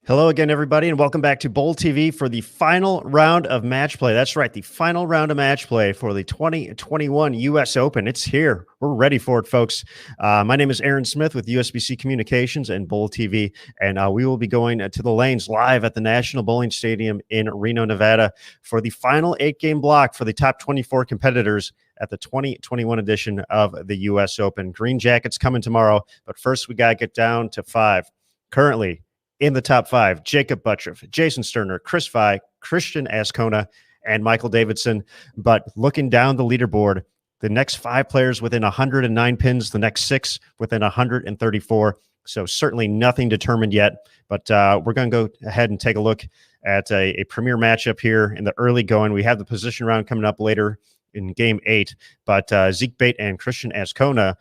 Hello again, everybody, and welcome back to Bowl TV for the final round of match play. That's right, the final round of match play for the 2021 U.S. Open. It's here. We're ready for it, folks. My name is Aaron Smith with USBC Communications and Bowl TV, and we will be going to the lanes live at the National Bowling Stadium in Reno, Nevada for the final 8-game block for the top 24 competitors at the 2021 edition of the U.S. Open. Green Jackets coming tomorrow, but first we got to get down to 5. Currently, in the top 5, Jacob Buttriff, Jason Sterner, Chris Fye, Christian Ascona, and Michael Davidson. But looking down the leaderboard, the next 5 players within 109 pins, the next 6 within 134. So certainly nothing determined yet. But we're going to go ahead and take a look at a premier matchup here in the early going. We have the position round coming up later in Game 8. But Zeke Bate and Christian Ascona,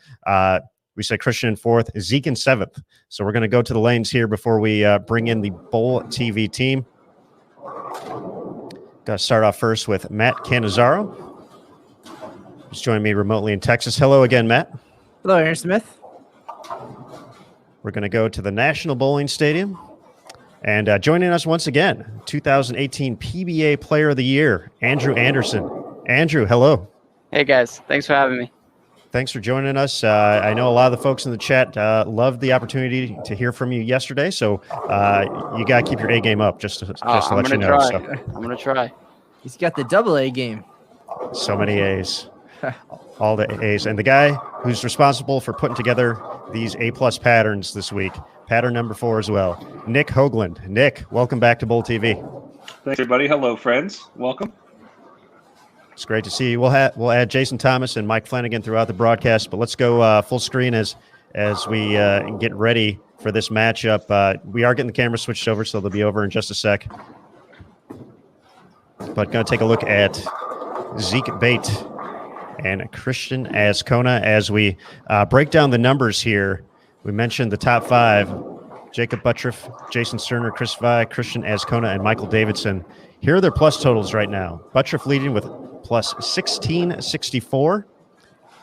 we said Christian in 4th, Zeke in 7th. So we're going to go to the lanes here before we bring in the Bowl TV team. Got to start off first with Matt Cannizzaro, who's joining me remotely in Texas. Hello again, Matt. Hello, Aaron Smith. We're going to go to the National Bowling Stadium. And joining us once again, 2018 PBA Player of the Year, Andrew Anderson. Andrew, hello. Hey, guys. Thanks for having me. Thanks for joining us. I know a lot of the folks in the chat loved the opportunity to hear from you yesterday, so you got to keep your A game up just to let you know. So. I'm going to try. He's got the double A game. So many A's. All the A's. And the guy who's responsible for putting together these A-plus patterns this week, pattern number 4 as well, Nick Hoagland. Nick, welcome back to Bowl TV. Thanks, everybody. Hello, friends. Welcome. It's great to see you. We'll add Jason Thomas and Mike Flanagan throughout the broadcast, but let's go full screen as we get ready for this matchup. We are getting the camera switched over, so they'll be over in just a sec. But going to take a look at Zeke Bate and Christian Ascona as we break down the numbers here. We mentioned the top 5, Jacob Buttriff, Jason Sterner, Chris Fye, Christian Ascona, and Michael Davidson. Here are their plus totals right now. Buttriff leading with plus 1664,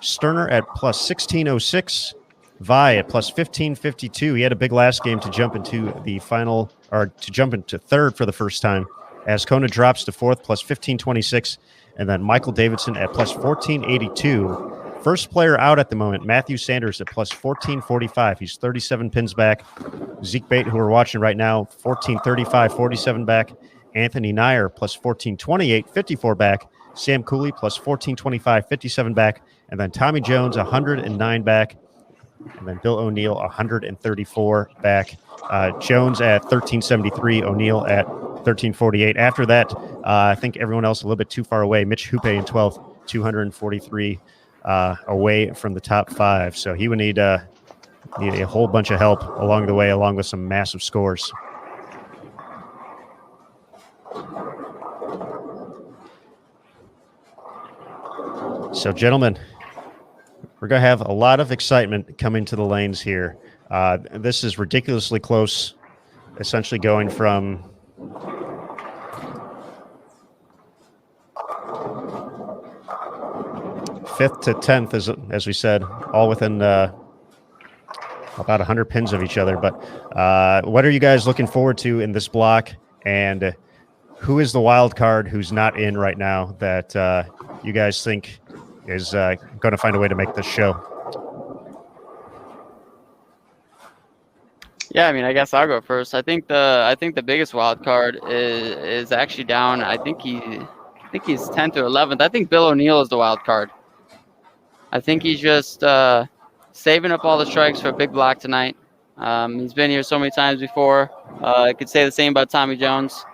Sterner at plus 1606, Vi at plus 1552. He had a big last game to jump into the final, or to jump into 3rd for the first time. Ascona drops to 4th, plus 1526, and then Michael Davidson at plus 1482. First player out at the moment, Matthew Sanders at plus 1445. He's 37 pins back. Zeke Bate, who we're watching right now, 1435, 47 back. Anthony Nyer plus 1428, 54 back. Sam Cooley plus 1425, 57 back. And then Tommy Jones, 109 back. And then Bill O'Neill, 134 back. Jones at 1373, O'Neill at 1348. After that, I think everyone else a little bit too far away. Mitch Hoope in 12th, 243 away from the top 5. So he would need a whole bunch of help along the way, along with some massive scores. So, gentlemen, we're going to have a lot of excitement coming to the lanes here. This is ridiculously close, essentially going from fifth to 10th, as we said, all within about 100 pins of each other. But what are you guys looking forward to in this block? And who is the wild card who's not in right now that you guys think is going to find a way to make this show? Yeah, I mean, I guess I'll go first. I think the biggest wild card is actually down. I think he's 10th or 11th. I think Bill O'Neill is the wild card. I think he's just saving up all the strikes for a big block tonight. He's been here so many times before. I could say the same about Tommy Jones.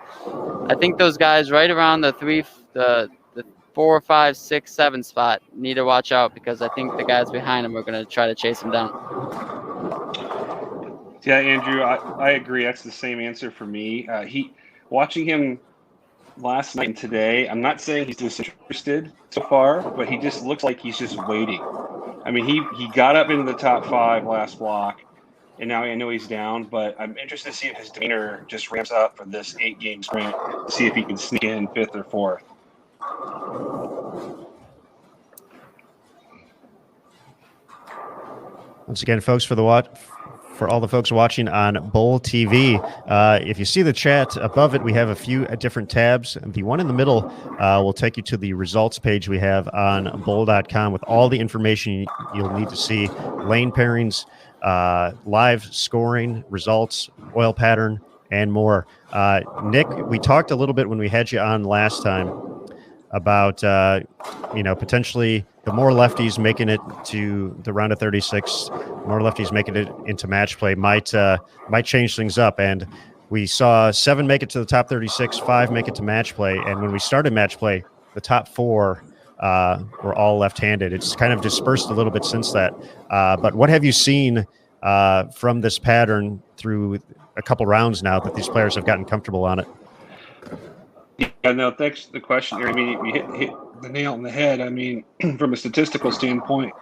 I think those guys right around the 4, 5, 6, 7 spot need to watch out, because I think the guys behind him are going to try to chase him down. Yeah, Andrew, I agree. That's the same answer for me. Watching him last night and today, I'm not saying he's disinterested so far, but he just looks like he's just waiting. I mean, he got up into the top 5 last block, and now I know he's down, but I'm interested to see if his demeanor just ramps up for this 8-game sprint, see if he can sneak in 5th or 4th. Once again, folks, for for all the folks watching on Bowl TV. If you see the chat above it, we have a few different tabs. The one in the middle will take you to the results page we have on bowl.com with all the information you'll need to see: lane pairings, live scoring, results, oil pattern, and more. Nick, we talked a little bit when we had you on last time about potentially the more lefties making it to the round of 36, more lefties making it into match play might change things up. And we saw 7 make it to the top 36, 5 make it to match play. And when we started match play, the top 4 were all left-handed. It's kind of dispersed a little bit since that. But what have you seen from this pattern through a couple rounds now that these players have gotten comfortable on it? Yeah, no, thanks for the question. I mean, you hit the nail on the head. I mean, from a statistical standpoint,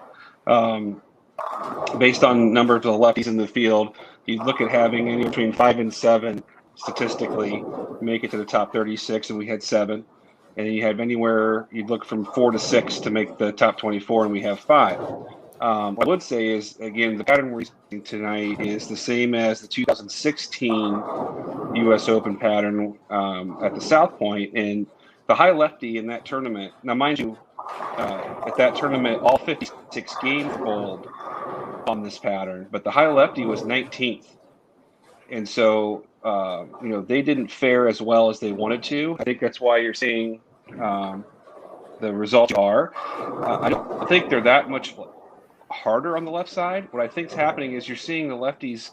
based on number of the lefties in the field, you look at having anywhere between 5 and 7 statistically make it to the top 36, and we had 7. And then you have anywhere you'd look from 4 to 6 to make the top 24, and we have 5. What I would say is, again, the pattern we're using tonight is the same as the 2016 U.S. Open pattern at the South Point, and the high lefty in that tournament. Now, mind you, at that tournament, all 56 games bowled on this pattern, but the high lefty was 19th, and so they didn't fare as well as they wanted to. I think that's why you're seeing the results are. I don't think they're that much harder on the left side. What I think is happening is you're seeing the lefties,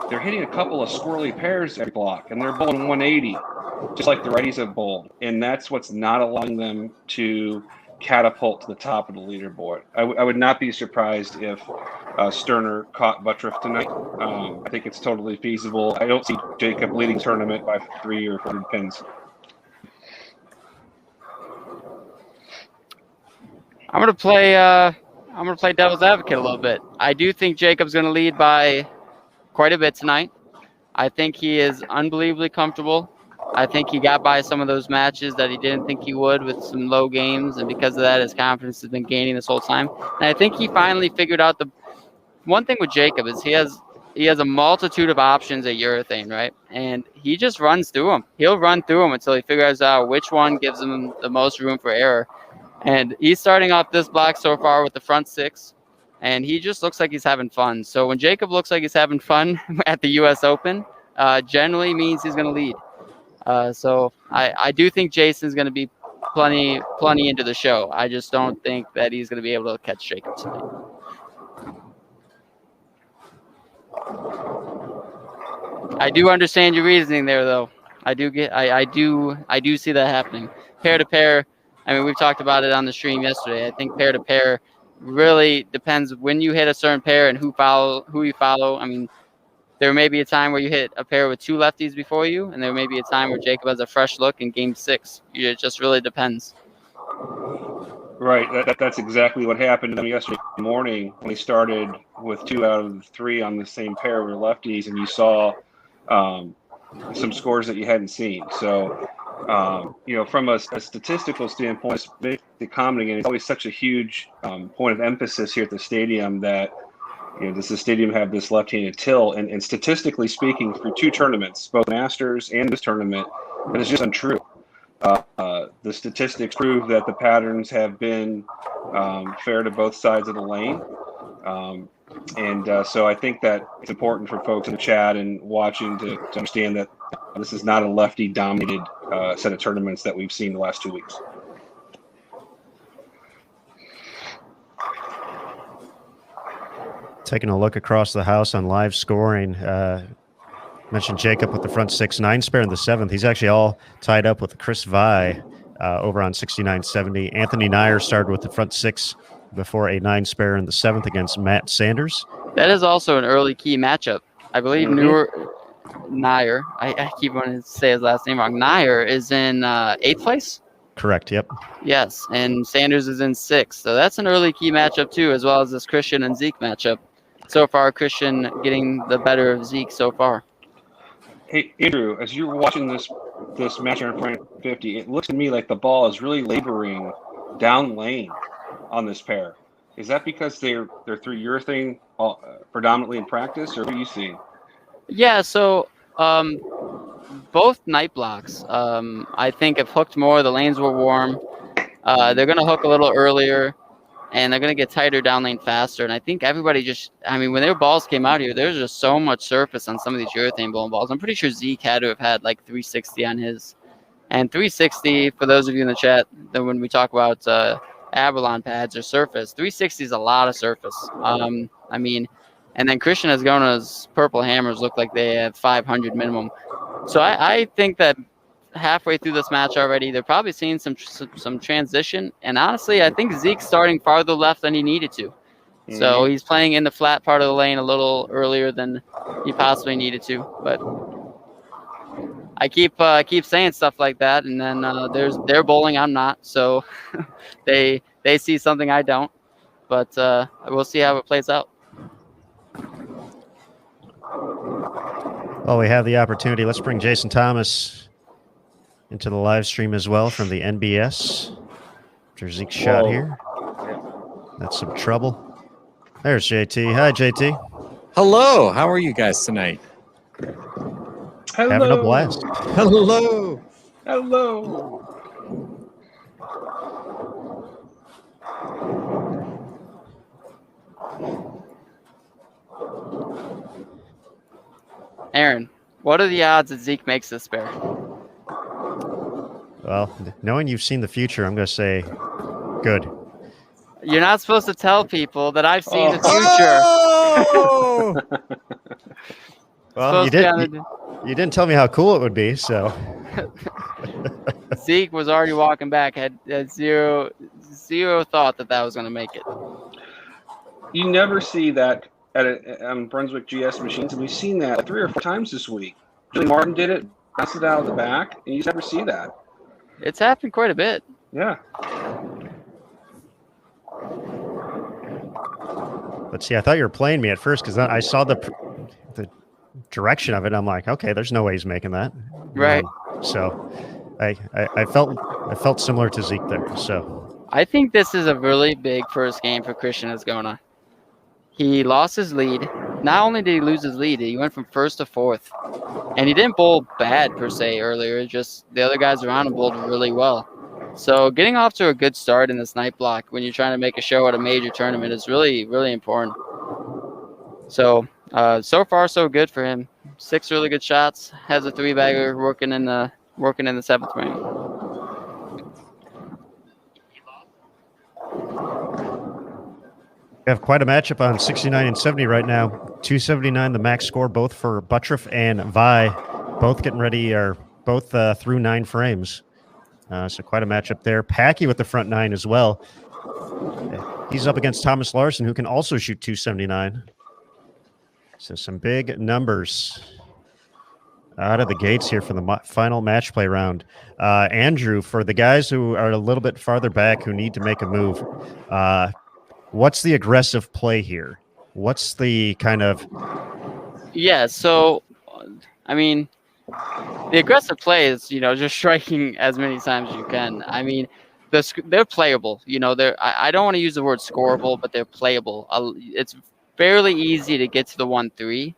they're hitting a couple of squirrely pairs every block, and they're bowling 180, just like the righties have bowled. And that's what's not allowing them to catapult to the top of the leaderboard. I would not be surprised if Sterner caught Buttriff tonight. I think it's totally feasible. I don't see Jacob leading tournament by 3 or 4 pins. I'm gonna play devil's advocate a little bit. I do think Jacob's gonna lead by quite a bit tonight. I think he is unbelievably comfortable. I think he got by some of those matches that he didn't think he would with some low games, and because of that, his confidence has been gaining this whole time. And I think he finally figured out the one thing with Jacob is he has a multitude of options at urethane, right? And he just runs through them. He'll run through them until he figures out which one gives him the most room for error. And he's starting off this block so far with the front 6, and he just looks like he's having fun. So when Jacob looks like he's having fun at the U.S. Open, generally means he's going to lead. So I do think Jason's going to be plenty into the show. I just don't think that he's going to be able to catch Jacob tonight. I do understand your reasoning there, though. I do see that happening. Pair to pair. I mean, we've talked about it on the stream yesterday. I think pair to pair really depends when you hit a certain pair and who you follow. I mean, there may be a time where you hit a pair with 2 lefties before you, and there may be a time where Jacob has a fresh look in game 6. It just really depends. Right. That's exactly what happened to them yesterday morning when they started with 2 out of 3 on the same pair with lefties, and you saw some scores that you hadn't seen. So, from a statistical standpoint, the commenting, and it's always such a huge point of emphasis here at the stadium that, does the stadium have this left-handed tilt? And statistically speaking, through 2 tournaments, both Masters and this tournament, that is just untrue. The statistics prove that the patterns have been fair to both sides of the lane. So I think that it's important for folks in the chat and watching to understand that this is not a lefty-dominated set of tournaments that we've seen the last 2 weeks. Taking a look across the house on live scoring, mentioned Jacob with the front 6-9 spare in the 7th. He's actually all tied up with Chris Vi over on 69-70. Anthony Nyer started with the front 6 before a 9 spare in the 7th against Matt Sanders. That is also an early key matchup. I believe Nyer, I keep wanting to say his last name wrong. Nyer is in 8th place? Correct, yep. Yes, and Sanders is in 6th. So that's an early key matchup too, as well as this Christian and Zeke matchup. So far, Christian getting the better of Zeke so far. Hey, Andrew, as you're watching this match on front 50, it looks to me like the ball is really laboring down lane on this pair. Is that because they're through urethane predominantly in practice, or what are you seeing? Yeah, so both night blocks, I think, have hooked more. The lanes were warm. They're going to hook a little earlier, and they're going to get tighter down lane faster. And I think everybody when their balls came out here, there's just so much surface on some of these urethane bowling balls. I'm pretty sure Zeke had to have had like 360 on his. And 360, for those of you in the chat, that when we talk about Avalon pads or surface, 360 is a lot of surface. And then Christian Ascona's purple hammers look like they have 500 minimum. So I think that halfway through this match already, they're probably seeing some transition. And honestly, I think Zeke's starting farther left than he needed to. So he's playing in the flat part of the lane a little earlier than he possibly needed to. But I keep saying stuff like that, and then they're bowling, I'm not. So they see something I don't. But we'll see how it plays out. Well, we have the opportunity. Let's bring Jason Thomas into the live stream as well from the NBS. After Zeke's shot here. That's some trouble. There's JT. Hi, JT. Hello. How are you guys tonight? Hello. Having a blast. Hello. Hello. Aaron, what are the odds that Zeke makes this pair? Well, knowing you've seen the future, I'm going to say good. You're not supposed to tell people that I've seen the future. Oh! Well, you didn't tell me how cool it would be, so. Zeke was already walking back, had zero thought that was going to make it. You never see that at Brunswick GS machines, and we've seen that 3 or 4 times this week. Julie Martin did it, bounced it out of the back, and you just never see that. It's happened quite a bit. Yeah. But see, I thought you were playing me at first because I saw the direction of it. I'm like, okay, there's no way he's making that. Right. So I felt similar to Zeke there. So I think this is a really big first game for Christian Ascona. He lost his lead. Not only did he lose his lead, he went from first to fourth. And he didn't bowl bad per se earlier, just the other guys around him bowled really well. So getting off to a good start in this night block when you're trying to make a show at a major tournament is really, really important. So far so good for him. 6 really good shots. Has a 3-bagger working in the 7th frame. we have quite a matchup on 69 and 70 right now. 279, the max score, both for Buttriff and Vi. Both getting ready, are both through 9 frames. So quite a matchup there. Packy with the front 9 as well. He's up against Thomas Larson, who can also shoot 279. So some big numbers out of the gates here for the final match play round. Andrew, for the guys who are a little bit farther back who need to make a move, what's the aggressive play here? What's the kind of... Yeah, so, I mean, the aggressive play is, just striking as many times as you can. I mean, they're playable. I don't want to use the word scoreable, but they're playable. It's fairly easy to get to the 1-3.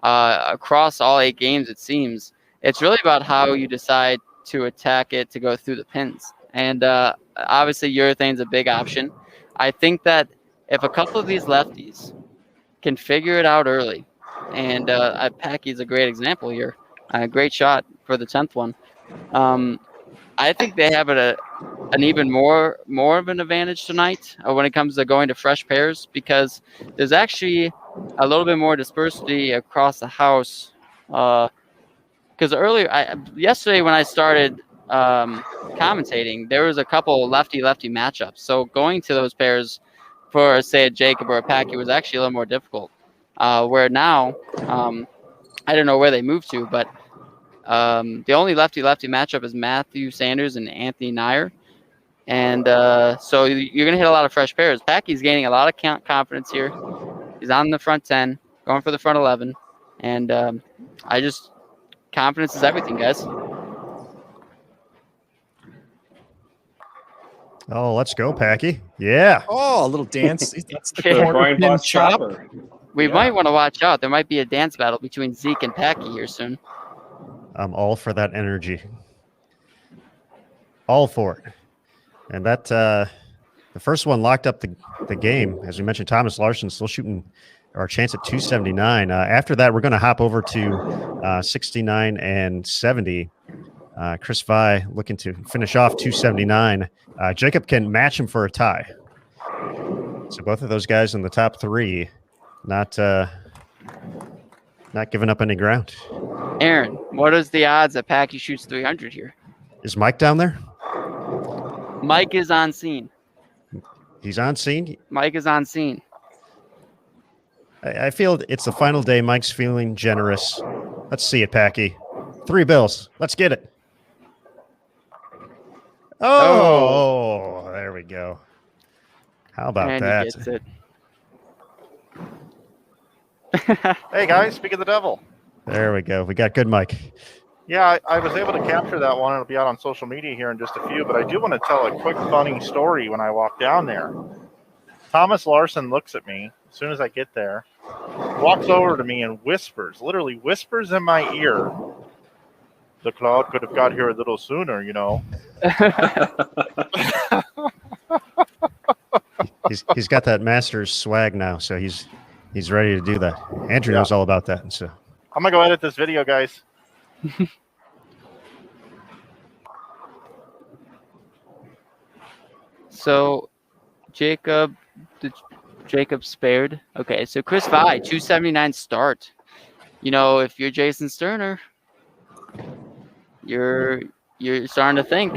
Across all 8 games, it seems. It's really about how you decide to attack it to go through the pins. And obviously, urethane's a big option. I think that if a couple of these lefties can figure it out early, and Packy's a great example here, a great shot for the 10th one. I think they have an even more of an advantage tonight when it comes to going to fresh pairs, because there's actually a little bit more dispersity across the house. Because yesterday when I started commentating, there was a couple lefty-lefty matchups. So going to those pairs for, say, a Jacob or a Packy was actually a little more difficult. Where now, I don't know where they moved to, but the only lefty-lefty matchup is Matthew Sanders and Anthony Nair. And so you're going to hit a lot of fresh pairs. Packy's gaining a lot of confidence here. He's on the front 10, going for the front 11. And confidence is everything, guys. Oh, let's go, Packy. Yeah. Oh, a little dance. That's the Yeah. The corner Brian pin Boss chop. chopper. We Yeah. might want to watch out. There might be a dance battle between Zeke and Packy here soon. I'm all for that energy. All for it. And that the first one locked up the game. As we mentioned, Thomas Larson still shooting our chance at 279. After that, we're going to hop over to 69 and 70. Chris Vi looking to finish off 279. Jacob can match him for a tie. So both of those guys in the top three, not giving up any ground. Aaron, what is the odds that Packy shoots 300 here? Is Mike down there? Mike is on scene. He's on scene. Mike is on scene. I feel it's the final day. Mike's feeling generous. Let's see it, Packy. 3 bills. Let's get it. Oh, there we go. How about And that? he gets it. Hey guys, speak of the devil. There we go. We got good Mike. Yeah, I was able to capture that one. It'll be out on social media here in just a few, but I do want to tell a quick funny story when I walk down there. Thomas Larson looks at me as soon as I get there, walks over to me and whispers, literally whispers in my ear, "The cloud could have got here a little sooner, you know." He's got that master's swag now, so he's ready to do that. Andrew knows all about that. So I'm going to go edit this video, guys. So, Jacob spared. Okay, so Chris Vi, 279 start. You know, if you're Jason Sterner, you're starting to think.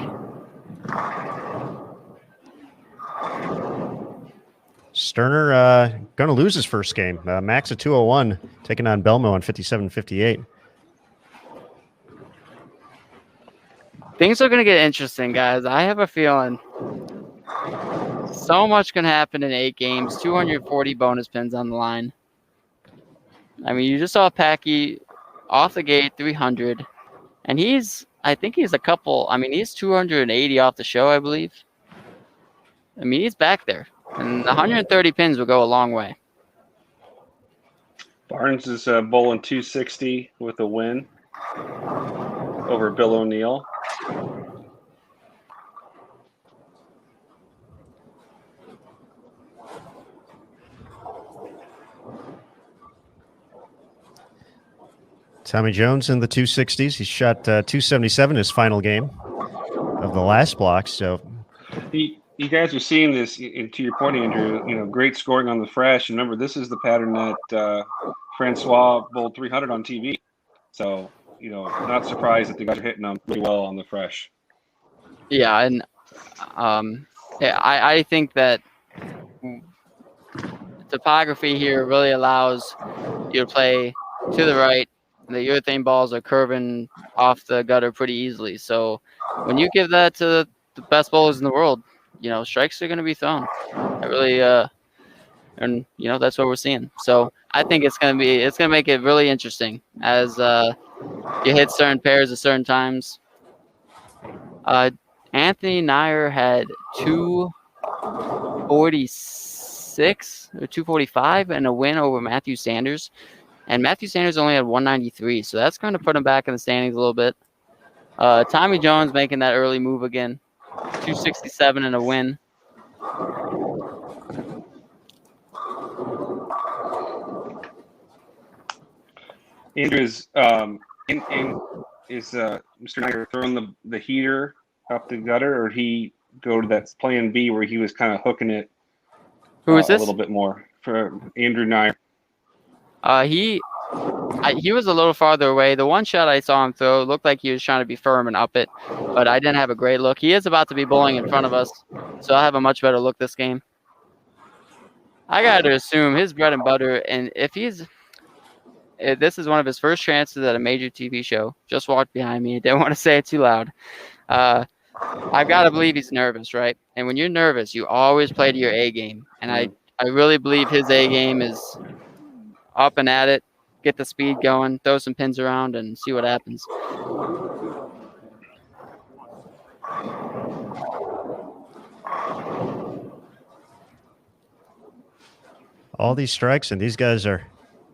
Sterner going to lose his first game. Max at 201, taking on Belmo on 57-58. Things are going to get interesting, guys. I have a feeling so much can happen in 8 games, 240 bonus pins on the line. I mean, you just saw Packy off the gate, 300. And I think he's 280 off the show, I believe. I mean, he's back there. And 130 pins will go a long way. Barnes is bowling 260 with a win over Bill O'Neill. Tommy Jones in the 260s. He shot 277 his final game of the last block. So you guys are seeing this, and to your point, Andrew, you know, great scoring on the fresh. Remember, this is the pattern that Francois bowled 300 on TV. So, you know, not surprised that the guys are hitting them really well on the fresh. Yeah, and I think that topography here really allows you to play to the right. The urethane balls are curving off the gutter pretty easily. So when you give that to the best bowlers in the world, you know, strikes are going to be thrown. It really, and you know, that's what we're seeing. So I think it's going to make it really interesting as you hit certain pairs at certain times. Anthony Nair had 246 or 245 and a win over Matthew Sanders. And Matthew Sanders only had 193, so that's going to put him back in the standings a little bit. Tommy Jones making that early move again, 267 and a win. Andrew, is Mr. Nair throwing the heater up the gutter, or did he go to that plan B where he was kind of hooking it Who is a this? little bit more for Andrew Nair? He was a little farther away. The one shot I saw him throw looked like he was trying to be firm and up it, but I didn't have a great look. He is about to be bowling in front of us, so I'll have a much better look this game. I got to assume his bread and butter, and if this is one of his first chances at a major TV show. Just walked behind me. Didn't want to say it too loud. I've got to believe he's nervous, right? And when you're nervous, you always play to your A game, and I really believe his A game is up and at it, get the speed going, throw some pins around, and see what happens. All these strikes, and these guys are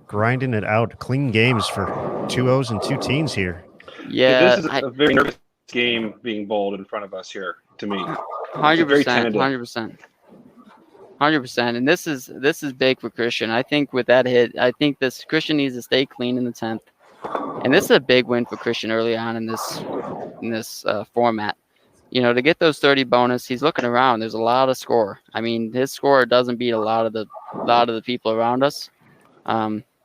grinding it out. Clean games for 2-0s and 2 teens here. Yeah, This is a very nervous game being bowled in front of us here, to me. 100%, 100%. And this is big for Christian. I think with that hit, I think this Christian needs to stay clean in the 10th. And this is a big win for Christian early on in this format. You know, to get those 30 bonus, he's looking around. There's a lot of score. I mean, his score doesn't beat a lot of the people around us.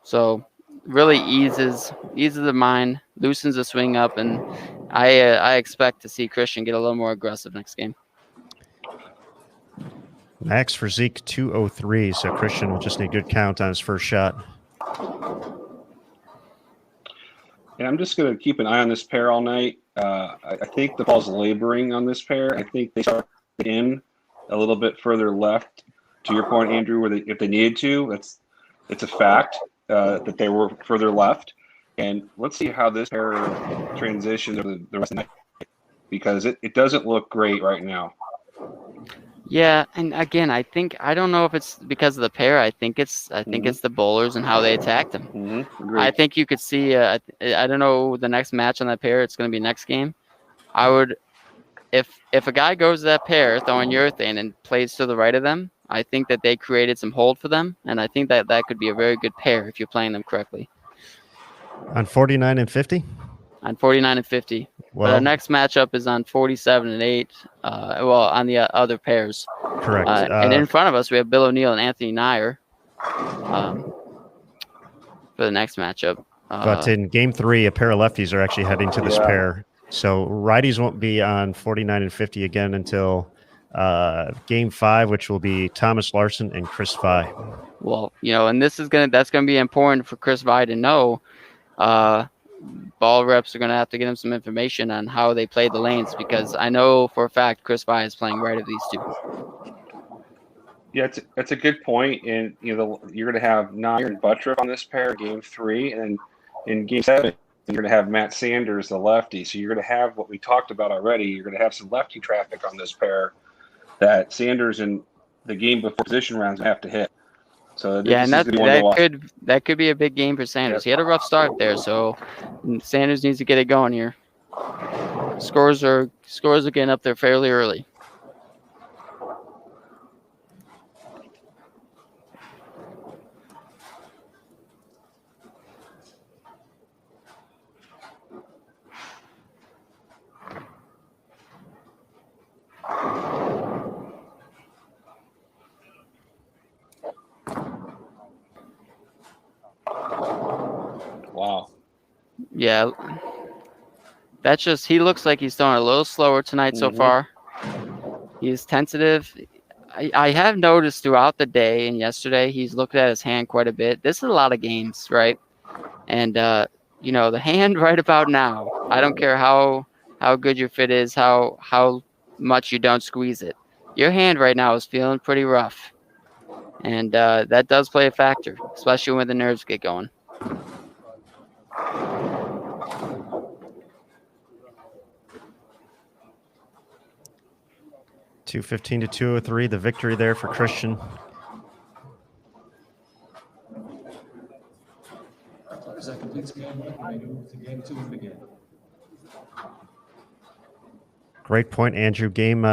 So really eases the mind, loosens the swing up, and I expect to see Christian get a little more aggressive next game. Max for Zeke 203, so Christian will just need a good count on his first shot. And I'm just going to keep an eye on this pair all night. I think the ball's laboring on this pair. I think they start in a little bit further left. To your point, Andrew, where if they needed to, it's a fact that they were further left. And let's see how this pair transitions over the rest of the night, because it doesn't look great right now. Yeah, and again, I don't know if it's because of the pair. I think it's the bowlers and how they attacked them. Mm-hmm. I think you could see. I don't know the next match on that pair. It's going to be next game. I would, if a guy goes to that pair throwing urethane and plays to the right of them, I think that they created some hold for them, and I think that could be a very good pair if you're playing them correctly. On 49 and 50? On 49 and 50. Well, but our next matchup is on 47 and 8. On the other pairs. Correct. And in front of us, we have Bill O'Neill and Anthony Nyer for the next matchup. But in game 3, a pair of lefties are actually heading to this pair. So righties won't be on 49 and 50 again until game 5, which will be Thomas Larson and Chris Vi. Well, and that's gonna be important for Chris Vi to know. Ball reps are gonna have to get him some information on how they play the lanes, because I know for a fact Chris Vi is playing right of these two. Yeah, it's a good point. And you're going to have Nyer and Buttriff on this pair in game 3, and in game 7 you're going to have Matt Sanders, the lefty. So you're going to have what we talked about already. You're going to have some lefty traffic on this pair that Sanders in the game before position rounds have to hit. So yeah, and that could be a big game for Sanders. Yep. He had a rough start there, so Sanders needs to get it going here. Scores are getting up there fairly early. Wow. Yeah. That's just, he looks like he's throwing a little slower tonight so far. He's tentative. I have noticed throughout the day and yesterday, he's looked at his hand quite a bit. This is a lot of games, right? And, the hand right about now, I don't care how good your fit is, how much you don't squeeze it. Your hand right now is feeling pretty rough. And that does play a factor, especially when the nerves get going. .215 to 203, the victory there for Christian. Great point, Andrew. Game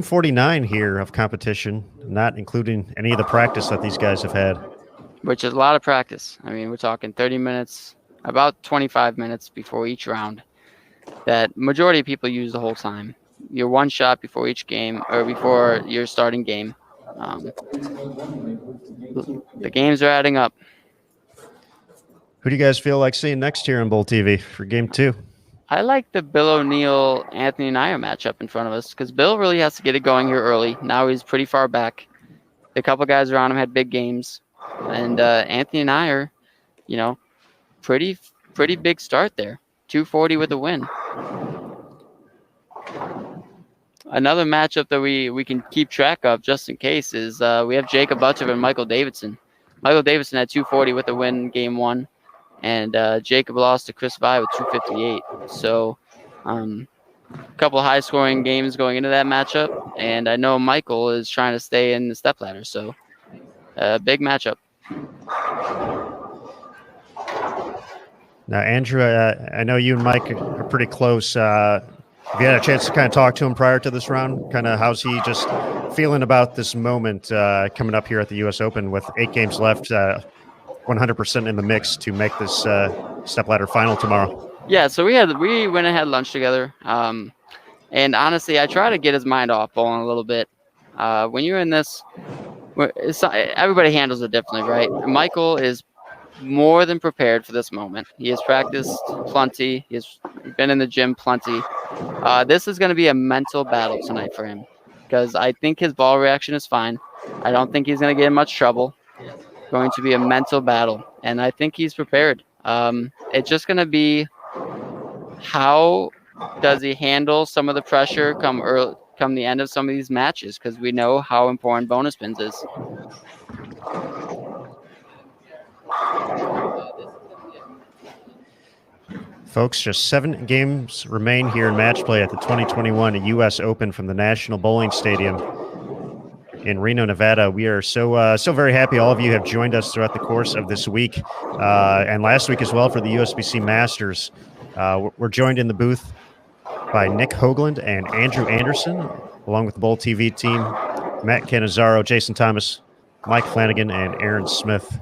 49 here of competition, not including any of the practice that these guys have had. Which is a lot of practice. I mean, we're talking 30 minutes, about 25 minutes before each round. That majority of people use the whole time. You're one shot before each game, or before your starting game. The games are adding up. Who do you guys feel like seeing next year on Bowl TV for game 2? I like the Bill O'Neill, Anthony Nyer matchup in front of us, because Bill really has to get it going here early. Now he's pretty far back. A couple guys around him had big games. And Anthony Nyer, pretty big start there. 240 with a win. Another matchup that we can keep track of just in case is we have Jacob Buttriff and Michael Davidson. Michael Davidson had 240 with a win in game 1, and Jacob lost to Chris Vi with 258. So a couple high-scoring games going into that matchup, and I know Michael is trying to stay in the stepladder. So big matchup. Now, Andrew, I know you and Mike are pretty close. Have you had a chance to kind of talk to him prior to this round? Kind of how's he just feeling about this moment coming up here at the U.S. Open with 8 games left, 100% in the mix to make this stepladder final tomorrow? Yeah, so we went and had lunch together. And honestly, I try to get his mind off bowling a little bit. When you're in this, everybody handles it differently, right? Michael is more than prepared for this moment. He has practiced plenty. He's been in the gym plenty. This is going to be a mental battle tonight for him because I think his ball reaction is fine. I don't think he's going to get in much trouble. Going to be a mental battle, and I think he's prepared. It's just going to be how does he handle some of the pressure come the end of some of these matches, because we know how important bonus spins is. Folks, just 7 games remain here in match play at the 2021 U.S. Open from the National Bowling Stadium in Reno, Nevada. We are so very happy all of you have joined us throughout the course of this week and last week as well for the USBC Masters. We're joined in the booth by Nick Hoagland and Andrew Anderson, along with the Bowl TV team, Matt Cannizzaro, Jason Thomas, Mike Flanagan, and Aaron Smith.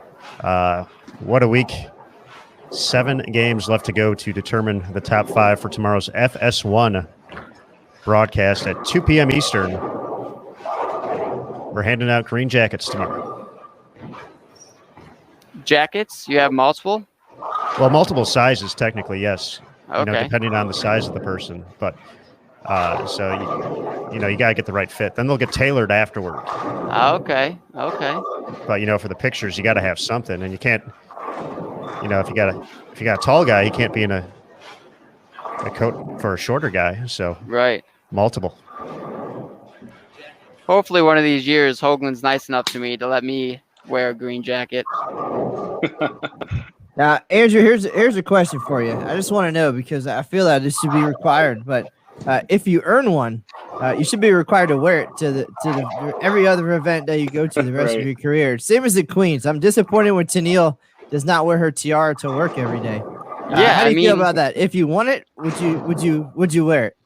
What a week. 7 games left to go to determine the top 5 for tomorrow's FS1 broadcast at 2 p.m. Eastern. We're handing out green jackets tomorrow. Jackets? You have multiple? Well, multiple sizes, technically, yes. Okay. Depending on the size of the person. But so, you got to get the right fit. Then they'll get tailored afterward. Okay. But, for the pictures, you got to have something. And you can't, if you got a tall guy, he can't be in a coat for a shorter guy. So right. Multiple. Hopefully one of these years, Hoagland's nice enough to me to let me wear a green jacket. Now, Andrew, here's a question for you. I just want to know, because I feel that this should be required, but if you earn one, you should be required to wear it to every other event that you go to the rest of your career. Same as the Queens. I'm disappointed when Tennille does not wear her tiara to work every day. How do you feel about that? If you want it, would you wear it?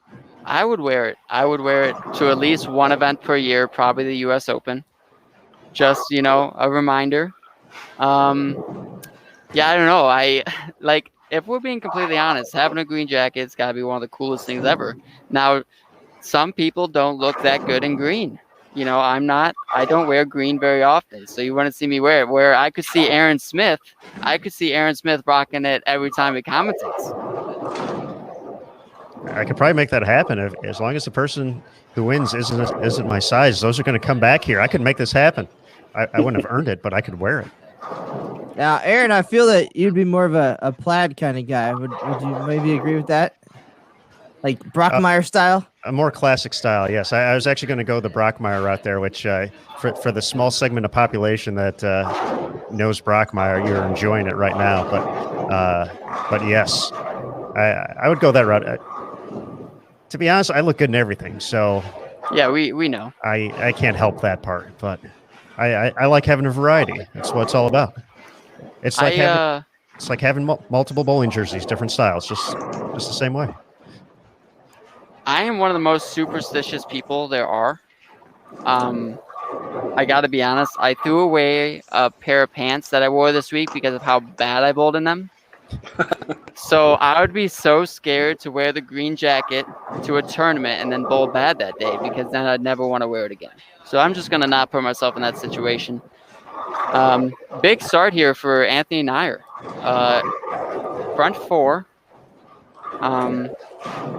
I would wear it. I would wear it to at least one event per year, probably the U.S. Open. Just, a reminder. Yeah, I don't know. If we're being completely honest, having a green jacket's got to be one of the coolest things ever. Now, some people don't look that good in green. I don't wear green very often, so you wouldn't see me wear it. Where I could see Aaron Smith rocking it every time he commentates. I could probably make that happen as long as the person who wins isn't my size. Those are going to come back here. I could make this happen. I wouldn't have earned it, but I could wear it. Now, Aaron, I feel that you'd be more of a plaid kind of guy. Would you maybe agree with that? Like Brockmeyer style? A more classic style, yes. I was actually going to go the Brockmeyer route there, which for the small segment of population that knows Brockmeyer, you're enjoying it right now. But yes, I would go that route. To be honest, I look good in everything, so yeah, we know. I can't help that part, but I like having a variety. That's what it's all about. It's like having multiple bowling jerseys, different styles, just the same way. I am one of the most superstitious people there are. I got to be honest. I threw away a pair of pants that I wore this week because of how bad I bowled in them. So I would be so scared to wear the green jacket to a tournament and then bowl bad that day, because then I'd never want to wear it again. So I'm just going to not put myself in that situation. Big start here for Anthony Nair. Front 4.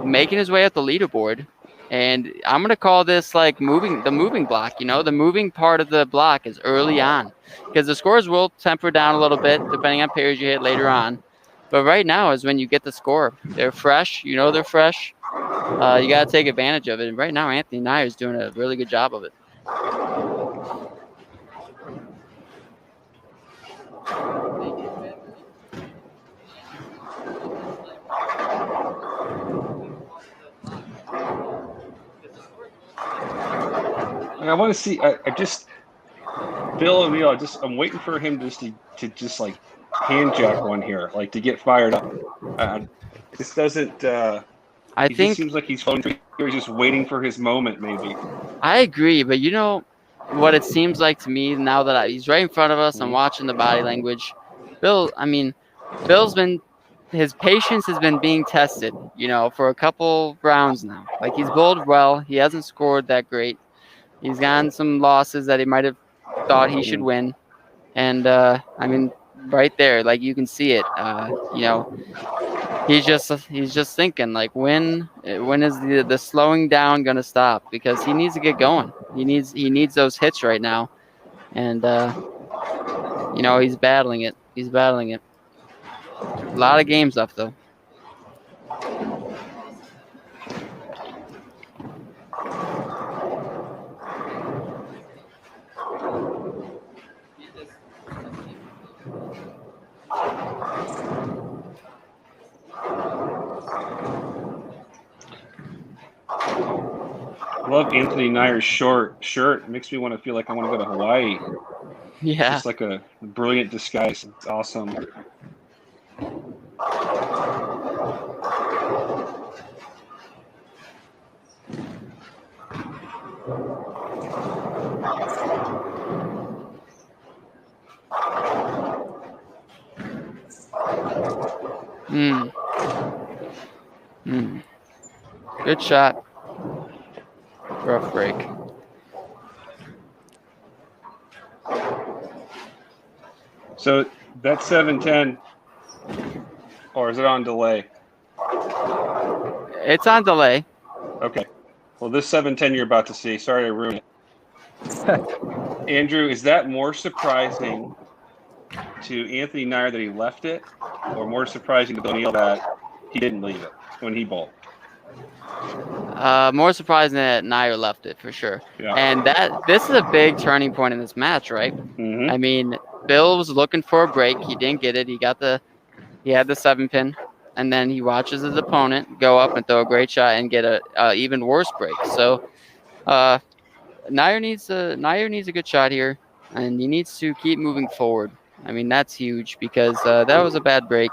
Making his way up the leaderboard. And I'm going to call this the moving block. The moving part of the block is early on, because the scores will temper down a little bit depending on pairs you hit later on. But right now is when you get the score. They're fresh. They're fresh. You got to take advantage of it. And right now, Anthony Nair is doing a really good job of it. I want to see. Bill O'Neill, I'm waiting for him to just like hand jack one here, like to get fired up. This doesn't. I He just think seems like he's floating through here, just waiting for his moment, maybe. I agree, but you know what it seems like to me now that he's right in front of us. I'm watching the body language. Bill's been his patience has been being tested, you know, for a couple rounds now. Like he's bowled well. He hasn't scored that great. He's gotten some losses that he might have thought he should win. And I mean, right there, like you can see it. You know, he's just thinking like when is the slowing down gonna stop? Because he needs to get going. He needs those hits right now. And you know, he's battling it. He's battling it. A lot of games left though. I love Anthony Nier's short shirt. It makes me want to feel like I want to go to Hawaii. Yeah. Just like a brilliant disguise. It's awesome. Good shot. Rough break. So that's 7-10, or is it on delay? It's on delay. Okay. Well, this 7-10 you're about to see. Sorry I ruined it. Andrew, is that more surprising to Anthony Nier that he left it, or more surprising to Bill O'Neill that he didn't leave it when he bowled? More surprising that Nier left it for sure. Yeah. And this is a big turning point in this match, right? Mm-hmm. I mean, Bill was looking for a break. He didn't get it. He had the 7-pin, and then he watches his opponent go up and throw a great shot and get a even worse break. So, Nier needs a good shot here, and he needs to keep moving forward. I mean, that's huge because that was a bad break,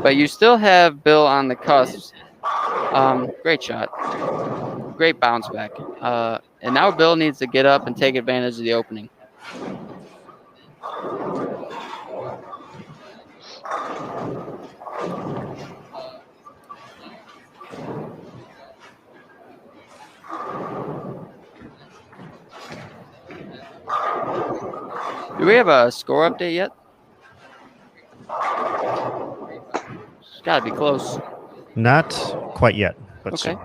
but you still have Bill on the cusp. Great shot, great bounce back, and now Bill needs to get up and take advantage of the opening. Do we have a score update yet? It's got to be close. Not quite yet, but Okay. soon.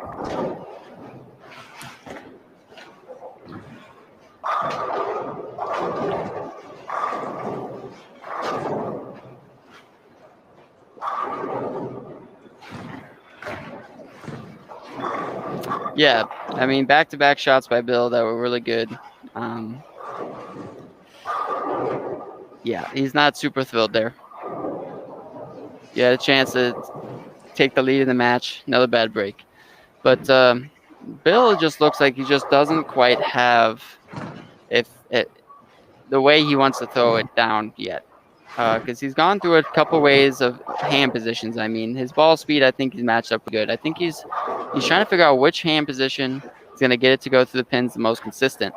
Yeah, I mean, back-to-back shots by Bill that were really good. Yeah, he's not super thrilled there. He had a chance to take the lead in the match. Another bad break. But Bill just looks like he just doesn't quite have the way he wants to throw it down yet. Because he's gone through a couple ways of hand positions. I mean, his ball speed, I think he's matched up good. I think he's trying to figure out which hand position is going to get it to go through the pins the most consistent.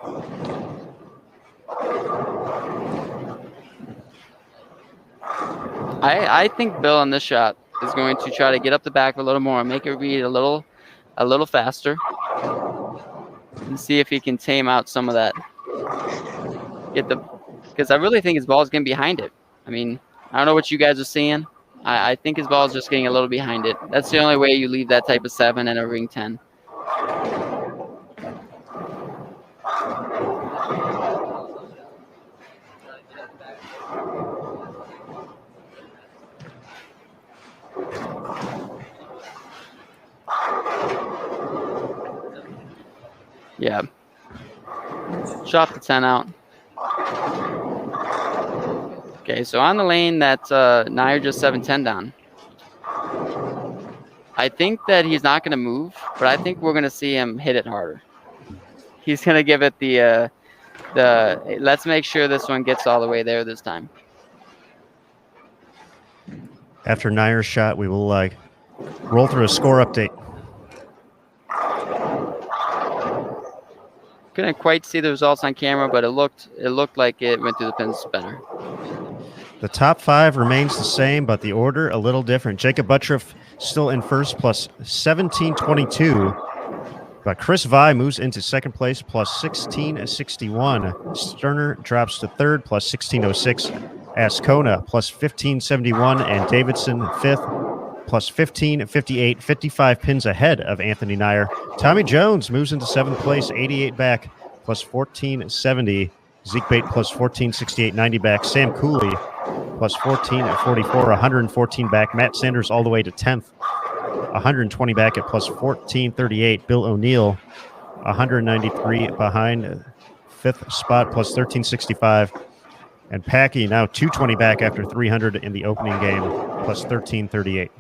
I think Bill on this shot is going to try to get up the back a little more and make it read a little faster and see if he can tame out some of that. Because I really think his ball is getting behind it. I mean, I don't know what you guys are seeing. I think his ball is just getting a little behind it. That's the only way you leave that type of 7 and a ring 10. Yeah. Shot the 10 out. Okay, so on the lane that Nier just 7-10 down. I think that he's not going to move, but I think we're going to see him hit it harder. He's going to give it the let's make sure this one gets all the way there this time. After Nair's shot, we will roll through a score update. Couldn't quite see the results on camera, but it looked like it went through the pins better. The top 5 remains the same, but the order a little different. Jacob Buttriff still in first, plus 1722. But Chris Vai moves into second place, plus 1661. Sterner drops to third, plus 1606. Ascona, plus 1571. And Davidson, fifth, plus 1558. 55 pins ahead of Anthony Nair. Tommy Jones moves into seventh place, 88 back, plus 1470. Zeke Bate, plus 1468, 90 back. Sam Cooley, plus 1444, 114 back. Matt Sanders all the way to 10th, 120 back at plus 1438. Bill O'Neill, 193 behind, fifth spot, plus 1365. And Packy now 220 back after 300 in the opening game, plus 1338.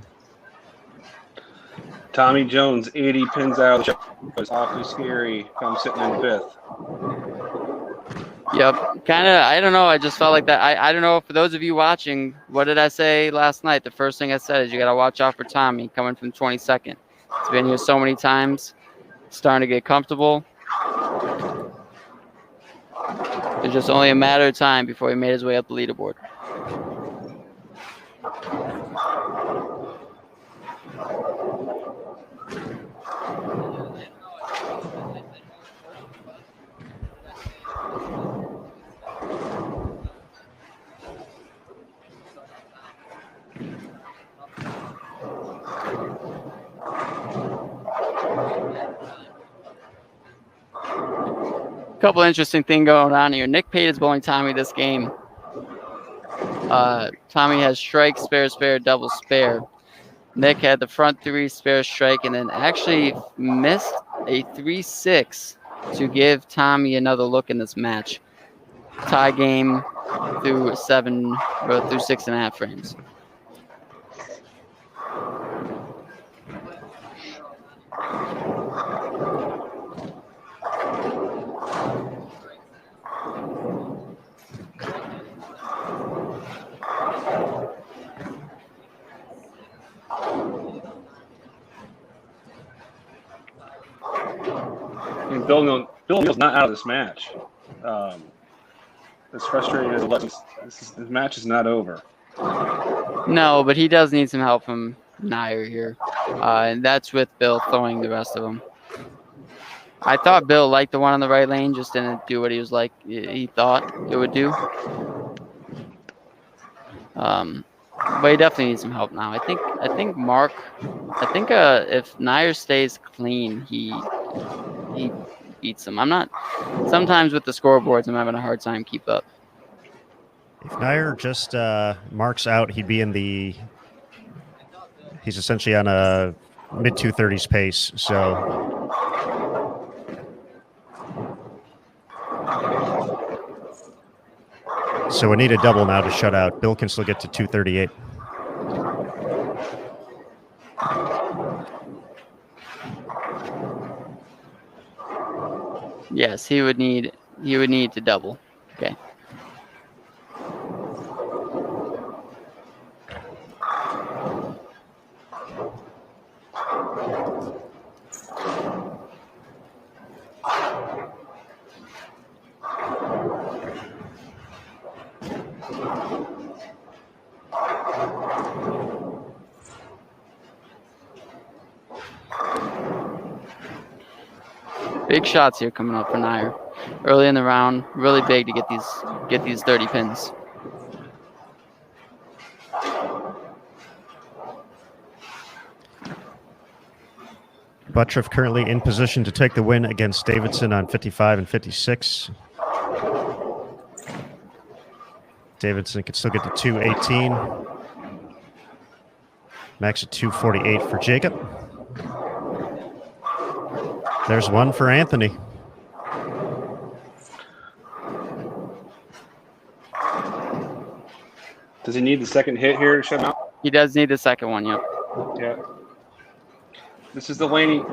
Tommy Jones, 80 pins out. Was awfully scary. If I'm sitting in fifth. Yep, kind of. I don't know. I just felt like that. I don't know. For those of you watching, what did I say last night? The first thing I said is you got to watch out for Tommy coming from 22nd. He's been here so many times, starting to get comfortable. It's just only a matter of time before he made his way up the leaderboard. Couple interesting thing going on here. Nick Pate is bowling Tommy this game. Tommy has strike, spare, spare, double, spare. Nick had the front 3 spare strike and then actually missed a 3-6 to give Tommy another look in this match. Tie game through 6.5 frames. Bill O'Neill's not out of this match. As frustrating as it was, this match is not over. No, but he does need some help from Nair here. And that's with Bill throwing the rest of them. I thought Bill liked the one on the right lane, just didn't do what he thought it would do. But he definitely needs some help now. I think Mark, if Nair stays clean, he beats him. Sometimes with the scoreboards, I'm having a hard time keep up. If Nair just marks out, he'd be he's essentially on a mid-230s pace, So we need a double now to shut out. Bill can still get to 238. Yes, he would need to double. Okay. Big shots here coming up for Nair. Early in the round, really big to get these 30 pins. Buttriff currently in position to take the win against Davidson on 55 and 56. Davidson can still get to 218. Max at 248 for Jacob. There's one for Anthony. Does he need the second hit here to shut him out? He does need the second one, yep. Yeah. This is the lane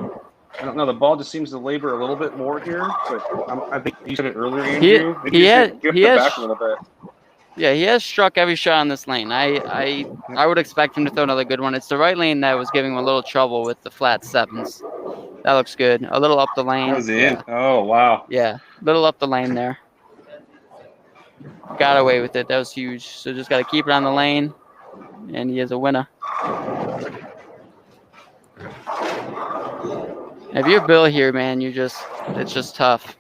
I don't know. The ball just seems to labor a little bit more here, but I think you said it earlier, He- Andrew. Maybe he you had- should give he the has- back a little bit. Yeah, he has struck every shot on this lane. I would expect him to throw another good one. It's the right lane that was giving him a little trouble with the flat sevens. That looks good. A little up the lane. That was in. Yeah. Oh, wow. Yeah, little up the lane there. Got away with it. That was huge. So just got to keep it on the lane, and he is a winner. If you're Bill here, man, it's just tough.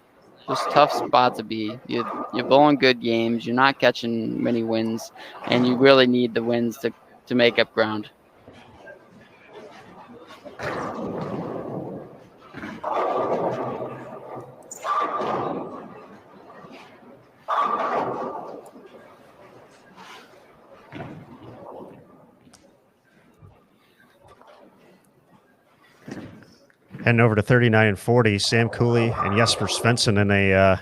Just tough spot to be. You're bowling good games. You're not catching many wins, and you really need the wins to make up ground. Heading over to 39 and 40, Sam Cooley and Jesper Svensson in a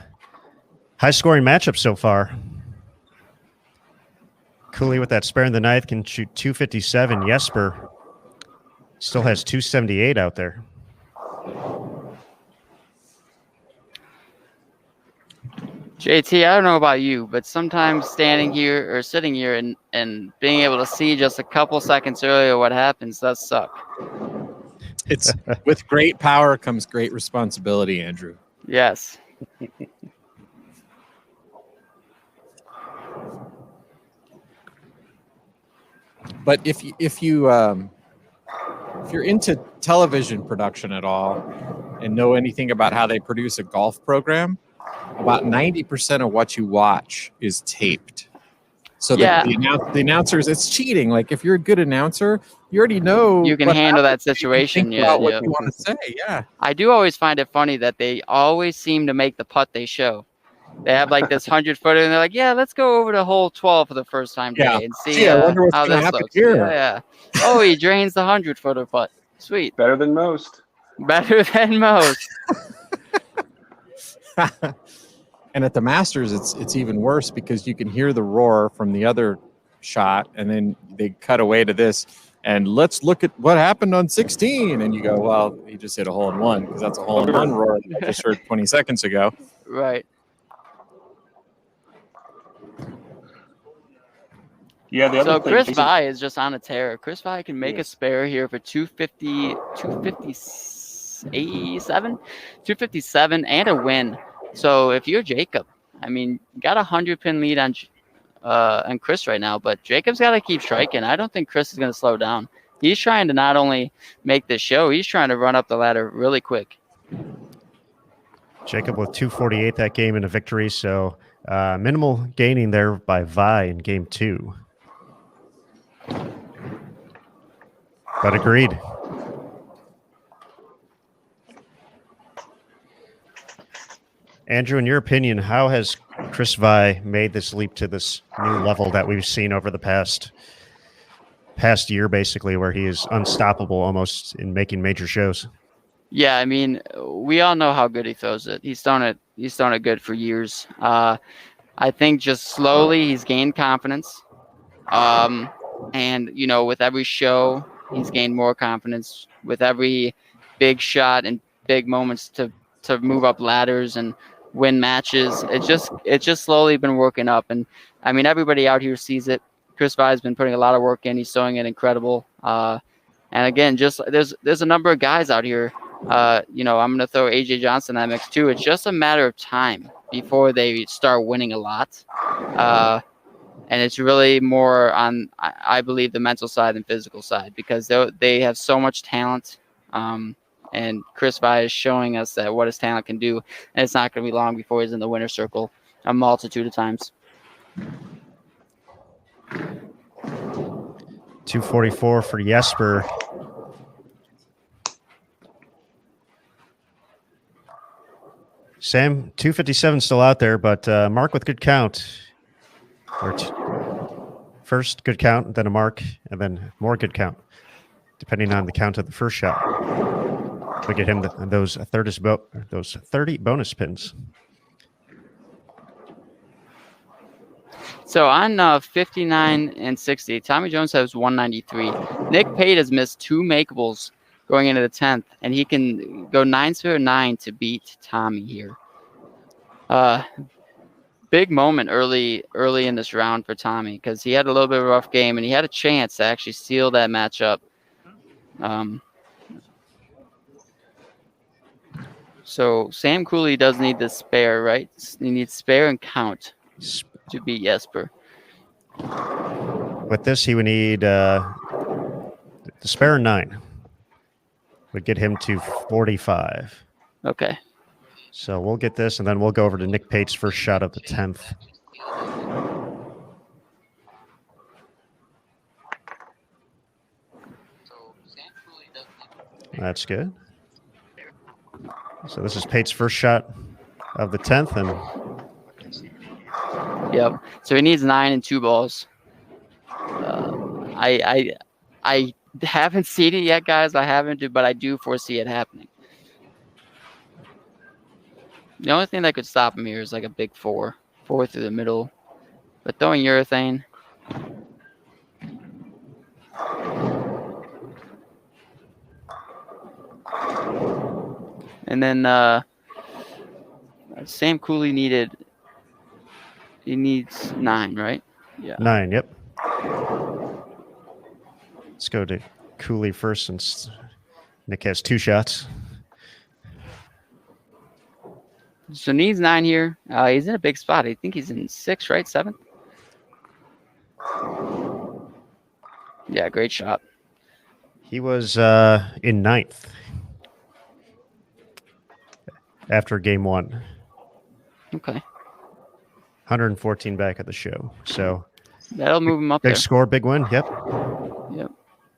high-scoring matchup so far. Cooley with that spare in the ninth can shoot 257. Jesper still has 278 out there. JT, I don't know about you, but sometimes standing here or sitting here and being able to see just a couple seconds earlier what happens does suck. It's with great power comes great responsibility, Andrew. Yes. But if you're into television production at all and know anything about how they produce a golf program, about 90% of what you watch is taped. So Yeah. the announcers, it's cheating. Like if you're a good announcer, you already know You can what handle that happens. You can situation. think Yeah, about what yeah. you want to say. Yeah. I do always find it funny that they always seem to make the putt they show. They have like this 100-footer, and they're like, "Yeah, let's go over to hole 12 for the first time Yeah. today and see Gee, I wonder what's how gonna this happen looks." here. Yeah. Oh, he drains the 100-footer putt. Sweet. Better than most. Better than most. And at the Masters, it's even worse because you can hear the roar from the other shot, and then they cut away to this. And let's look at what happened on 16. And you go, well, he just hit a hole in one because that's a hole in one roar that I just heard 20 seconds ago. Right. Yeah, the other So thing. Chris Jason- Vi is just on a tear. Chris Vi can make a Yes. spare here for 257, and a win. So if you're Jacob, I mean, you got a 100-pin lead on Chris right now, but Jacob's got to keep striking. I don't think Chris is going to slow down. He's trying to not only make this show, he's trying to run up the ladder really quick. Jacob with 248 that game in a victory, so minimal gaining there by Vi in game 2. But agreed. Andrew, in your opinion, how has Chris Vi made this leap to this new level that we've seen over the past year, basically, where he is unstoppable almost in making major shows? Yeah, I mean, we all know how good he throws it. He's done it good for years. I think just slowly he's gained confidence. And, you know, with every show, he's gained more confidence. With every big shot and big moments to move up ladders and win matches, it's just slowly been working up. And, I mean, everybody out here sees it. Chris Vi has been putting a lot of work in. He's throwing it incredible. And, again, just there's a number of guys out here. You know, I'm going to throw A.J. Johnson in that mix, too. It's just a matter of time before they start winning a lot. And it's really more on, I believe, the mental side than physical side, because they have so much talent. And Chris Vi is showing us that what his talent can do. And it's not going to be long before he's in the winner's circle a multitude of times. 244 for Jesper. Sam, 257 still out there, but Mark with good count. First good count, then a mark, and then more good count, depending on the count of the first shot. We get him those 30 bonus pins. So on 59 and 60, Tommy Jones has 193. Nick Pate has missed 2 makeables going into the 10th, and he can go 9-9 to beat Tommy here. Big moment early in this round for Tommy because he had a little bit of a rough game and he had a chance to actually steal that matchup. So Sam Cooley does need the spare, right? He needs spare and count to beat Jesper. With this, he would need the spare 9 would get him to 45. Okay. So we'll get this, and then we'll go over to Nick Pate's first shot of the 10th. That's good. So this is Pate's first shot of the 10th, and yep. So he needs 9 and 2 balls. I haven't seen it yet, guys. I haven't, but I do foresee it happening. The only thing that could stop him here is like a big 4 through the middle. But throwing urethane. And then Sam Cooley needs 9, right? Yeah. 9, yep. Let's go to Cooley first since Nick has 2 shots. So needs 9 here. He's in a big spot. I think he's in 6th, right? 7th? Yeah, great shot. He was in 9th after game 1. Okay. 114 back at the show. So that'll move him up big there. score, big win. Yep. Yep.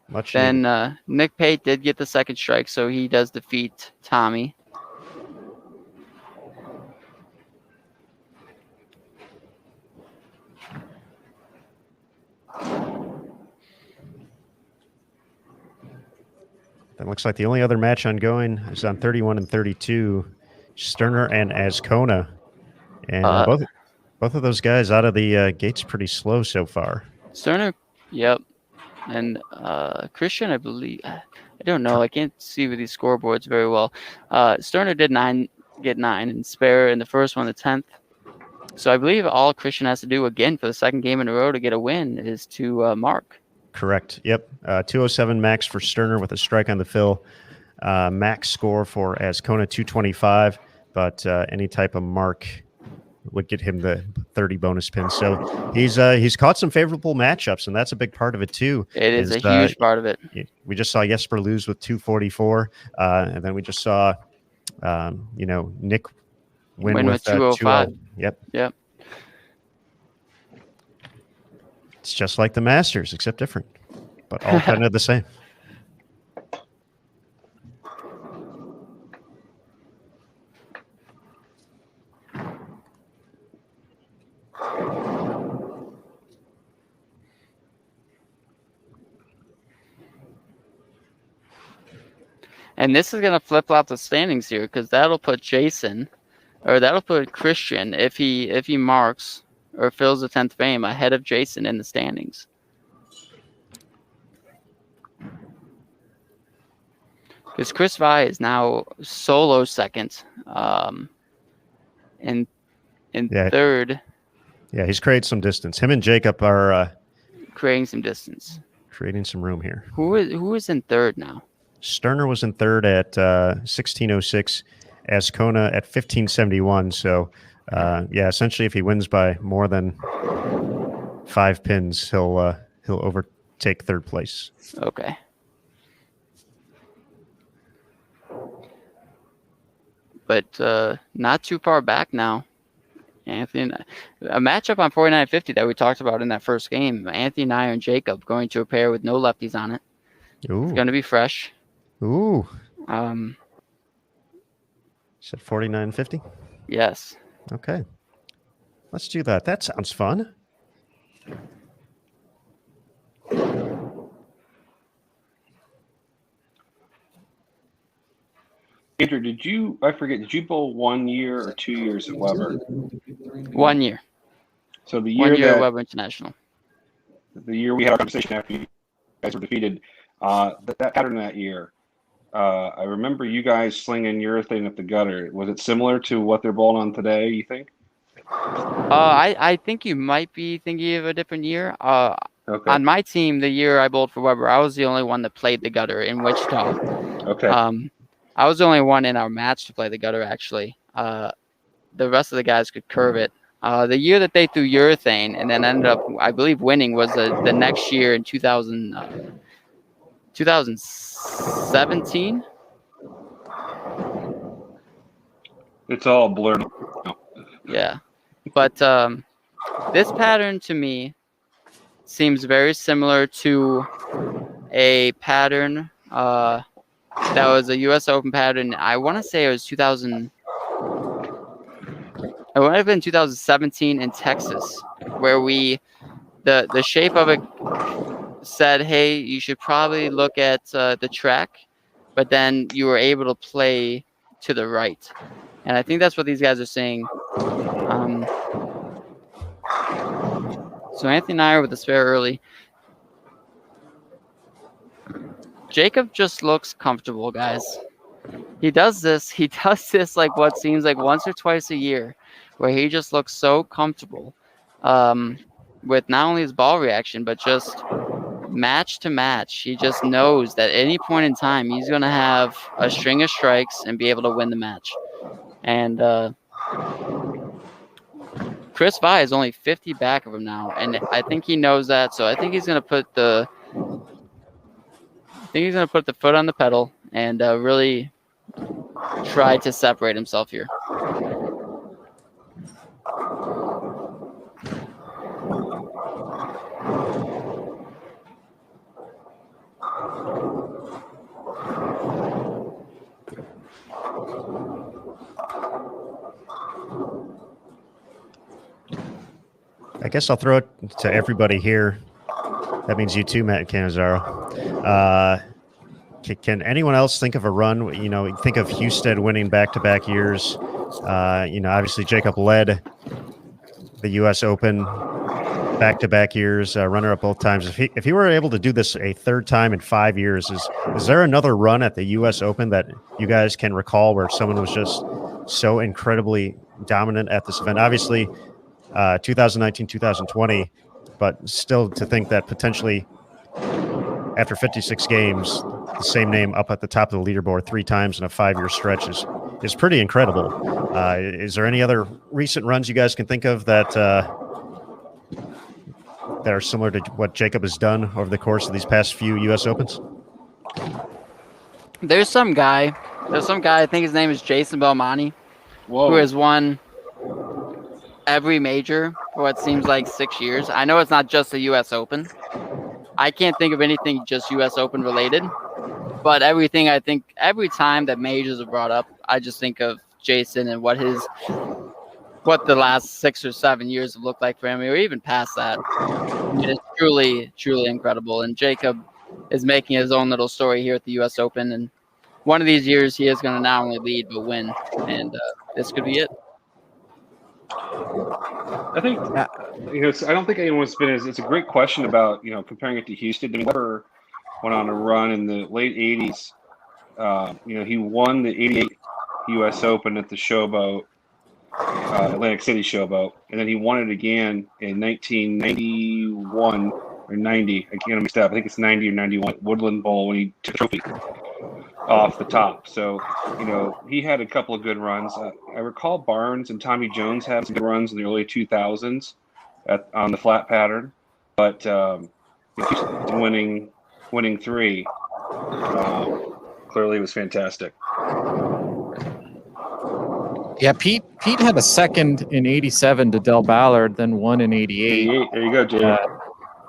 Much then needed. Nick Pate did get the second strike, so he does defeat Tommy. That looks like the only other match ongoing is on 31 and 32, Sterner and Ascona. And both of those guys out of the gates pretty slow so far. Sterner, yep. And Christian, I believe, I don't know. I can't see with these scoreboards very well. Sterner did get 9 and spare in the first one, the 10th. So I believe all Christian has to do again for the second game in a row to get a win is to mark. Correct. Yep. 207 max for Sterner with a strike on the fill. Max score for Ascona 225, but any type of mark would get him the 30 bonus pins. So he's caught some favorable matchups, and that's a big part of it too. It is a huge part of it. We just saw Jesper lose with 244, and then we just saw Nick win with 205. Yep. Yep. It's just like the Masters, except different, but all kind of the same. And this is going to flip-flop the standings here because that'll put Jason, or that'll put Christian, if he marks or fills the 10th frame, ahead of Jason in the standings. Because Chris Vi is now solo second, and third. Yeah, he's created some distance. Him and Jacob are creating some distance, creating some room here. Who is in third now? Sterner was in third at 1606, Ascona at 1571. So, essentially, if he wins by more than 5 pins, he'll overtake third place. Okay. But not too far back now. Anthony, a matchup on 49.50 that we talked about in that first game. Anthony, Nair, and Jacob going to a pair with no lefties on it. Ooh. It's going to be fresh. Ooh. You said 49.50? Yes. Okay. Let's do that. That sounds fun. Andrew, did you bowl 1 year or 2 years at Weber? 1 year. So the year 1 year at Weber International. The year we had our conversation after you guys were defeated, that pattern that year, I remember you guys slinging urethane at the gutter. Was it similar to what they're bowling on today, you think? I think you might be thinking of a different year. Okay. On my team, the year I bowled for Weber, I was the only one that played the gutter in Wichita. Okay. I was the only one in our match to play the gutter, actually. The rest of the guys could curve it. The year that they threw urethane and then ended up, I believe, winning was the next year in 2017. It's all blurred. Yeah. But this pattern to me seems very similar to a pattern that was a U.S. Open pattern. I want to say it was 2000. It would have been 2017 in Texas, where the shape of it said, "Hey, you should probably look at the track," but then you were able to play to the right, and I think that's what these guys are saying. So Anthony and I are with the spare early. Jacob just looks comfortable, guys. He does this like what seems like once or twice a year, where he just looks so comfortable with not only his ball reaction, but just match to match. He just knows that at any point in time, he's going to have a string of strikes and be able to win the match. And Chris Vi is only 50 back of him now, and I think he knows that. So I think he's going to put the foot on the pedal and really try to separate himself here. I guess I'll throw it to everybody here. That means you too, Matt Cannizzaro. Can anyone else think of a run? You know, think of Husted winning back-to-back years. Obviously Jacob led the U.S. Open back-to-back years, runner-up both times. If he were able to do this a third time in 5 years, is there another run at the U.S. Open that you guys can recall where someone was just so incredibly dominant at this event? Obviously, 2019, 2020, but still to think that potentially after 56 games, the same name up at the top of the leaderboard 3 times in a 5-year stretch is pretty incredible. Is there any other recent runs you guys can think of that are similar to what Jacob has done over the course of these past few U.S. Opens? There's some guy, I think his name is Jason Belmonte, who has won every major for what seems like 6 years. I know it's not just the U.S. Open. I can't think of anything just U.S. Open related, but every time that majors are brought up, I just think of Jason and what the last 6 or 7 years have looked like for him, or even past that. It's truly, truly incredible. And Jacob is making his own little story here at the U.S. Open, and one of these years he is going to not only lead but win, and this could be it. I think I don't think anyone's been as. It's a great question about comparing it to Houston. I mean, Weber went on a run in the late '80s. He won the '88 U.S. Open at the Showboat, Atlantic City Showboat, and then he won it again in 1991 or 90. I can't mix it up. I think it's 90 or 91 Woodland Bowl when he took a trophy off the top. So, he had a couple of good runs. I recall Barnes and Tommy Jones had some good runs in the early 2000s on the flat pattern, but winning 3 clearly was fantastic. Yeah, Pete had a second in '87 to Del Ballard, then won in '88. There you go, Jay.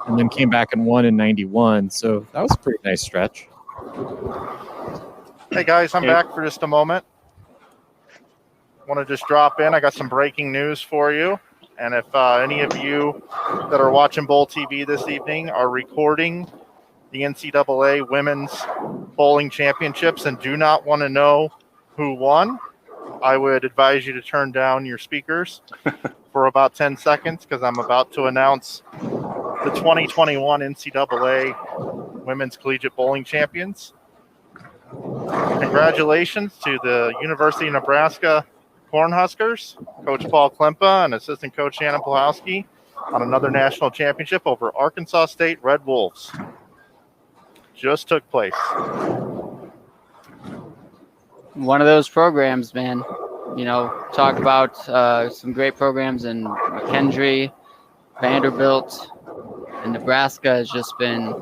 And then came back and won in '91. So that was a pretty nice stretch. Hey guys, I'm back for just a moment. Want to just drop in. I got some breaking news for you. And if any of you that are watching Bowl TV this evening are recording the NCAA Women's Bowling Championships and do not want to know who won, I would advise you to turn down your speakers for about 10 seconds because I'm about to announce the 2021 NCAA Women's Collegiate Bowling Champions. Congratulations to the University of Nebraska Cornhuskers, Coach Paul Klempa and assistant coach Shannon Pulowski on another national championship over Arkansas State Red Wolves. Just took place. One of those programs, man. Talk about some great programs in McKendree, Vanderbilt, and Nebraska has just been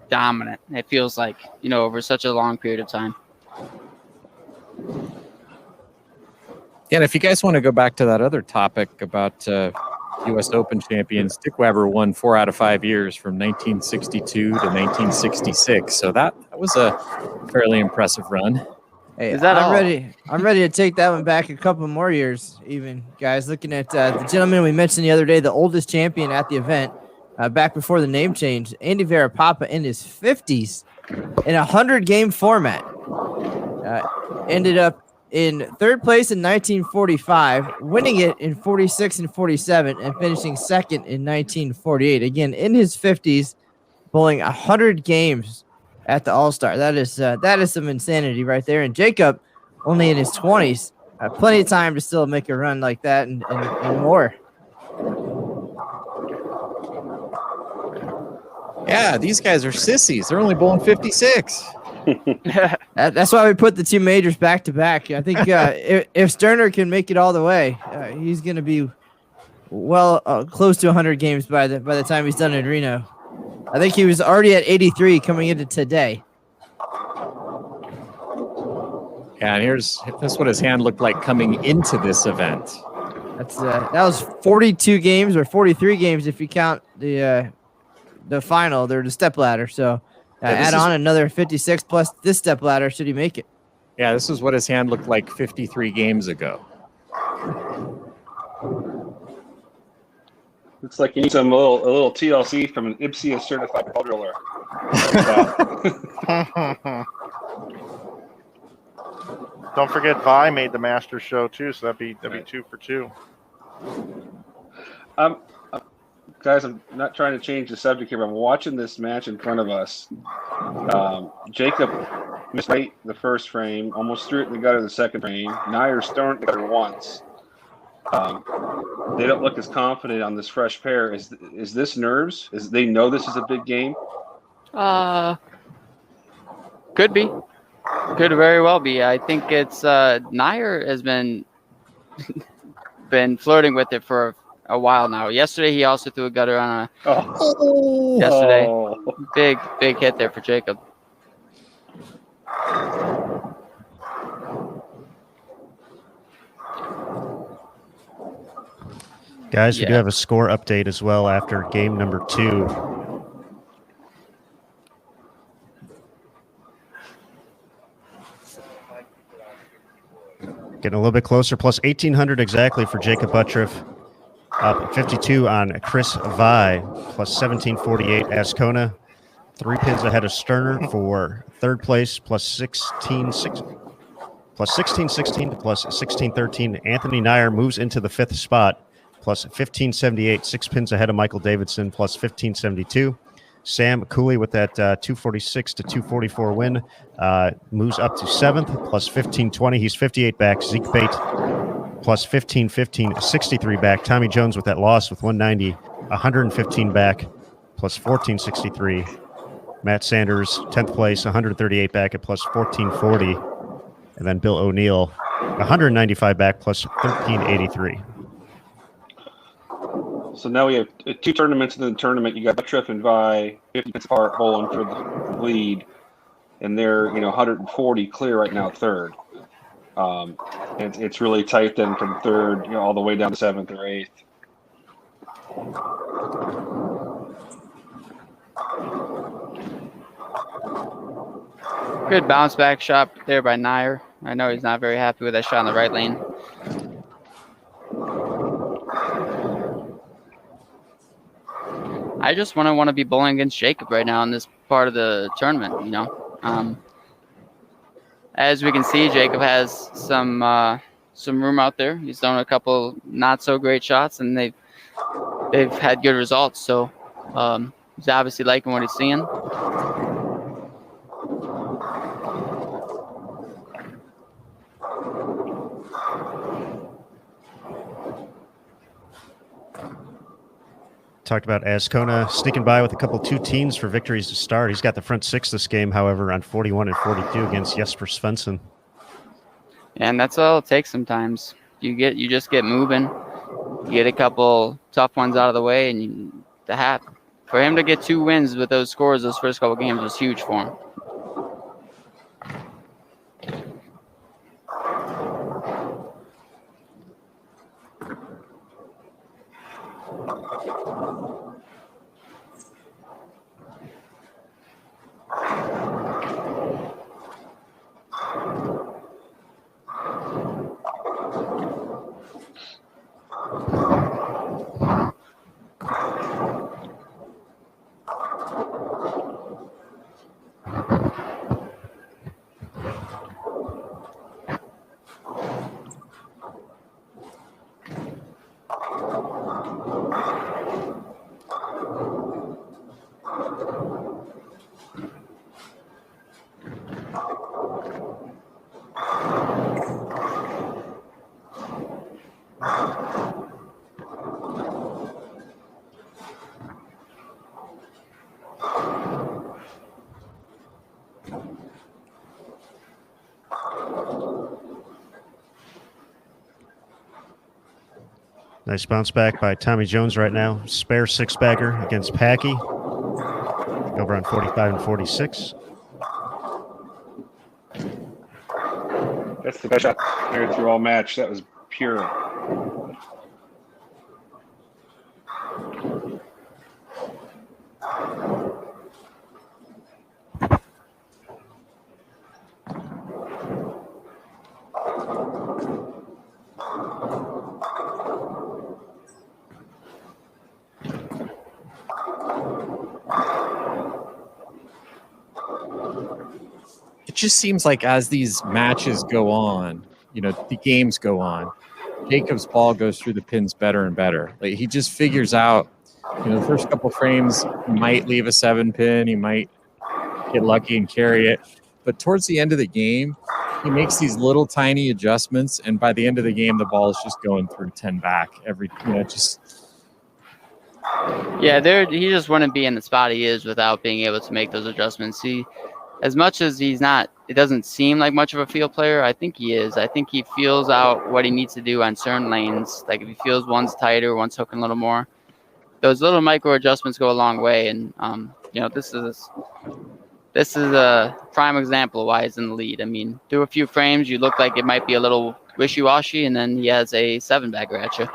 dominant. It feels like, over such a long period of time. Yeah, and if you guys want to go back to that other topic about U.S. Open champions, Dick Weber won 4 out of 5 years from 1962 to 1966. So that was a fairly impressive run. Hey, Is that I'm all? ready. I'm ready to take that one back a couple more years, even guys. Looking at the gentleman we mentioned the other day, the oldest champion at the event, back before the name change, Andy Varapapa in his 50s in a 100-game format. Ended up in third place in 1945, winning it in 46 and 47, and finishing second in 1948. Again, in his 50s, bowling 100 games at the All-Star. That is some insanity right there. And Jacob, only in his 20s, plenty of time to still make a run like that and more. Yeah, these guys are sissies. They're only bowling 56. That's why we put the two majors back to back. I think if Sterner can make it all the way, he's going to be close to 100 games by the time he's done in Reno. I think he was already at 83 coming into today. Yeah, and that's what his hand looked like coming into this event. That was 42 games or 43 games if you count the final. They're the step ladder. So add on another 56 plus this step ladder should he make it. Yeah, this is what his hand looked like 53 games ago. Looks like you need a little TLC from an IPSIA certified ball driller. Don't forget Vi made the Masters show too, so that'd be 2 for 2. Guys, I'm not trying to change the subject here, but I'm watching this match in front of us. Jacob missed right the first frame, almost threw it in the gutter the second frame. Neyer's thrown it in the gutter once. They don't look as confident on this fresh pair. Is this nerves? They know this is a big game? Could be. Could very well be. I think it's Neyer has been flirting with it for a while now. Yesterday he also threw a gutter on yesterday. Big hit there for Jacob. Guys, we do have a score update as well after game number 2. Getting a little bit closer, plus 1,800 exactly for Jacob Buttriff. Up 52 on Chris Vi, plus 1,748 Ascona. 3 pins ahead of Sterner for third place, plus 1616 to plus 1613. Anthony Neyer moves into the 5th spot, plus 1578, 6 pins ahead of Michael Davidson, plus 1572. Sam Cooley with that 246 to 244 win moves up to 7th, plus 1520. He's 58 back. Zeke Bate, plus 1515, 63 back. Tommy Jones with that loss with 190, 115 back, plus 1463. Matt Sanders, 10th place, 138 back at plus 1440. And then Bill O'Neill, 195 back, plus 1383. So now we have 2 tournaments in the tournament. You got Buttriff and Vi 50 minutes apart bowling for the lead, and they're 140 clear right now, third. It's really tight then from third, all the way down to 7th or 8th. Good bounce back shot there by Neyer. I know he's not very happy with that shot in the right lane. I just want to be bowling against Jacob right now in this part of the tournament, As we can see, Jacob has some room out there. He's done a couple not so great shots, and they've had good results. So he's obviously liking what he's seeing. Talked about Ascona sneaking by with a couple 2-teens for victories to start. He's got the front six this game, however, on 41 and 42 against Jesper Svensson. And that's all it takes sometimes. You just get moving. You get a couple tough ones out of the way, and for him to get 2 wins with those scores those first couple games was huge for him. Nice bounce back by Tommy Jones right now. Spare six-bagger against Packy. Over on 45 and 46. That's the best shot there through all match. That was pure. It just seems like as these matches go on, the games go on, Jacob's ball goes through the pins better and better. Like he just figures out, the first couple frames he might leave a 7-pin, he might get lucky and carry it, but towards the end of the game, he makes these little tiny adjustments, and by the end of the game, the ball is just going through 10 back every. Yeah, he just wouldn't be in the spot he is without being able to make those adjustments. As much as he's not, it doesn't seem like much of a field player, I think he is. I think he feels out what he needs to do on certain lanes. Like if he feels one's tighter, one's hooking a little more, those little micro adjustments go a long way. And this is a prime example of why he's in the lead. I mean, through a few frames, you look like it might be a little wishy-washy, and then he has a 7-bagger at you.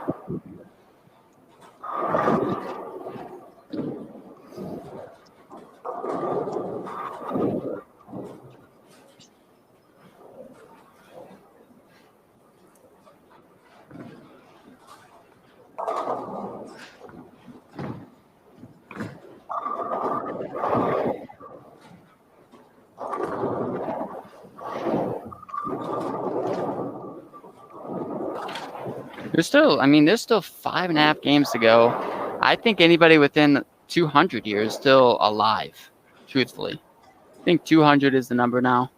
There's still 5.5 games to go. I think anybody within 200 here is still alive, truthfully. I think 200 is the number now.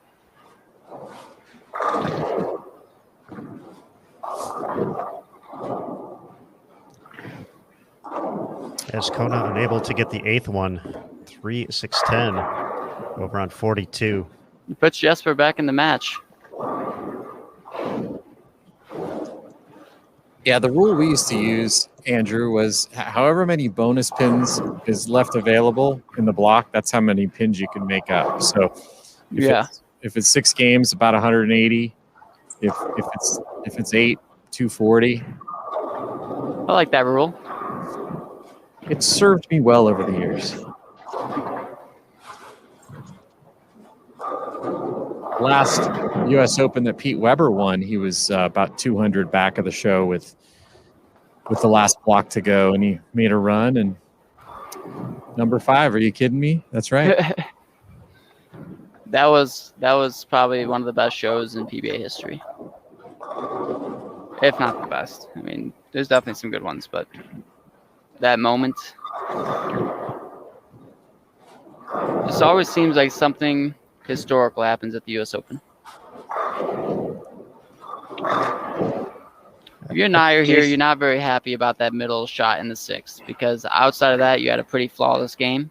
Ascona unable to get the 8th one. 3-6-10 over on 42. He puts Jesper back in the match. Yeah, the rule we used to use, Andrew, was however many bonus pins is left available in the block, that's how many pins you can make up. So if it's 6 games, about 180. If it's 8, 240. I like that rule. It's served me well over the years. Last U.S. Open that Pete Weber won, he was about 200 back of the show with the last block to go, and he made a run. And number 5, are you kidding me? That's right. That was probably one of the best shows in PBA history, if not the best. I mean, there's definitely some good ones, but that moment just always seems like something historical happens at the U.S. Open. You and I are here. Jason- You're not very happy about that middle shot in the 6th because outside of that, you had a pretty flawless game.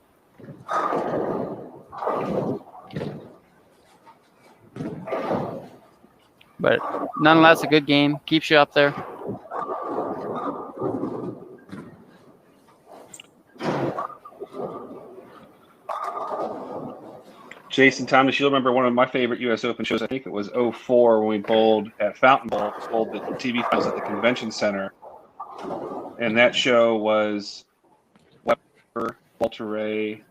But nonetheless, a good game. Keeps you up there. Jason Thomas, you'll remember one of my favorite U.S. Open shows. I think it was 04 when we bowled at Fountain Bowl, bowled the TV finals at the Convention Center. And that show was Weber, Walter Ray,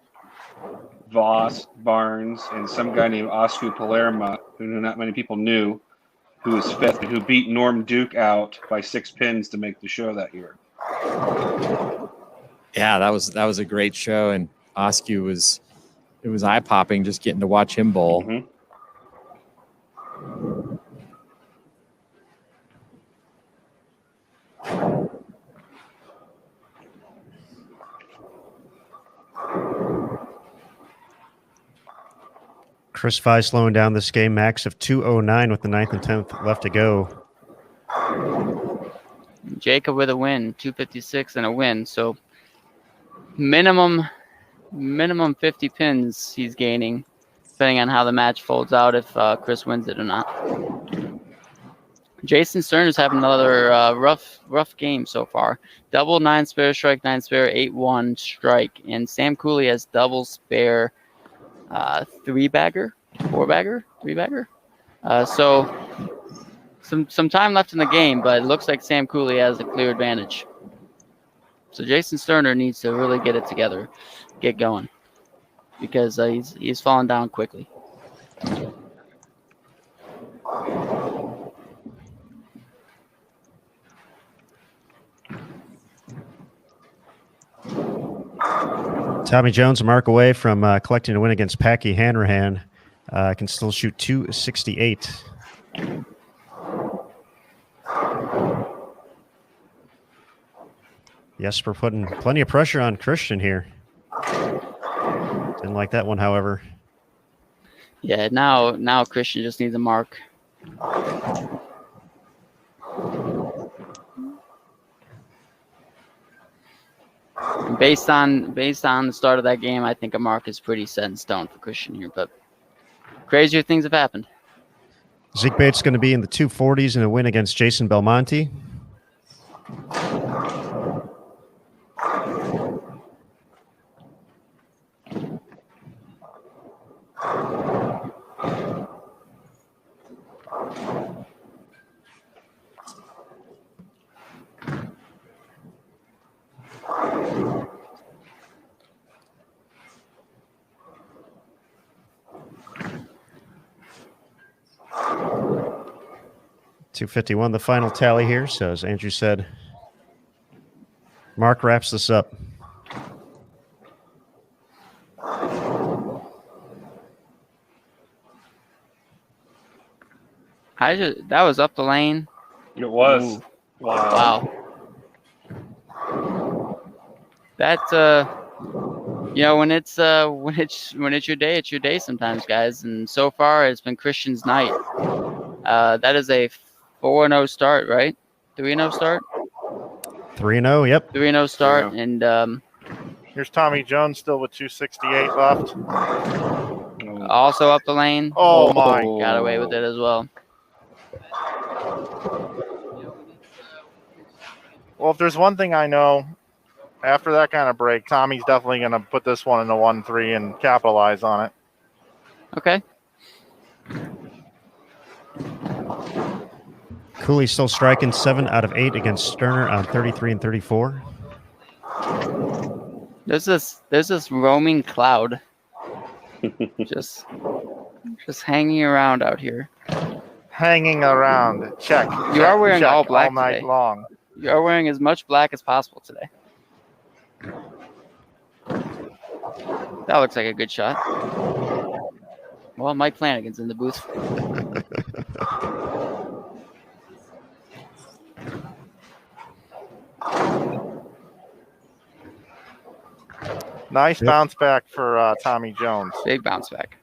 Voss, Barnes, and some guy named Oscar Palermo, who not many people knew, who was 5th, and who beat Norm Duke out by 6 pins to make the show that year. Yeah, that was a great show, and Oscu was eye popping just getting to watch him bowl. Mm-hmm. Chris Fye slowing down this game, max of 209 with the 9th and 10th left to go. Jacob with a win, 256 and a win. So minimum 50 pins he's gaining, depending on how the match folds out, if Chris wins it or not. Jason Stern is having another rough game so far. Double 9 spare strike, 9 spare, 8-1 strike. And Sam Cooley has double spare 3-bagger, 4-bagger, 3-bagger. So some time left in the game, but it looks like Sam Cooley has a clear advantage. So Jason Sterner needs to really get it together, get going, because he's falling down quickly. Tommy Jones, a mark away from collecting a win against Packy Hanrahan. Can still shoot 268. Jesper putting plenty of pressure on Christian here. Didn't like that one, however. Yeah, now Christian just needs a mark. Based on the start of that game, I think a mark is pretty set in stone for Christian here, but crazier things have happened. Zeke Bates going to be in the 240s in a win against Jason Belmonte. .251, the final tally here. So as Andrew said, Mark wraps this up. That was up the lane. It was. Ooh. Wow. That when it's your day, it's your day sometimes, guys. And so far, it's been Christian's night. That is a 4-0 start, right? 3-0 start. 3-0, yep. 3-0 start, Yeah. and Here's Tommy Jones still with 268 left. also up the lane. Oh, my. Got away with it as well. Well, if there's one thing I know, after that kind of break, Tommy's definitely going to put this one in the 1-3 and capitalize on it. Okay. Cooley still striking 7 out of 8 against Sterner on 33 and 34. There's this roaming cloud, just hanging around out here. Hanging around. Check. You are wearing check all black all night today. long. You are wearing as much black as possible today. That looks like a good shot. Well, Mike Flanagan's in the booth. Nice Yep. bounce back for Tommy Jones. Big bounce back.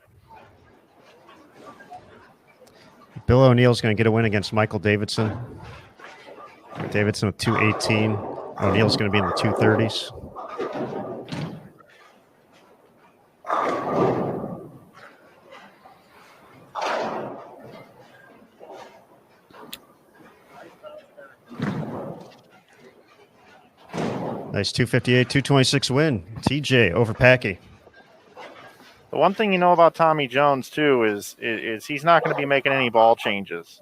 Bill O'Neill's going to get a win against Michael Davidson. Davidson with 218. O'Neill's going to be in the 230s. Nice 258, 226 win. TJ over Packy. The one thing you know about Tommy Jones too is he's not going to be making any ball changes.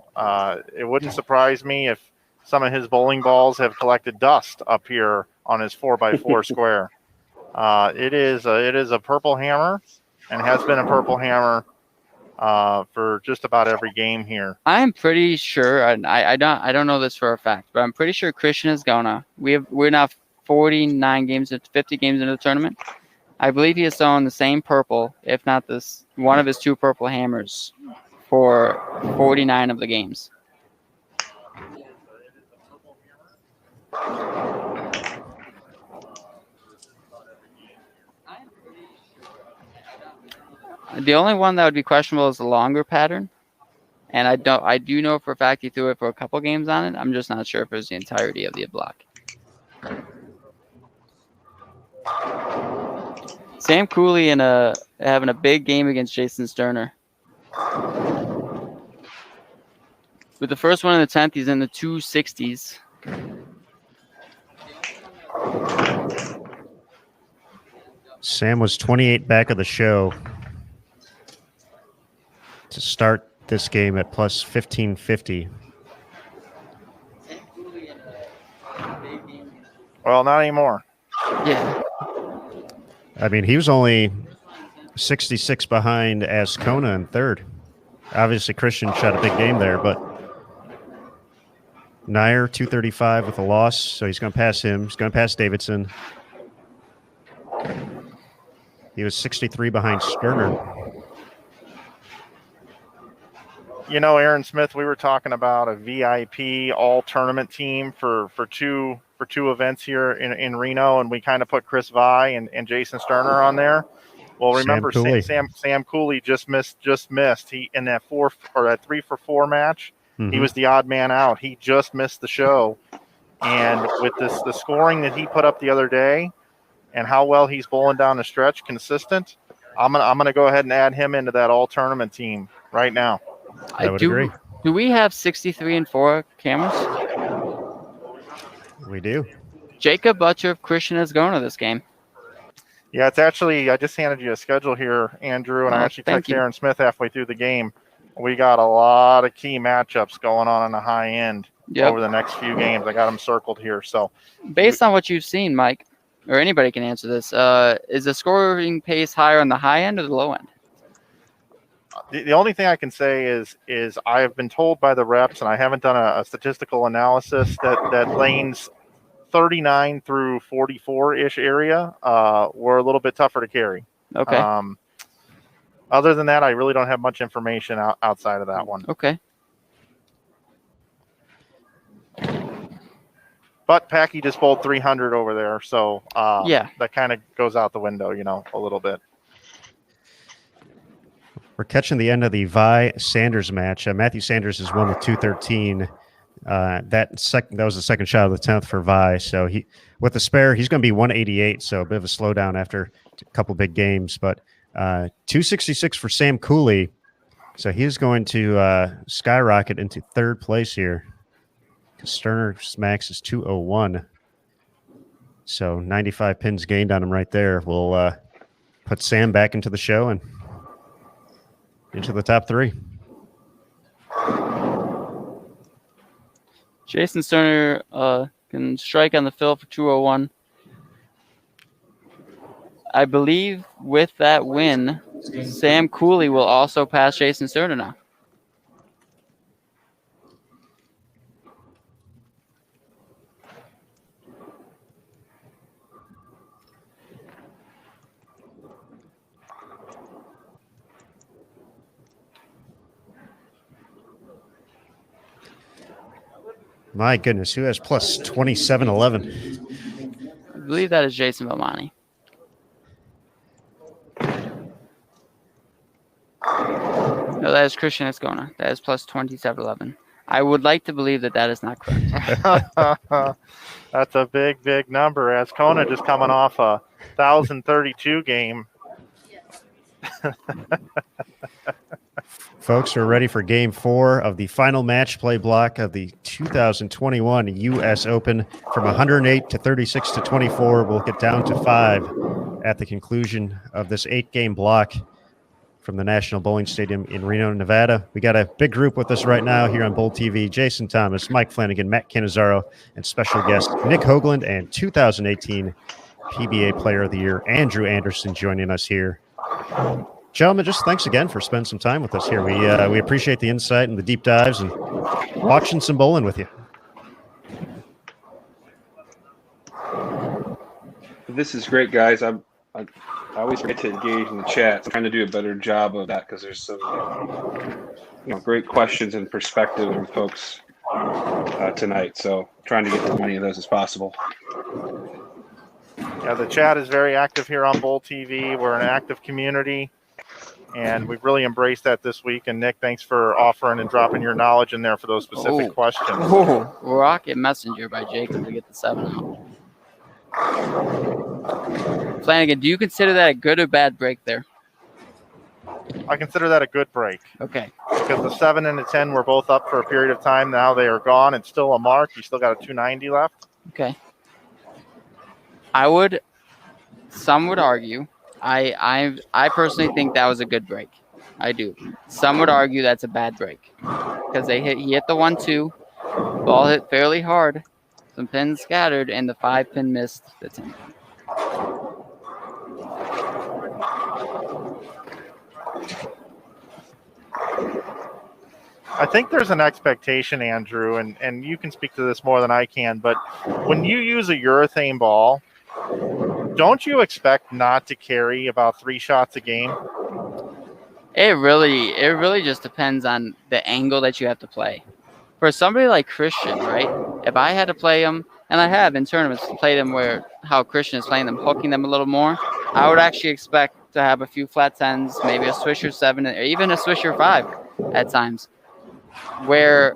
It wouldn't surprise me if some of his bowling balls have collected dust up here on his 4x4 square. It is a purple hammer, and has been a purple hammer for just about every game here. I'm pretty sure, and I don't know this for a fact, but I'm pretty sure Christian is gonna. We're now 49 games, 50 games into the tournament. I believe he has thrown the same purple, if not one of his 2 purple hammers, for 49 of the games. The only one that would be questionable is the longer pattern, and I do know for a fact he threw it for a couple games on it. I'm just not sure if it was the entirety of the block. Sam Cooley having a big game against Jason Sterner. With the first one in the 10th, he's in the 260s. Sam was 28 back of the show to start this game at plus 1550. Well, not anymore. Yeah. I mean, he was only 66 behind Ascona in third. Obviously, Christian shot a big game there, but Nair 235 with a loss, so he's going to pass him. He's going to pass Davidson. He was 63 behind Sterner. You know, Aaron Smith, we were talking about a VIP all tournament team for two events here in Reno, and we kind of put Chris Vi and Jason Sterner on there. Well, remember Sam Cooley just missed. He in that 3 for 4 match, he was the odd man out. He just missed the show, and with the scoring that he put up the other day, and how well he's bowling down the stretch, consistent, I'm gonna go ahead and add him into that all tournament team right now. I would agree. Do we have 63 and 4 cameras? We do. Jacob Butcher of Christian is going to this game. Yeah, it's actually, I just handed you a schedule here, Andrew, and I actually texted Aaron Smith halfway through the game. We got a lot of key matchups going on the high end over the next few games. I got them circled here. So, based on what you've seen, Mike, or anybody can answer this, is the scoring pace higher on the high end or the low end? The only thing I can say is I have been told by the reps, and I haven't done a statistical analysis, that lanes 39 through 44-ish area were a little bit tougher to carry. Okay. Other than that, I really don't have much information outside of that one. Okay. But Packy just bowled 300 over there, so that kind of goes out the window, a little bit. We're catching the end of the Vi Sanders match. Matthew Sanders has won with 213. That was the second shot of the 10th for Vi. So he, with the spare, he's going to be 188. So a bit of a slowdown after a couple big games. But 266 for Sam Cooley. So he's going to skyrocket into third place here. Sterner's max is 201. So 95 pins gained on him right there. We'll put Sam back into the show and into the top 3. Jason Sterner can strike on the fill for 201. I believe with that win, Sam Cooley will also pass Jason Sterner now. My goodness, who has plus 2711? I believe that is Jason Belmonte. No, that is Christian Escona. That is plus 2711. I would like to believe that that is not correct. That's a big, big number. As Kona just coming off a 1,032 game. Folks, we're ready for game 4 of the final match play block of the 2021 U.S. Open. From 108 to 36 to 24, we'll get down to 5 at the conclusion of this 8-game block from the National Bowling Stadium in Reno, Nevada. We got a big group with us right now here on Bowl TV. Jason Thomas, Mike Flanagan, Matt Cannizzaro, and special guest Nick Hoagland, and 2018 PBA Player of the Year Andrew Anderson joining us here. Gentlemen, just thanks again for spending some time with us here. We appreciate the insight and the deep dives and watching some bowling with you. This is great, guys. I always forget to engage in the chat. I'm trying to do a better job of that because there's some great questions and perspective from folks tonight. So trying to get to as many of those as possible. Yeah, the chat is very active here on Bowl TV. We're an active community, and we've really embraced that this week. And Nick, thanks for offering and dropping your knowledge in there for those specific questions. Oh, Rocket Messenger by Jacob to get the 7 out. Flanagan, do you consider that a good or bad break there? I consider that a good break. Okay. Because the 7 and the 10 were both up for a period of time. Now they are gone. It's still a mark. You still got a 290 left. Okay. Some would argue. I personally think that was a good break. I do. Some would argue that's a bad break because he hit the 1-2, ball hit fairly hard, some pins scattered, and the 5-pin missed the 10. I think there's an expectation, Andrew, and you can speak to this more than I can, but when you use a urethane ball, don't you expect not to carry about 3 shots a game? It really just depends on the angle that you have to play. For somebody like Christian, right? If I had to play him, and I have in tournaments to play them how Christian is playing them, hooking them a little more, I would actually expect to have a few flat 10s, maybe a swisher 7, or even a swisher 5 at times. Where,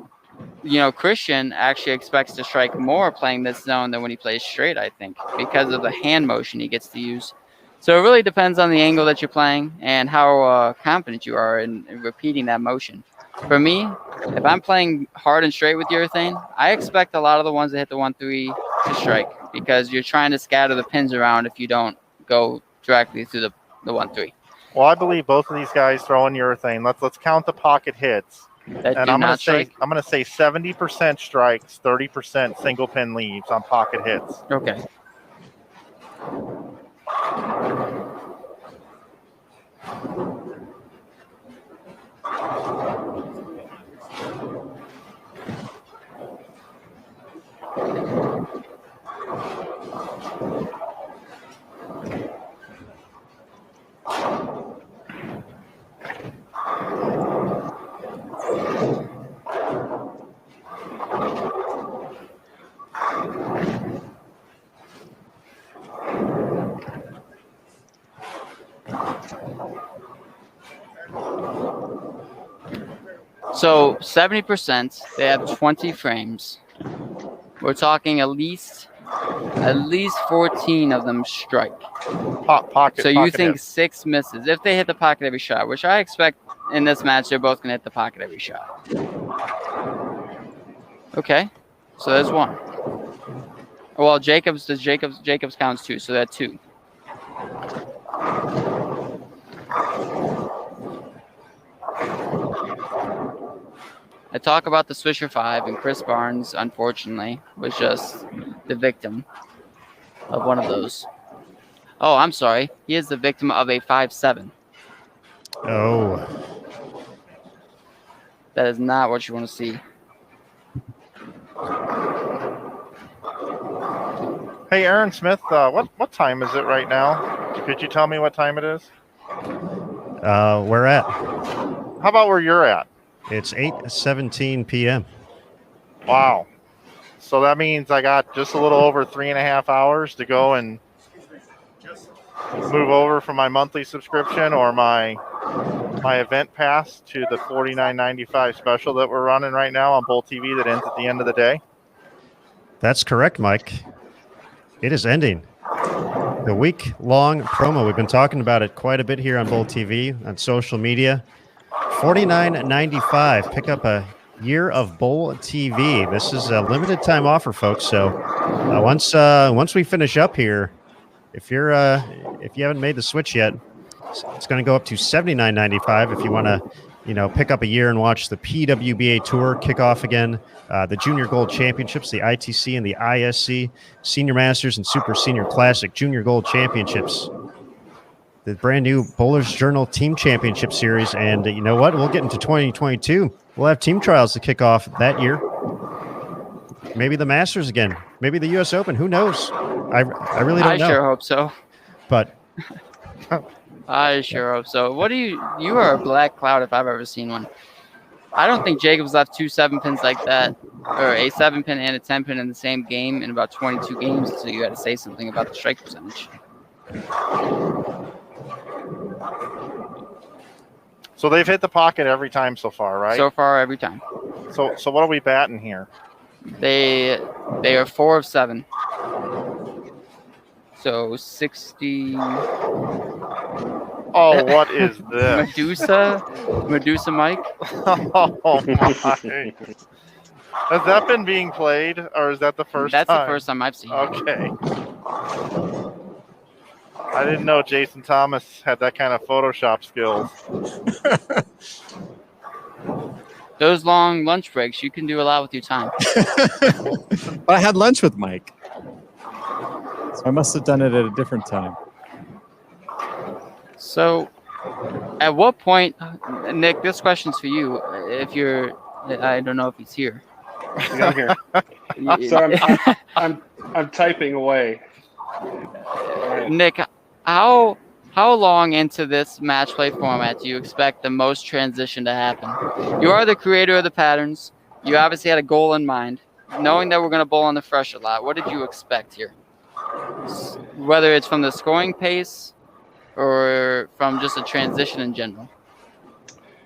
Christian actually expects to strike more playing this zone than when he plays straight, I think, because of the hand motion he gets to use. So it really depends on the angle that you're playing and how confident you are in repeating that motion. For me, if I'm playing hard and straight with urethane, I expect a lot of the ones that hit the 1-3 to strike because you're trying to scatter the pins around if you don't go directly through the 1-3. Well, I believe both of these guys throw in urethane. Let's count the pocket hits. And I'm going to say 70% strikes, 30% single pin leaves on pocket hits. Okay. So 70%, they have 20 frames. We're talking at least 14 of them strike. Pocket. So you think hit. 6 misses if they hit the pocket every shot, which I expect in this match they're both going to hit the pocket every shot. Okay, so there's 1. Well, Jacobs counts 2, so that's 2. I talk about the Swisher 5, and Chris Barnes, unfortunately, was just the victim of one of those. Oh, I'm sorry. He is the victim of a 5-7. Oh. That is not what you want to see. Hey, Aaron Smith, what time is it right now? Could you tell me what time it is? Where at? How about where you're at? It's 8:17 p.m. Wow. So that means I got just a little over 3.5 hours to go and move over from my monthly subscription or my my event pass to the $49.95 special that we're running right now on Bull TV that ends at the end of the day? That's correct, Mike. It is ending. The week-long promo. We've been talking about it quite a bit here on Bull TV, on social media. $49.95. Pick up a year of Bull TV. This is a limited time offer, folks. So once we finish up here, if you haven't made the switch yet, it's going to go up to $79.95 if you want to, pick up a year and watch the PWBA Tour kick off again, the Junior Gold Championships, the ITC and the ISC, Senior Masters and Super Senior Classic Junior Gold Championships, the brand new Bowlers Journal Team Championship Series, and you know what? We'll get into 2022. We'll have team trials to kick off that year. Maybe the Masters again. Maybe the U.S. Open. Who knows? I really don't know. I sure hope so. But I sure hope so. You are a black cloud if I've ever seen one. I don't think Jacobs left 2 7-pins like that, or a 7-pin and a 10-pin in the same game in about 22 games, so you got to say something about the strike percentage. So they've hit the pocket every time so far, right? So far, every time. So what are we batting here? They are 4 of 7. So 60. Oh, what is this? Medusa Mike. Oh my! Has that been being played, or is that the first time? That's the first time I've seen it. Okay. I didn't know Jason Thomas had that kind of Photoshop skills. Those long lunch breaks, you can do a lot with your time. But I had lunch with Mike. So I must have done it at a different time. So, at what point, Nick, this question's for you. I don't know if he's here. Yeah, I'm here. So I'm typing away. Nick, how long into this match play format do you expect the most transition to happen? You are the creator of the patterns. You obviously had a goal in mind. Knowing that we're going to bowl on the fresh a lot, what did you expect here? Whether it's from the scoring pace or from just a transition in general?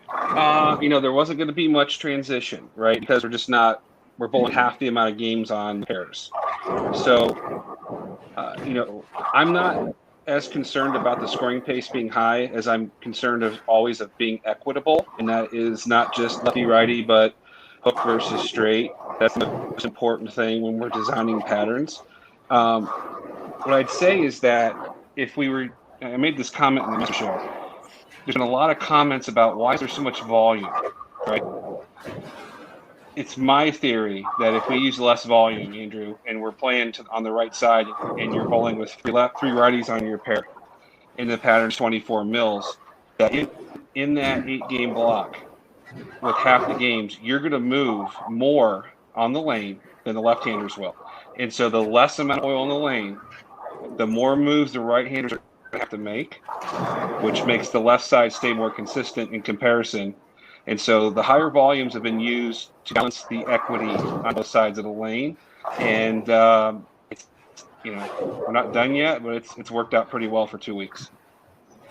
There wasn't going to be much transition, right? Because we're bowling half the amount of games on pairs. So, I'm not as concerned about the scoring pace being high as I'm concerned of being equitable. And that is not just lefty righty, but hook versus straight. That's the most important thing when we're designing patterns. What I'd say is that I made this comment in the Master Show. There's been a lot of comments about why is there so much volume, right? It's my theory that if we use less volume, Andrew, and we're playing on the right side, and you're bowling with three righties on your pair, and the pattern's 24 mils, that in that 8-game block, with half the games, you're going to move more on the lane than the left-handers will. And so the less amount of oil in the lane, the more moves the right-handers have to make, which makes the left side stay more consistent in comparison. And so the higher volumes have been used to balance the equity on both sides of the lane. And we're not done yet, but it's worked out pretty well for 2 weeks.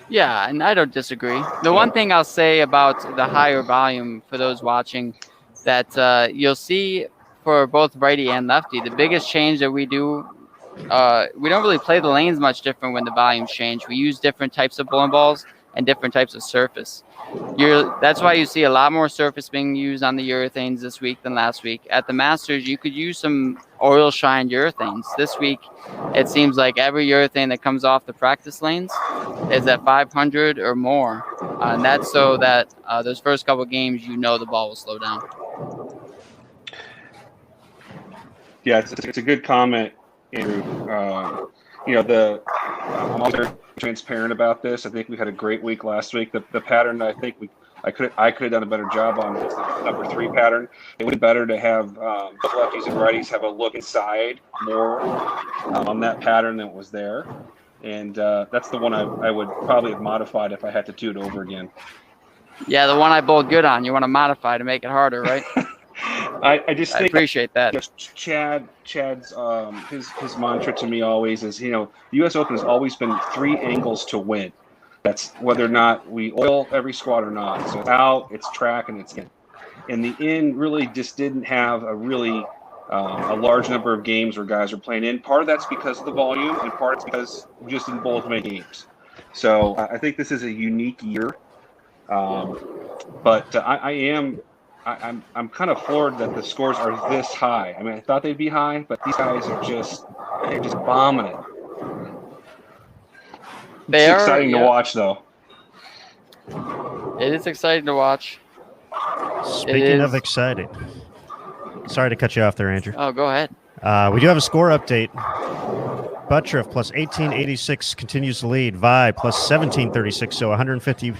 Yeah, and I don't disagree. The one thing I'll say about the higher volume for those watching, that you'll see for both righty and lefty, the biggest change that we do, we don't really play the lanes much different when the volumes change. We use different types of bowling balls and different types of surface. That's why you see a lot more surface being used on the urethanes this week than last week. At the Masters, you could use some oil shine urethanes. This week, it seems like every urethane that comes off the practice lanes is at 500 or more. And that's so that those first couple games, the ball will slow down. Yeah, it's a good comment, Andrew. I'm also very transparent about this. I think we had a great week last week. The pattern, I think I could have done a better job on the number 3 pattern. It would be better to have both lefties and righties have a look inside more on that pattern than was there. And that's the one I would probably have modified if I had to do it over again. Yeah, the one I bowled good on. You want to modify to make it harder, right? I just think, appreciate that. Chad's his mantra to me always is, the U.S. Open has always been 3 angles to win. That's whether or not we oil every squad or not. So it's out, it's track, and it's in. And the in really just didn't have a large number of games where guys are playing in. Part of that's because of the volume, and part it's because we just didn't bowl as many games. So I think this is a unique year. But I'm kind of floored that the scores are this high. I mean, I thought they'd be high, but these guys are they're just bombing it. It's exciting to watch, though. It is exciting to watch. Speaking of exciting, sorry to cut you off there, Andrew. Oh, go ahead. We do have a score update. Buttriff plus 1886 continues to lead. Vi plus 1736, so 150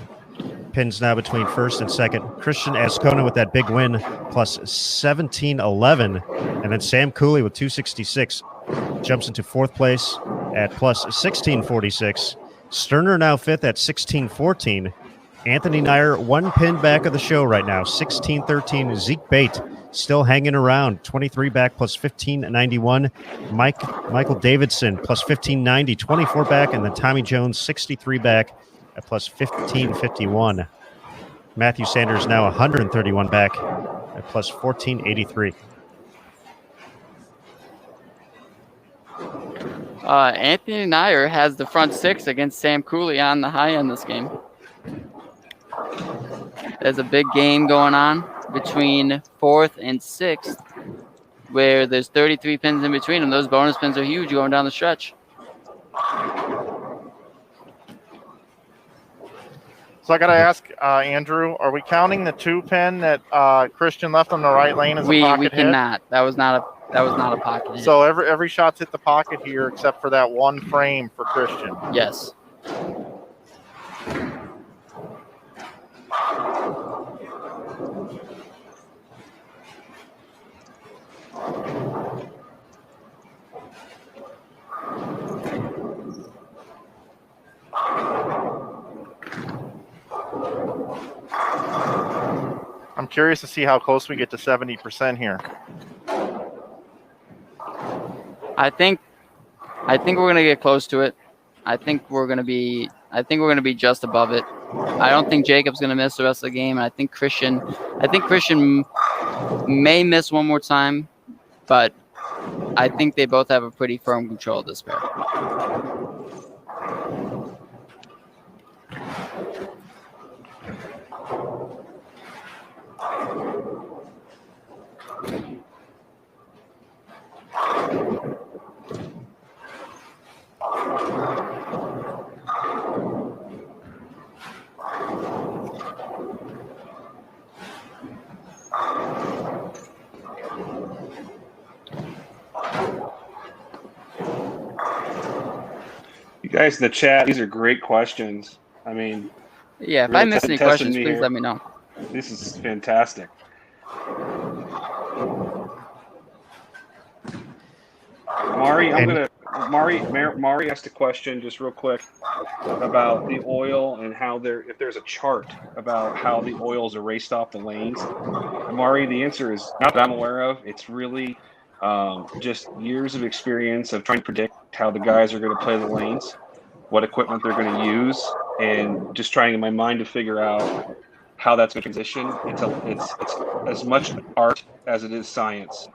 pins now between first and second. Christian Ascona with that big win plus 1711. And then Sam Cooley with 266 jumps into fourth place at plus 1646. Sterner now fifth at 1614. Anthony Nyer one pin back of the show right now, 1613. Zeke Bate still hanging around, 23 back plus 1591. Michael Davidson plus 1590, 24 back, and then Tommy Jones 63 back at plus 1551. Matthew Sanders now 131 back at plus 1483. Anthony Nyer has the front six against Sam Cooley on the high end this game. There's a big game going on between fourth and sixth where there's 33 pins in between them. Those bonus pins are huge going down the stretch. So I got to ask, Andrew, are we counting the 2 pin that Christian left on the right lane as a pocket we hit? cannot. That was not a pocket hit. So every shot's hit the pocket here except for that one frame for Christian. Yes. I'm curious to see how close we get to 70% here. I think we're gonna get close to it. I think we're gonna be just above it. I don't think Jacob's gonna miss the rest of the game, and I think Christian may miss one more time, but I think they both have a pretty firm control of this pair. You guys in the chat, these are great questions. I mean, Yeah, if really I miss any testing questions, me please here. let me know. This is fantastic. Mari asked a question just real quick about the oil and how if there's a chart about how the oils are raced off the lanes. Mari, the answer is not that I'm aware of. It's really just years of experience of trying to predict how the guys are going to play the lanes, what equipment they're going to use, and just trying in my mind to figure out how that's going to transition. It's as much art as it is science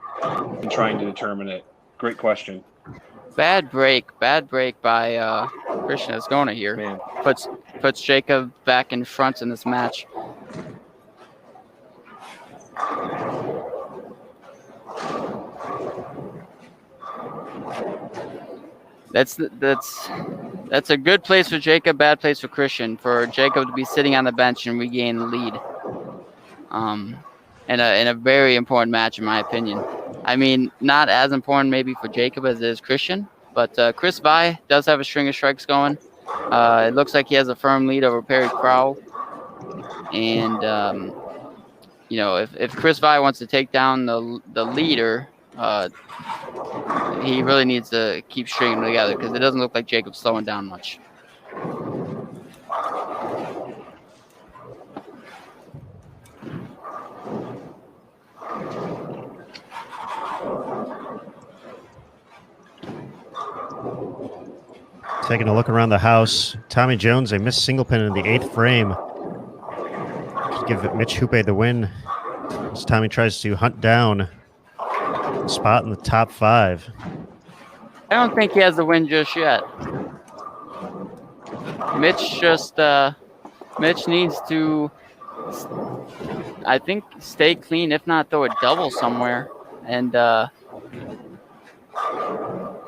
in trying to determine it. Great question. Bad break by Christian Ascona here. Man. Puts Jacob back in front in this match. That's a good place for Jacob, bad place for Christian. For Jacob to be sitting on the bench and regain the lead. In a very important match, in my opinion. I mean, not as important maybe for Jacob as it is Christian, but Chris Vi does have a string of strikes going. It looks like he has a firm lead over Perry Crowell. And, if Chris Vi wants to take down the leader, he really needs to keep stringing them together because it doesn't look like Jacob's slowing down much. Taking a look around the house, Tommy Jones, a missed single pin in the 8th frame. Should give Mitch Hoope the win as Tommy tries to hunt down a spot in the top 5. I don't think he has the win just yet. Mitch needs to, I think, stay clean, if not throw a double somewhere. And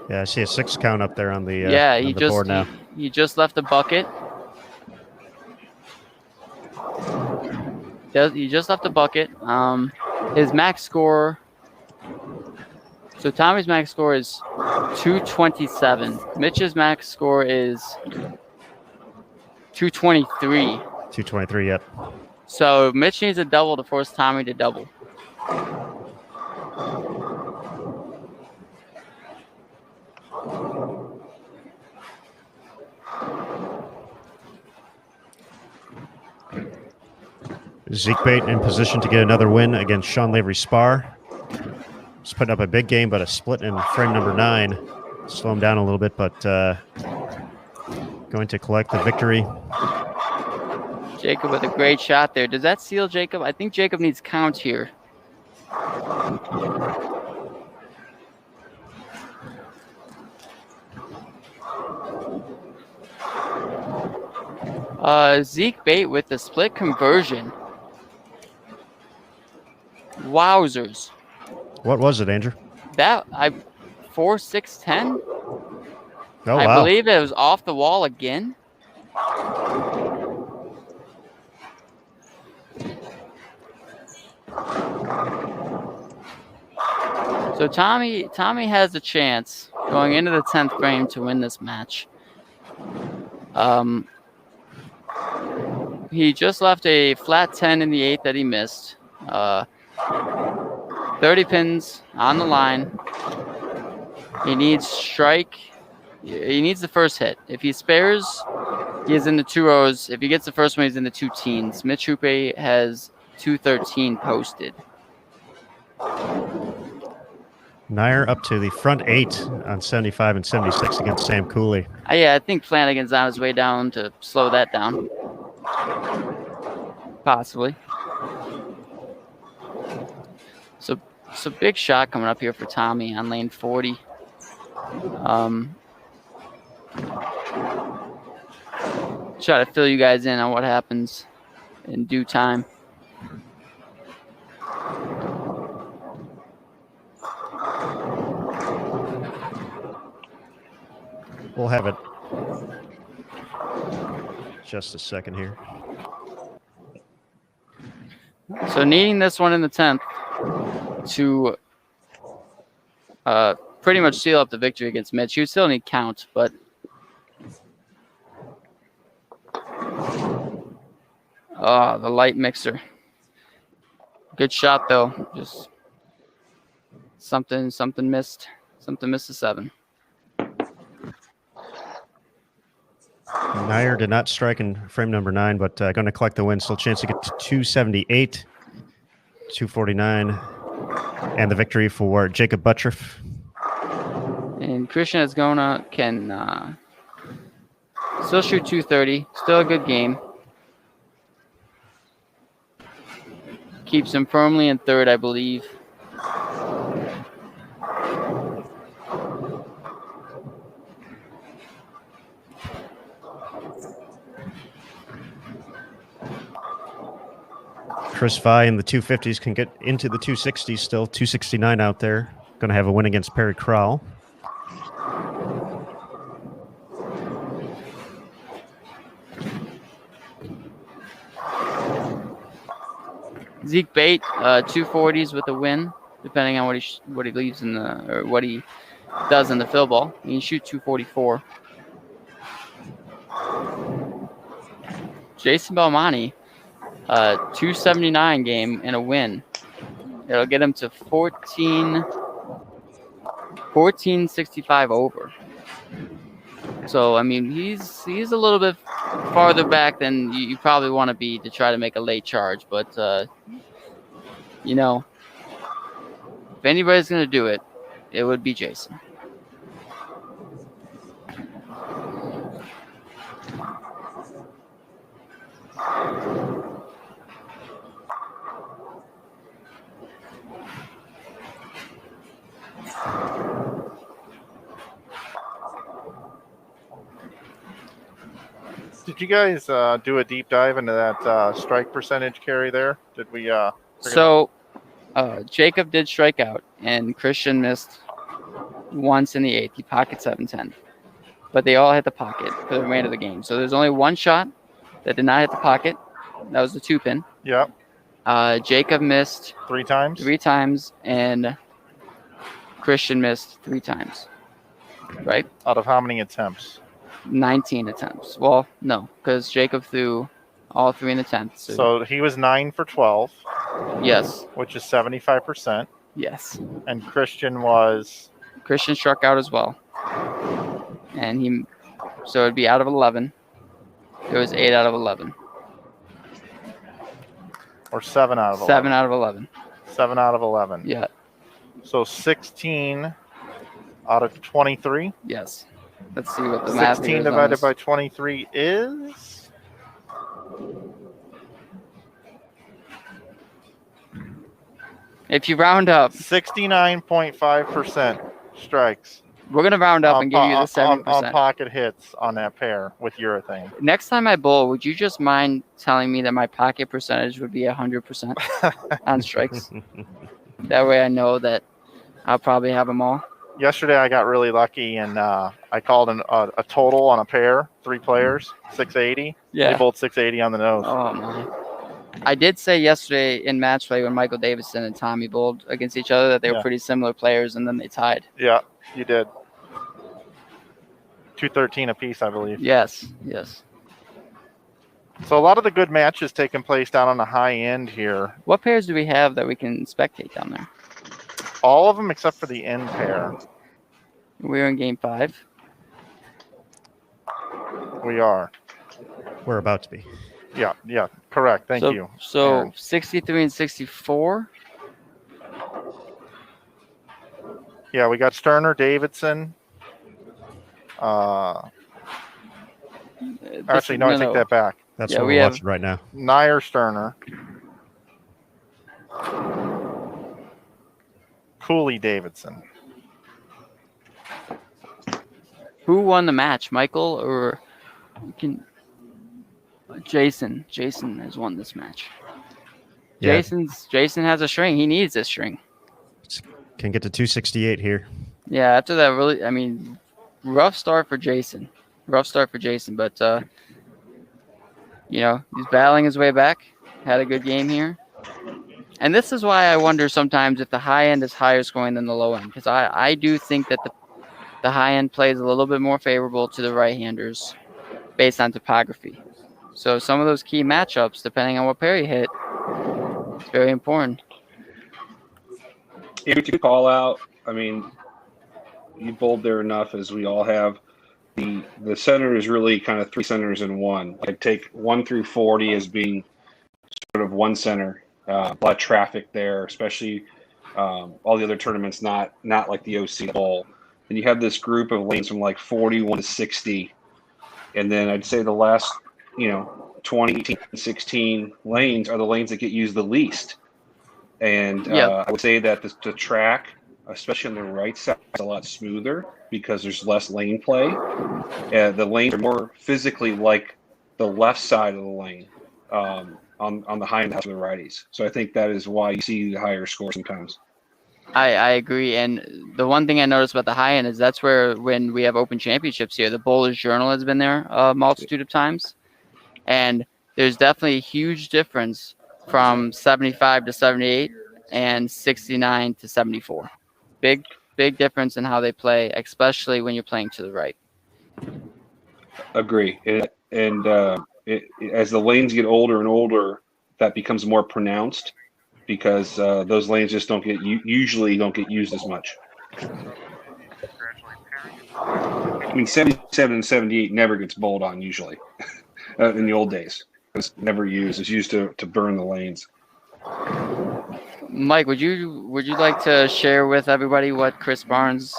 Yeah, I see a 6 count up there on the he on the board now. he just left the bucket. He just left the bucket. His max score. So Tommy's max score is 227. Mitch's max score is 223. 223, yep. So Mitch needs a double to force Tommy to double. Zeke Bate in position to get another win against Sean Lavery Spar. He's putting up a big game, but a split in frame number 9. Slow him down a little bit, but going to collect the victory. Jacob with a great shot there. Does that seal Jacob? I think Jacob needs count here. Zeke Bate with the split conversion. Wowzers. What was it, Andrew? 4-6-10. Oh, I wow. believe it was off the wall again. So Tommy has a chance going into the 10th frame to win this match. He just left a flat 10 in the 8th that he missed. 30 pins on the line. He needs strike. He needs the first hit. If he spares, he is in the 2 rows. If he gets the first one, he's in the 2 teens. Mitch Hoope has 213 posted. Nair up to the front 8 on 75 and 76 against Sam Cooley. Yeah, I think Flanagan's on his way down to slow that down. Possibly. So big shot coming up here for Tommy on lane 40. Try to fill you guys in on what happens in due time. We'll have it just a second here. So needing this one in the 10th to pretty much seal up the victory against Mitch. You still need count, but the light mixer. Good shot though. Just something missed. Something missed a 7. Nair did not strike in frame number 9, but going to collect the win. Still a chance to get to 278, 249, and the victory for Jacob Buttriff. And Christian Ascona can still shoot 230. Still a good game. Keeps him firmly in 3rd, I believe. Chris Vai in the 250s can get into the 260s still. 269 out there. Going to have a win against Perry Crowell. Zeke Bate, 240s with a win, depending on what he leaves in the or what he does in the fill ball. He can shoot 244. Jason Belmonte, 279 game and a win. It'll get him to 1465 over. So I mean, he's a little bit farther back than you probably want to be to try to make a late charge, but you know, if anybody's gonna do it, it would be Jason. Did you guys do a deep dive into that strike percentage carry there? Did we? So Jacob did strike out, and Christian missed once in the 8th. He pocket 7-10. But they all hit the pocket for the remainder of the game. So there's only one shot that did not hit the pocket. That was the 2-pin. Yep. Jacob missed 3 times. 3 times, and Christian missed 3 times. Right? Out of how many attempts? 19 attempts. Well, no, because Jacob threw all 3 in the 10th. So he was 9 for 12. Yes. Which is 75%. Yes. And Christian was. Christian struck out as well. And so it'd be out of 11. It was 8 out of 11. Or 7 out of 11. 7 out of 11. 7 out of 11. Yeah. So 16 out of 23. Yes. Let's see what the math 16 divided by 23 is. If you round up, 69.5% strikes. We're gonna round up and give you the 7%. On pocket hits on that pair with urethane. Next time I bowl, would you just mind telling me that my pocket percentage would be 100% on strikes? That way I know that I'll probably have them all. Yesterday I got really lucky and I called a total on a pair, 3 players, 680. Yeah. They bowled 680 on the nose. Oh my. I did say yesterday in match play when Michael Davidson and Tommy bowled against each other that they were pretty similar players, and then they tied. Yeah, you did. 213 apiece, I believe. Yes. So a lot of the good matches taking place down on the high end here. What pairs do we have that we can spectate down there? All of them except for the end pair. We're in game 5. We are. We're about to be. Yeah, correct. Thank you. So Aaron. 63 and 64. Yeah, we got Sterner, Davidson. Actually, no, I take that back. That's Yeah, what we we're have- watching right now. Nair, Sterner. Cooley, Davidson. Who won the match, Michael or Jason? Jason has won this match. Yeah. Jason has a string. He needs this string. Can get to 268 here. Yeah, after that, really, I mean, rough start for Jason. But he's battling his way back. Had a good game here. And this is why I wonder sometimes if the high end is higher scoring than the low end, because I do think that the high end plays a little bit more favorable to the right-handers based on topography. So some of those key matchups, depending on what pair you hit, it's very important. If you call out, I mean, you bowled there enough as we all have. The center is really kind of 3 centers in one. I'd take 1 through 40 as being sort of one center. A lot of traffic there, especially all the other tournaments, not like the OC Bowl. And you have this group of lanes from like 41 to 60. And then I'd say the last, 20, 18, 16 lanes are the lanes that get used the least. And I would say that the track, especially on the right side, is a lot smoother because there's less lane play. The lanes are more physically like the left side of the lane on the high end of the righties. So I think that is why you see the higher score sometimes. I agree. And the one thing I noticed about the high end is that's where when we have open championships here, the Bowler's Journal has been there a multitude of times. And there's definitely a huge difference from 75 to 78 and 69 to 74. Big difference in how they play, especially when you're playing to the right. Agree. And as the lanes get older and older, that becomes more pronounced because those lanes just usually don't get used as much. I mean, 77 and 78 never gets bowled on usually in the old days. It's never used. It's used to burn the lanes. Mike, would you like to share with everybody what Chris Barnes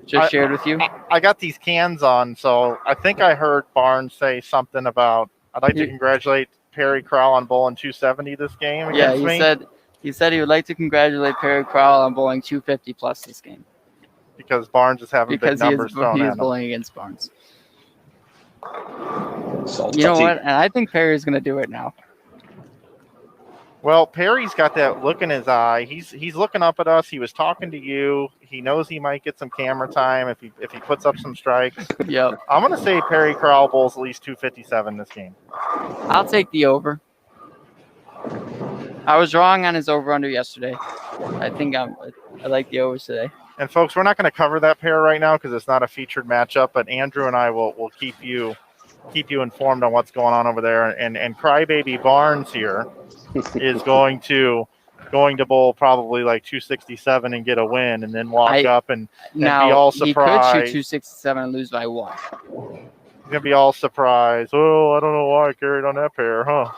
just shared with you? I got these cans on, so I think I heard Barnes say something about I'd like to congratulate Perry Crowell on bowling 270 this game against me. He said he would like to congratulate Perry Crowell on bowling 250 plus this game. Because Barnes is having big numbers thrown at him. Bowling against Barnes. Salty. You know what? And I think Perry's going to do it now. Well, Perry's got that look in his eye. He's looking up at us. He was talking to you. He knows he might get some camera time if he puts up some strikes. Yep. I'm going to say Perry Crowell bowls at least 257 this game. I'll take the over. I was wrong on his over-under yesterday. I think I like the overs today. And folks, we're not going to cover that pair right now because it's not a featured matchup. But Andrew and I will keep you informed on what's going on over there. And Crybaby Barnes here is going to bowl probably like 267 and get a win, and then walk up and be all surprised. He could shoot 267 and lose by 1. He's gonna be all surprised. Oh, I don't know why I carried on that pair, huh?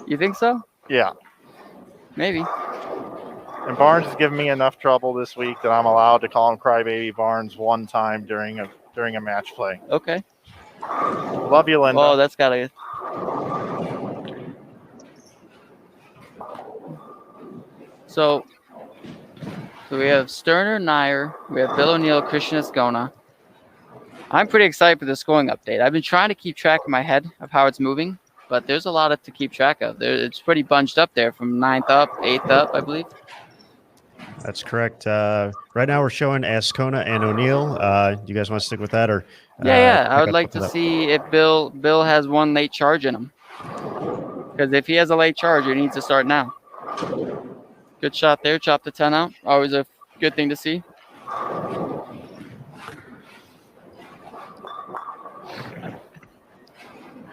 You think so? Yeah. Maybe. And Barnes has given me enough trouble this week that I'm allowed to call him Crybaby Barnes one time during a match play. Okay. Love you, Linda. Oh, that's gotta. So we have Sterner, Nair, we have Bill O'Neill, Christian Ascona. I'm pretty excited for the scoring update. I've been trying to keep track in my head of how it's moving, but there's a lot to keep track of. It's pretty bunched up there from 9th up, 8th up, I believe. That's correct. Right now we're showing Ascona and O'Neill. You guys want to stick with that, or? Yeah. I would like to see if Bill has one late charge in him. Because if he has a late charge, he needs to start now. Good shot there. Chop the 10 out. Always a good thing to see.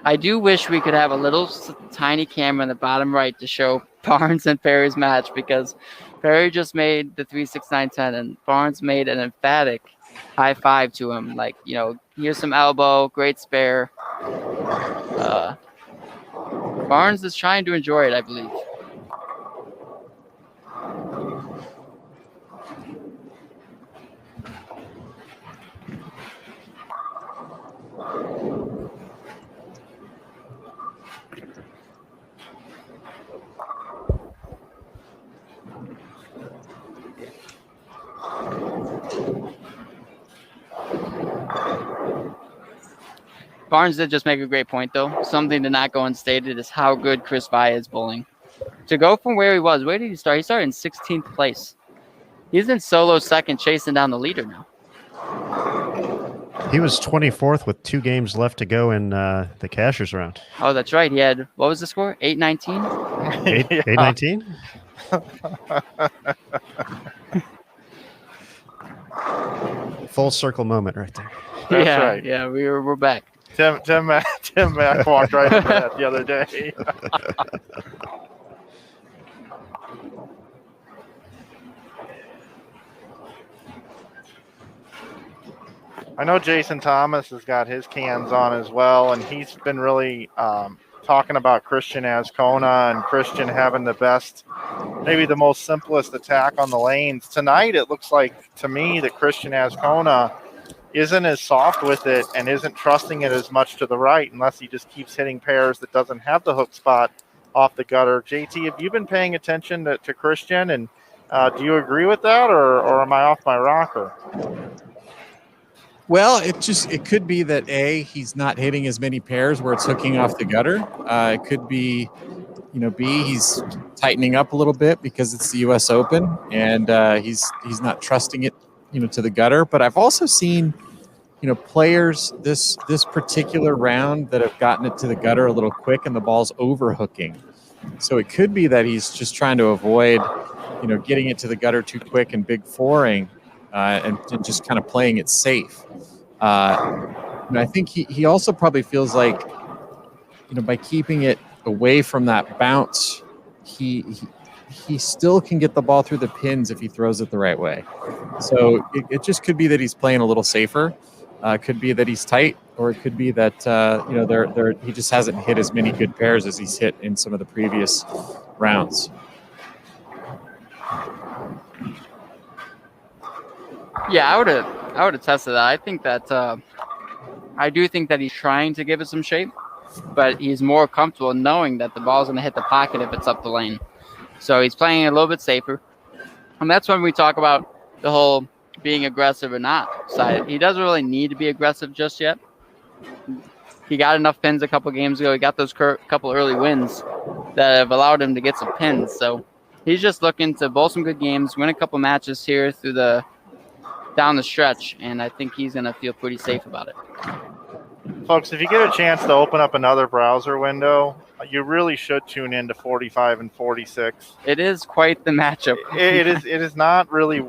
I do wish we could have a little tiny camera in the bottom right to show Barnes and Perry's match, because Perry just made the 3-6-9-10 and Barnes made an emphatic high five to him. Like, here's some elbow, great spare. Barnes is trying to enjoy it, I believe. Barnes did just make a great point, though. Something to not go unstated is how good Chris Valle is bowling. To go from where he was, where did he start? He started in 16th place. He's in solo second, chasing down the leader now. He was 24th with 2 games left to go in the Cashers round. Oh, that's right. He had, what was the score? 819? 819? Full circle moment right there. That's right. Yeah, we're back. Tim Mack walked right into that the other day. I know Jason Thomas has got his cans on as well, and he's been really talking about Christian Ascona and Christian having the best, maybe the most simplest attack on the lanes. Tonight, it looks like to me that Christian Ascona isn't as soft with it and isn't trusting it as much to the right, unless he just keeps hitting pairs that doesn't have the hook spot off the gutter. JT, have you been paying attention to Christian, and do you agree with that, or am I off my rocker? Well, it could be that he's not hitting as many pairs where it's hooking off the gutter. It could be, B, he's tightening up a little bit because it's the U.S. Open and he's not trusting it, to the gutter. But I've also seen, players this particular round that have gotten it to the gutter a little quick and the ball's overhooking. So it could be that he's just trying to avoid, getting it to the gutter too quick and big fouring. And just kind of playing it safe. And I think he also probably feels like, by keeping it away from that bounce, he still can get the ball through the pins if he throws it the right way. So it just could be that he's playing a little safer. Could be that he's tight, or it could be that he just hasn't hit as many good pairs as he's hit in some of the previous rounds. Yeah, I would attest to that. I think that I do think that he's trying to give it some shape, but he's more comfortable knowing that the ball's going to hit the pocket if it's up the lane. So he's playing it a little bit safer, and that's when we talk about the whole being aggressive or not side. He doesn't really need to be aggressive just yet. he got enough pins a couple games ago. He got those couple early wins that have allowed him to get some pins. So he's just looking to bowl some good games, win a couple matches here down the stretch, and I think he's going to feel pretty safe about it. Folks, if you get a chance to open up another browser window, you really should tune in to 45 and 46. It is quite the matchup. It is not really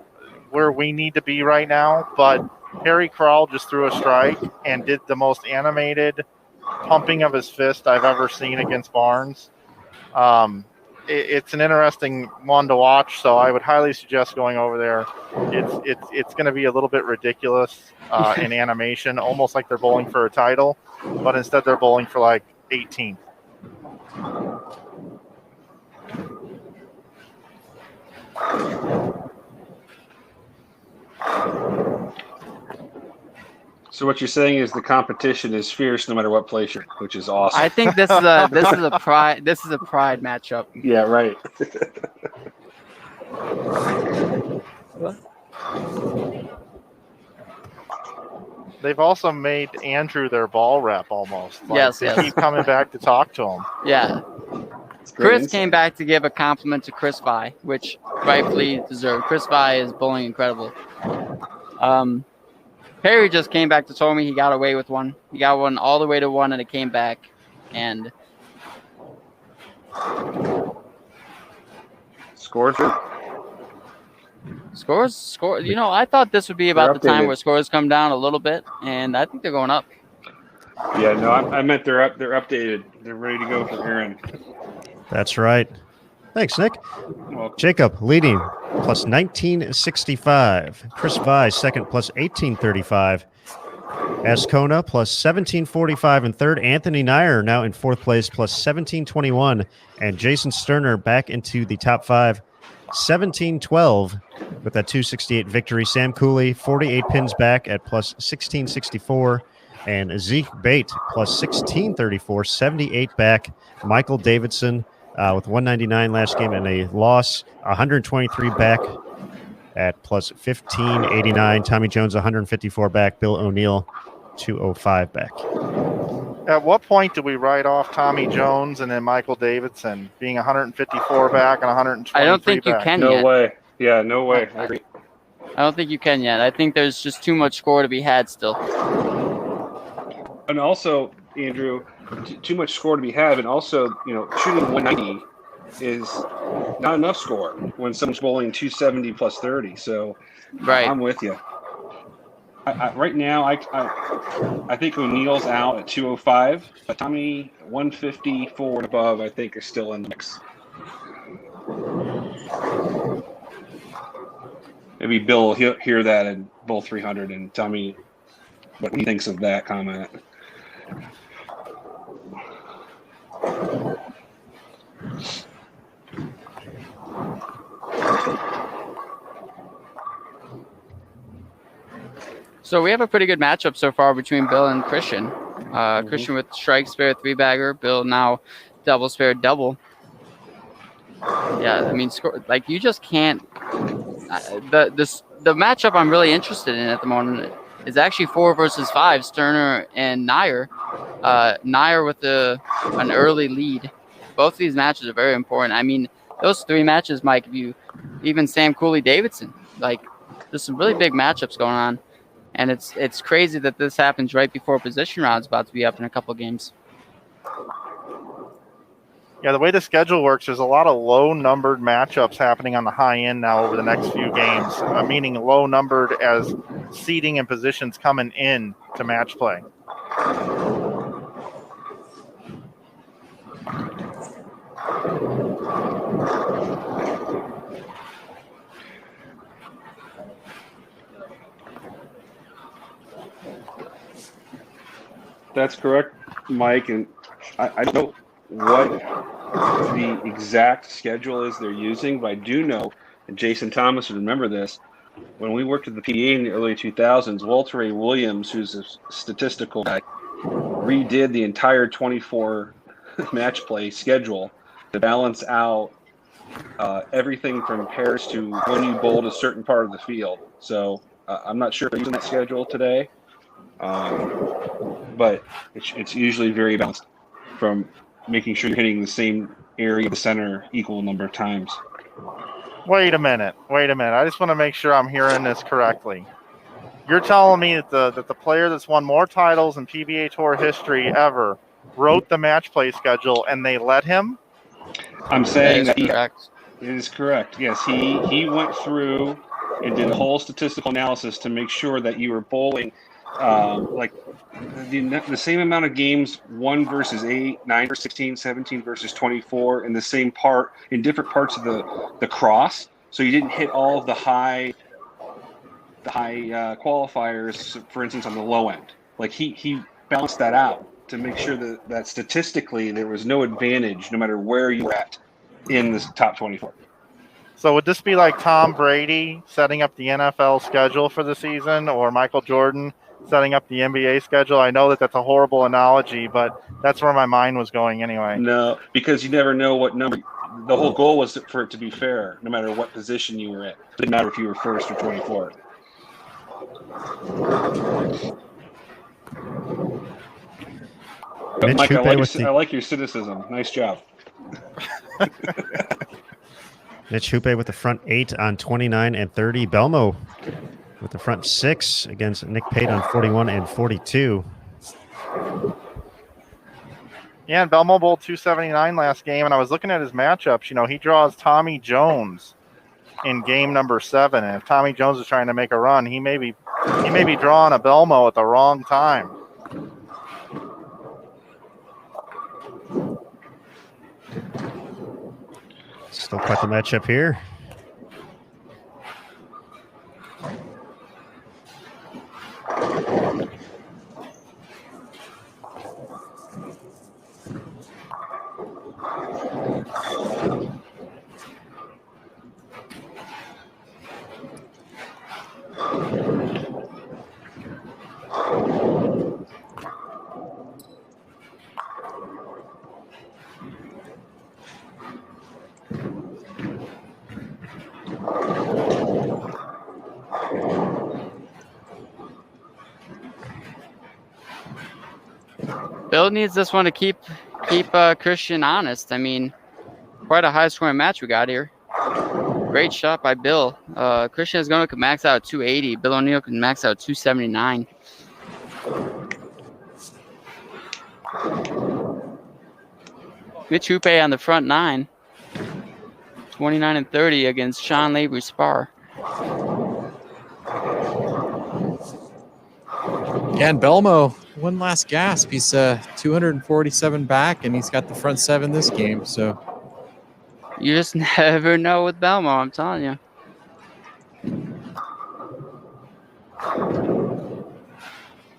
where we need to be right now, but Harry Krall just threw a strike and did the most animated pumping of his fist I've ever seen against Barnes. It's an interesting one to watch, so I would highly suggest going over there. It's going to be a little bit ridiculous in animation, almost like they're bowling for a title, but instead they're bowling for like 18th. So what you're saying is the competition is fierce no matter what place you're, which is awesome. I think this is a pride matchup. Yeah, right. They've also made Andrew their ball rep almost. Yes. They keep coming back to talk to him. Yeah. Chris came back to give a compliment to Chris Vi, which rightfully deserved. Chris Vi is bowling incredible. Perry just came back to tell me he got away with one. He got one all the way to one, and it came back. And Scores. You know, I thought this would be about the time updated. where scores come down a little bit, and I think they're going up. Yeah, no, I meant they're updated. They're ready to go for Aaron. That's right. Thanks, Nick. Well, Jacob leading plus 1965. Chris Vi second plus 1835. Ascona plus 1745 in third. Anthony Nyer now in fourth place plus 1721. And Jason Sterner back into the top five, 1712 with that 268 victory. Sam Cooley 48 pins back at plus 1664. And Zeke Bate plus 1634, 78 back. Michael Davidson with 199 last game and a loss, 123 back at plus 1589. Tommy Jones 154 back. Bill O'Neill 205 back. At what point do we write off Tommy Jones and then Michael Davidson being 154 back and 123 I don't think back? you can no yet. way. Yeah, no way. I agree. I don't think you can yet. I think there's just too much score to be had still. And also, Andrew, too much score to be had, and also, you know, shooting 190 is not enough score when someone's bowling 270 plus 30. So, Right. I'm with you. Right now, I think O'Neill's out at 205, but Tommy 154 and above, I think, are still in the mix. Maybe Bill will hear that and bowl 300 and tell me what he thinks of that comment. So we have a pretty good matchup so far between Bill and Christian. Christian with strike spare three bagger. Bill now double spare double. Yeah, I mean, like you just can't. The matchup I'm really interested in at the moment is actually 4 versus 5. Sterner and Nyer. Nyer with an early lead. Both of these matches are very important. I mean, those 3 matches, Mike. If you even Sam Cooley Davidson, like there's some really big matchups going on. And it's crazy that this happens right before position round's about to be up in a couple of games. Yeah, the way the schedule works, there's a lot of low-numbered matchups happening on the high end now over the next few games, meaning low-numbered as seeding and positions coming in to match play. That's correct, Mike. And I don't know what the exact schedule is they're using, but I do know, and Jason Thomas would remember this, when we worked at the PA in the early 2000s, Walter A. Williams, who's a statistical guy, redid the entire 24 match play schedule to balance out everything from pairs to when you bowled a certain part of the field. So I'm not sure if they're using that schedule today, But it's usually very balanced from making sure you're hitting the same area of the center equal number of times. Wait a minute. I just want to make sure I'm hearing this correctly. You're telling me that the player that's won more titles in PBA Tour history ever wrote the match play schedule and they let him? I'm saying that correct. It is correct. Yes, he went through and did a whole statistical analysis to make sure that you were bowling like the same amount of games, 1 versus 8, 9 versus 16, 17 versus 24, in the same part in different parts of the cross. So you didn't hit all of the high qualifiers, for instance, on the low end. Like he balanced that out to make sure that statistically there was no advantage, no matter where you were at in the top 24. So would this be like Tom Brady setting up the NFL schedule for the season, or Michael Jordan setting up the NBA schedule? I know that that's a horrible analogy, but that's where my mind was going anyway. No, because you never know what number. The whole goal was for it to be fair, no matter what position you were in. It didn't matter if you were first or 24th. But Mike, I like your cynicism. Nice job. Mitch Hoope with the front 8 on 29 and 30. Belmo with the front 6 against Nick Pate on 41 and 42. Yeah, and Belmo bowled 279 last game, and I was looking at his matchups. You know, he draws Tommy Jones in game number 7, and if Tommy Jones is trying to make a run, he may be drawing a Belmo at the wrong time. Still quite the matchup here. Bill needs this one to keep Christian honest. I mean, quite a high scoring match we got here. Great shot by Bill. Christian is going to max out at 280. Bill O'Neill can max out 279. Mitch Hoope on the front 9. 29 and 30 against Sean Lavery Spar. Yeah, and Belmo, one last gasp. He's 247 back, and he's got the front 7 this game. So you just never know with Belmo, I'm telling you.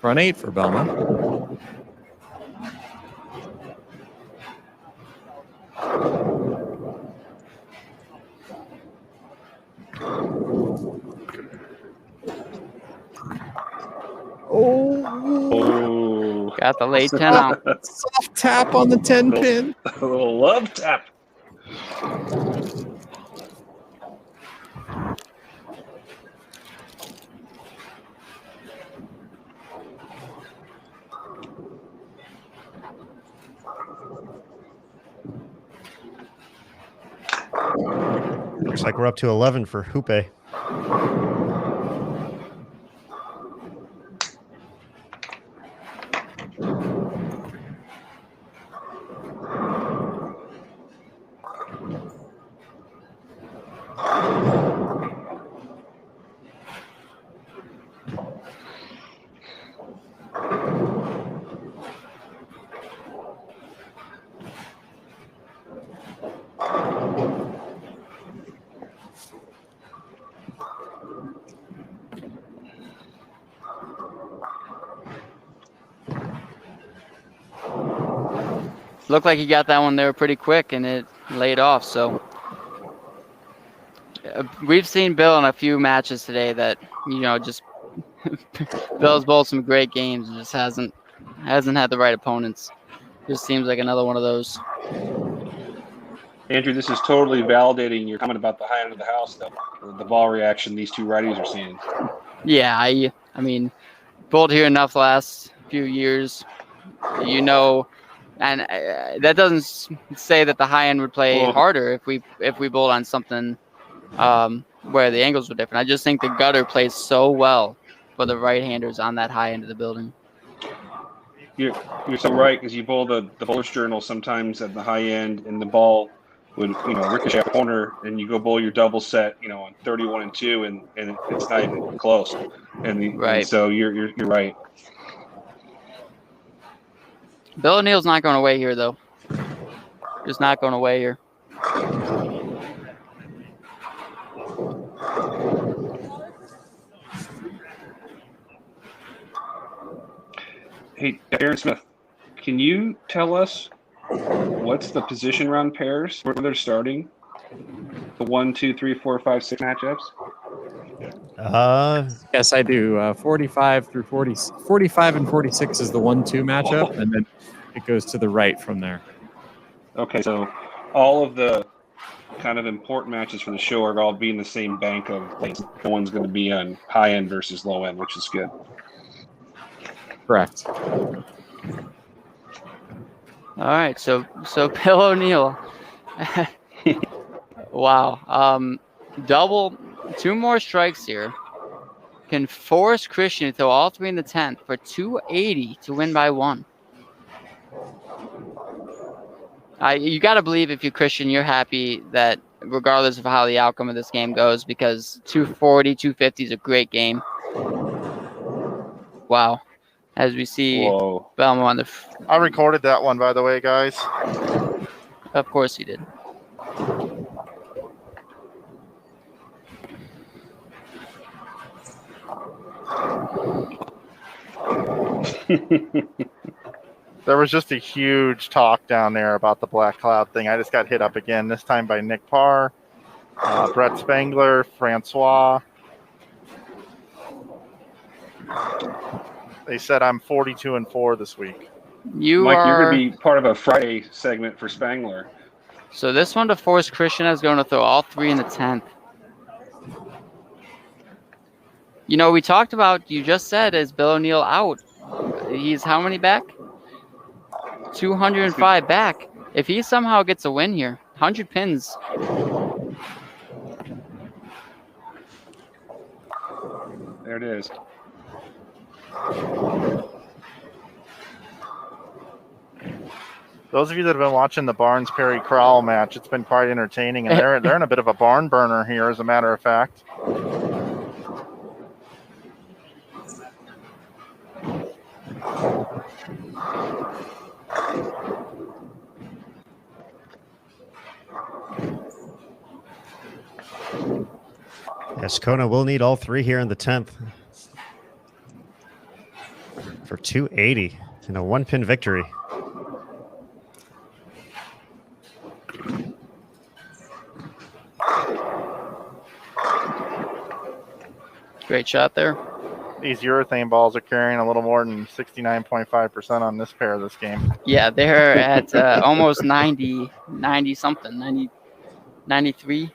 Front 8 for Belmo. Oh, got the late 10 out. Soft tap on the 10 pin. A little love tap. Looks like we're up to 11 for Hoope. Looked like he got that one there pretty quick and it laid off. So we've seen Bill in a few matches today that, you know, just Bill's bowled some great games and just hasn't had the right opponents. Just seems like another one of those. Andrew, this is totally validating your comment about the high end of the house, though. The ball reaction these two righties are seeing. Yeah, I mean, bowled here enough the last few years, you know, and that doesn't say that the high end would play Well- harder if we bowled on something where the angles were different. I just think the gutter plays so well for the right-handers on that high end of the building. You're so right, because you bowl the bowler's journal sometimes at the high end, and the ball would ricochet a corner, and you go bowl your double set on 31 and 2, and it's not even close. And so you're right. Bill O'Neill's not going away here though. Just not going away here. Hey, Aaron Smith, can you tell us what's the position round pairs where they're starting? The 1, 2, 3, 4, 5, 6 matchups? Yes, I do. 45 through 40, 45 and 46 is the 1-2 matchup, and then it goes to the right from there. Okay, so all of the kind of important matches for the show are all being the same bank of things. No one's going to be on high end versus low end, which is good. Correct. All right, so Bill O'Neill. Wow. Double, 2 more strikes here. Can force Christian to throw all 3 in the 10th for 280 to win by 1. You got to believe if you're Christian, you're happy that regardless of how the outcome of this game goes, because 240, 250 is a great game. Wow. As we see Belmo on the... I recorded that one, by the way, guys. Of course he did. There was just a huge talk down there about the Black Cloud thing. I just got hit up again, this time by Nick Parr, Brett Spangler, Francois. They said I'm 42-4 this week. Mike, you're going to be part of a Friday segment for Spangler. So this one to force Christian is going to throw all 3 in the 10th. We talked about, you just said, is Bill O'Neill out? He's how many back? 205 back. If he somehow gets a win here, 100 pins. There it is. Those of you that have been watching the Barnes Perry Crowell match, it's been quite entertaining, and they're in a bit of a barn burner here, as a matter of fact. Ascona will need all 3 here in the 10th for 280 and a 1-pin victory. Great shot there. These urethane balls are carrying a little more than 69.5% on this pair this game. Yeah, they're at almost 90 something, 90, 93.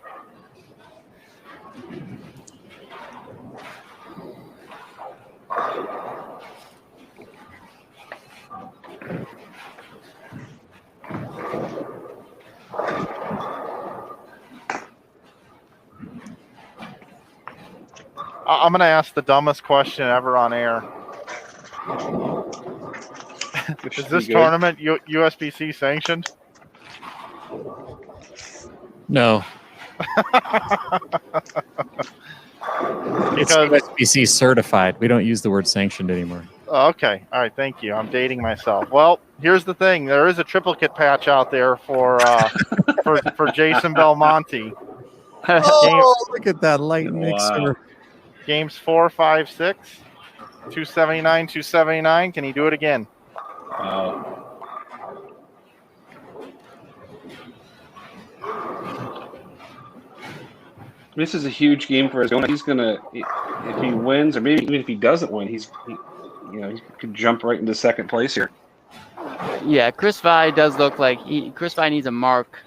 I'm going to ask the dumbest question ever on air. Is this tournament USBC sanctioned? No. It's USBC certified. We don't use the word sanctioned anymore. Okay. All right. Thank you. I'm dating myself. Well, here's the thing. There is a triplicate patch out there for for Jason Belmonte. Look at that light mixer. Games 4, 5, 6, 279, 279. Can he do it again? Wow. This is a huge game for Arizona. He's gonna, if he wins, or maybe even if he doesn't win, he could jump right into second place here. Yeah, Chris Vi does look like Chris Vi needs a mark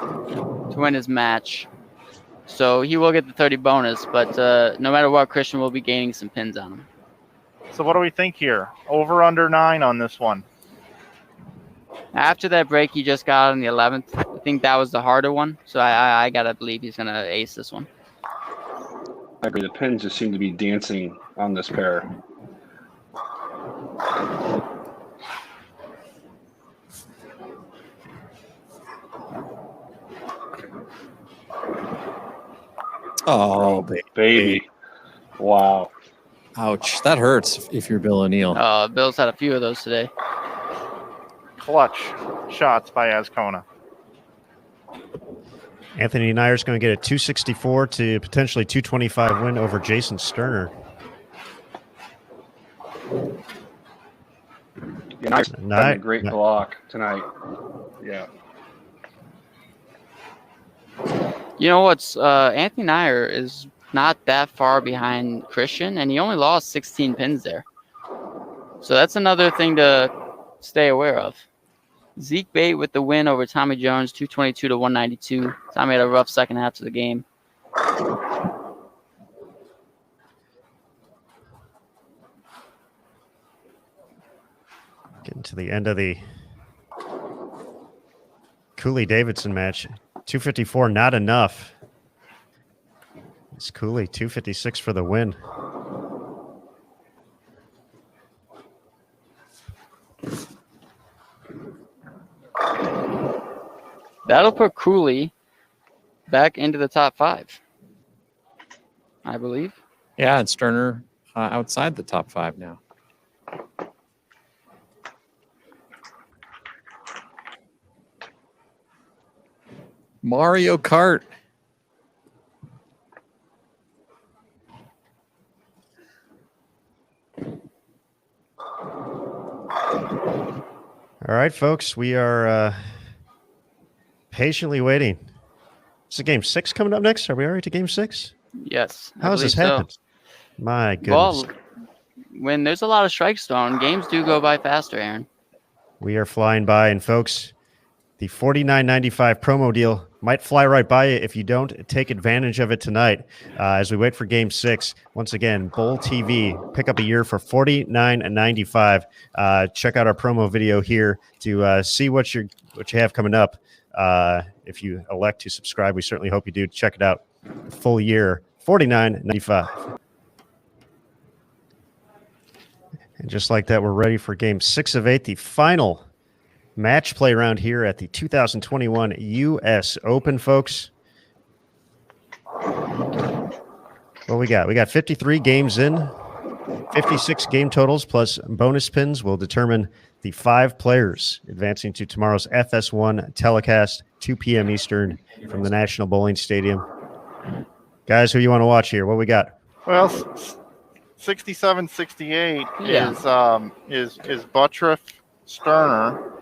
to win his match. So he will get the 30 bonus, but no matter what, Christian will be gaining some pins on him. So what do we think here? Over under 9 on this one. After that break he just got on the 11th, I think that was the harder one. So I gotta believe he's gonna ace this one. I agree. The pins just seem to be dancing on this pair. Oh, Baby. Wow. Ouch. That hurts if you're Bill O'Neill. Bill's had a few of those today. Clutch shots by Ascona. Anthony Neyer's going to get a 264 to potentially 225 win over Jason Sterner. Yeah, nice. A great block tonight. Yeah. You know what's Anthony Nyer is not that far behind Christian, and he only lost 16 pins there. So that's another thing to stay aware of. Zeke Bate with the win over Tommy Jones, 222 to 192. Tommy had a rough second half to the game. Getting to the end of the Cooley-Davidson match. 254, not enough. It's Cooley, 256 for the win. That'll put Cooley back into the top 5, I believe. Yeah, and Sterner outside the top 5 now. Mario Kart. All right, folks, we are patiently waiting. Is it game 6 coming up next? Are we already to game 6? Yes. How has this happened? My goodness. Well, when there's a lot of strikes thrown, games do go by faster, Aaron. We are flying by, and folks, the $49.95 promo deal might fly right by you if you don't take advantage of it tonight. As we wait for Game 6, once again, Bowl TV, pick up a year for $49.95. Check out our promo video here to see what you have coming up. If you elect to subscribe, we certainly hope you do. Check it out. Full year, $49.95. And just like that, we're ready for Game 6 of 8, the final match play round here at the 2021 U.S. Open, folks. What we got? We got 53 games in, 56 game totals plus bonus pins will determine the 5 players advancing to tomorrow's FS1 telecast, 2 p.m. Eastern from the National Bowling Stadium. Guys, who you want to watch here? What we got? Well, 67-68 is Buttriff Sterner.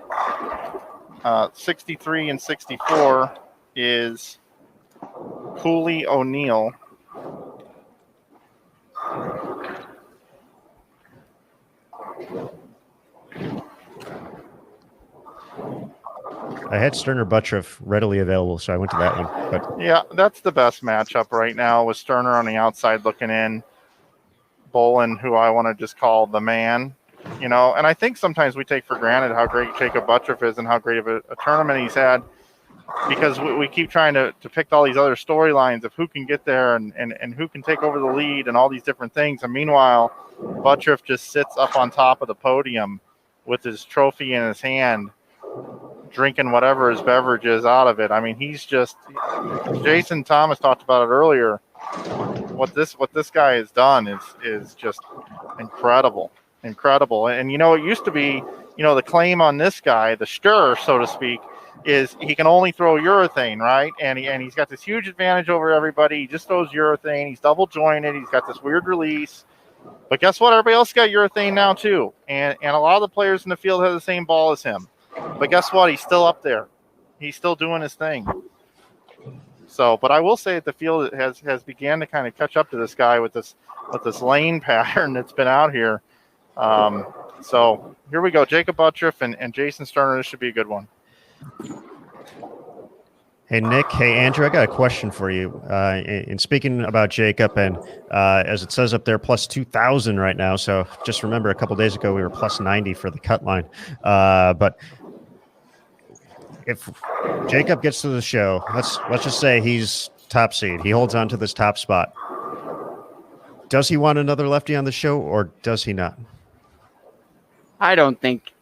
63 and 64 is Cooley O'Neill. I had Sterner Buttriff readily available, so I went to that one. But yeah, that's the best matchup right now with Sterner on the outside looking in. Bolin, who I want to just call the man. You know, and I think sometimes we take for granted how great Jacob Buttriff is and how great of a tournament he's had because we keep trying to pick all these other storylines of who can get there and who can take over the lead and all these different things. And meanwhile, Buttriff just sits up on top of the podium with his trophy in his hand, drinking whatever his beverage is out of it. I mean, he's just – Jason Thomas talked about it earlier. What this guy has done is just incredible. Incredible. And, you know, it used to be, you know, the claim on this guy, the stir, so to speak, is he can only throw urethane, right? And he's got this huge advantage over everybody. He just throws urethane. He's double jointed. He's got this weird release. But guess what? Everybody else got urethane now, too. And a lot of the players in the field have the same ball as him. But guess what? He's still up there. He's still doing his thing. So, but I will say that the field has began to kind of catch up to this guy with this lane pattern that's been out here. So here we go. Jacob Buttriff and Jason Sterner. This should be a good one. Hey, Nick. Hey, Andrew. I got a question for you. In speaking about Jacob, and as it says up there, plus 2,000 right now. So just remember, a couple days ago we were plus 90 for the cut line. But if Jacob gets to the show, let's just say he's top seed. He holds on to this top spot. Does he want another lefty on the show, or does he not? I don't think.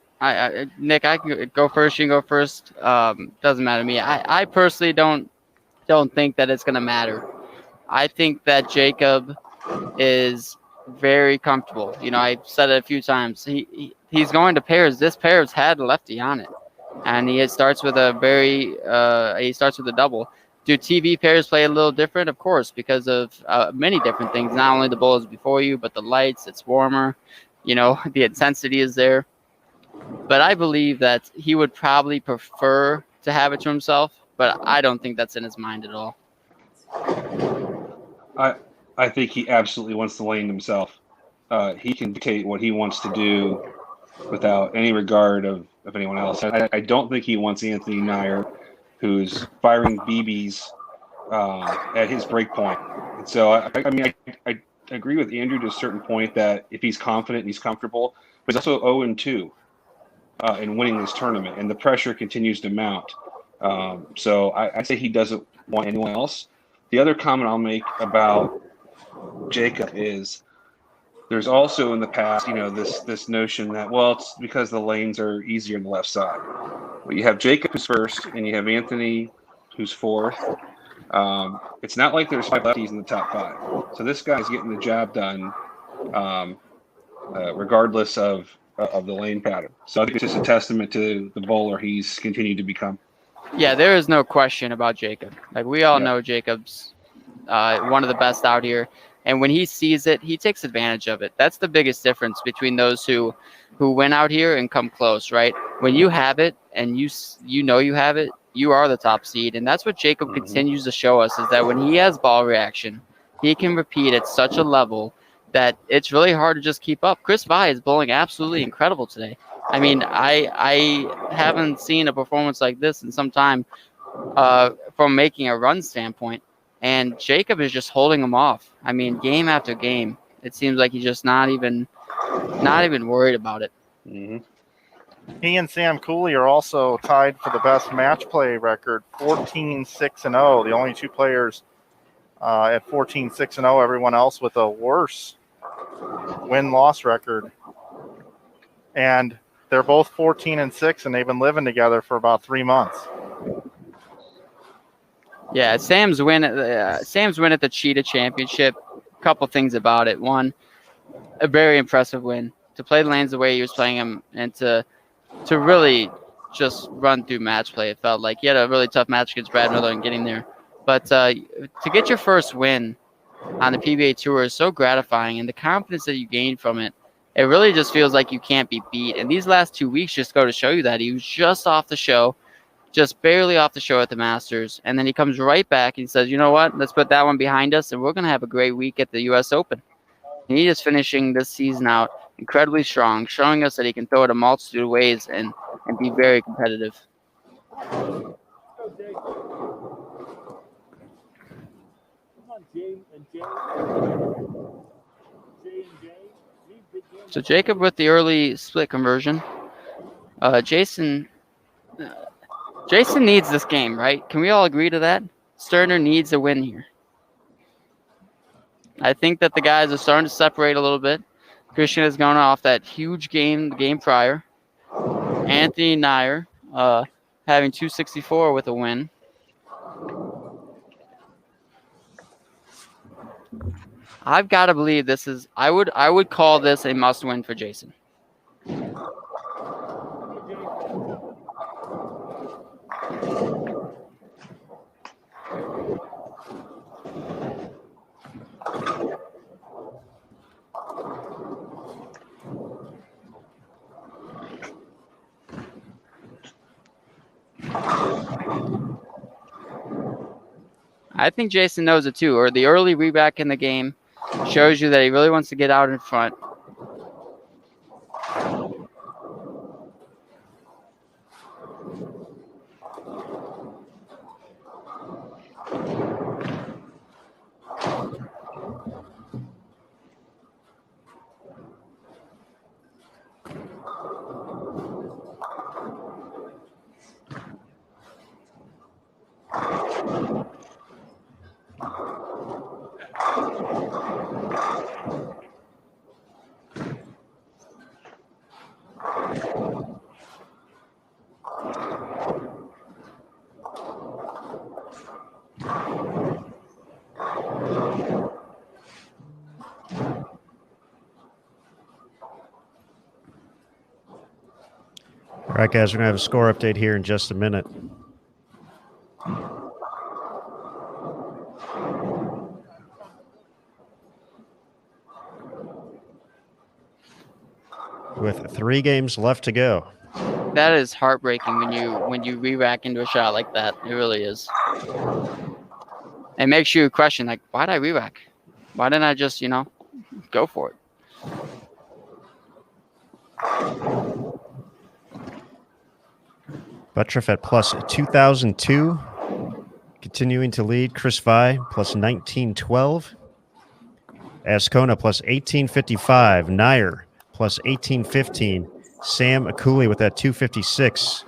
Nick, I can go first. You can go first. Doesn't matter to me. I personally don't think that it's gonna matter. I think that Jacob is very comfortable. You know, I've said it a few times. He's going to pairs. This pair's had a lefty on it, and he starts with a double. Do TV pairs play a little different? Of course, because of many different things. Not only the bowlers before you, but the lights. It's warmer. You know, the intensity is there. But I believe that he would probably prefer to have it to himself. But I don't think that's in his mind at all. I think he absolutely wants the lane himself. He can dictate what he wants to do without any regard of anyone else. I don't think he wants Anthony Nair, who's firing BBs at his break point. And so, I agree with Andrew to a certain point that if he's confident and he's comfortable, but he's also 0-2 in winning this tournament, and the pressure continues to mount. So I say he doesn't want anyone else. The other comment I'll make about Jacob is there's also in the past, this notion that, well, it's because the lanes are easier on the left side. But you have Jacob who's first, and you have Anthony who's fourth. It's not like there's 5 lefties in the top 5. So this guy's getting the job done regardless of the lane pattern. So I think it's just a testament to the bowler he's continued to become. Yeah, there is no question about Jacob. Like, we all know Jacob's one of the best out here. And when he sees it, he takes advantage of it. That's the biggest difference between those who win out here and come close, right? When you have it and you know you have it, you are the top seed. And that's what Jacob continues to show us, is that when he has ball reaction, he can repeat at such a level that it's really hard to just keep up. Chris Vai is bowling absolutely incredible today. I mean, I haven't seen a performance like this in some time from making a run standpoint. And Jacob is just holding him off. I mean, game after game, it seems like he's just not even worried about it. Mm-hmm. He and Sam Cooley are also tied for the best match play record, 14-6-0. The only two players at 14-6-0. Everyone else with a worse win-loss record. And they're both 14-6, and they've been living together for about 3 months. Yeah, Sam's win at the Cheetah Championship. A couple things about it. One, a very impressive win. To play the lanes the way he was playing them, and to really just run through match play. It felt like he had a really tough match against Brad Miller and getting there. But to get your first win on the PBA Tour is so gratifying, and the confidence that you gain from it, it really just feels like you can't be beat. And these last 2 weeks just go to show you that. He was just off the show, just barely off the show at the Masters, and then he comes right back and he says, you know what, let's put that one behind us, and we're going to have a great week at the U.S. Open. And he is finishing this season out incredibly strong, showing us that he can throw it a multitude of ways and be very competitive. So Jacob with the early split conversion. Jason needs this game, right? Can we all agree to that? Sterner needs a win here. I think that the guys are starting to separate a little bit. Christian has gone off that huge game the game prior. Anthony Nair having 264 with a win. I've got to believe this is. I would call this a must-win for Jason. I think Jason knows it too, or the early reback in the game shows you that he really wants to get out in front. All right, guys, we're going to have a score update here in just a minute. With 3 games left to go. That is heartbreaking when you re-rack into a shot like that. It really is. It makes you question, like, why did I re-rack? Why didn't I just, go for it? Buttriff at plus 2,002. Continuing to lead. Chris Vi plus 1912. Ascona plus 1855. Nair plus 1815. Sam Cooley with that 256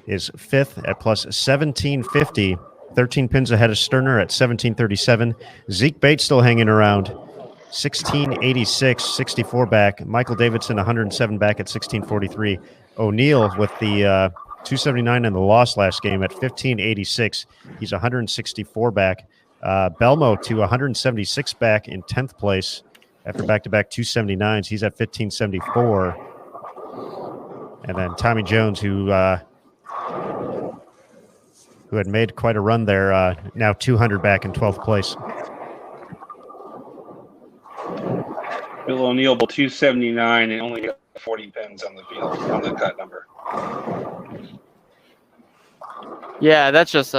is 5th at plus 1750. 13 pins ahead of Sterner at 1737. Zeke Bates still hanging around. 1686, 64 back. Michael Davidson, 107 back at 1643. O'Neill with the 279 in the loss last game at 1586. He's 164 back. Belmo to 176 back in 10th place after back-to-back 279s. He's at 1574. And then Tommy Jones, who had made quite a run there, now 200 back in 12th place. Bill O'Neill, 279, and only got 40 pins on the field on the cut number. Yeah, that's just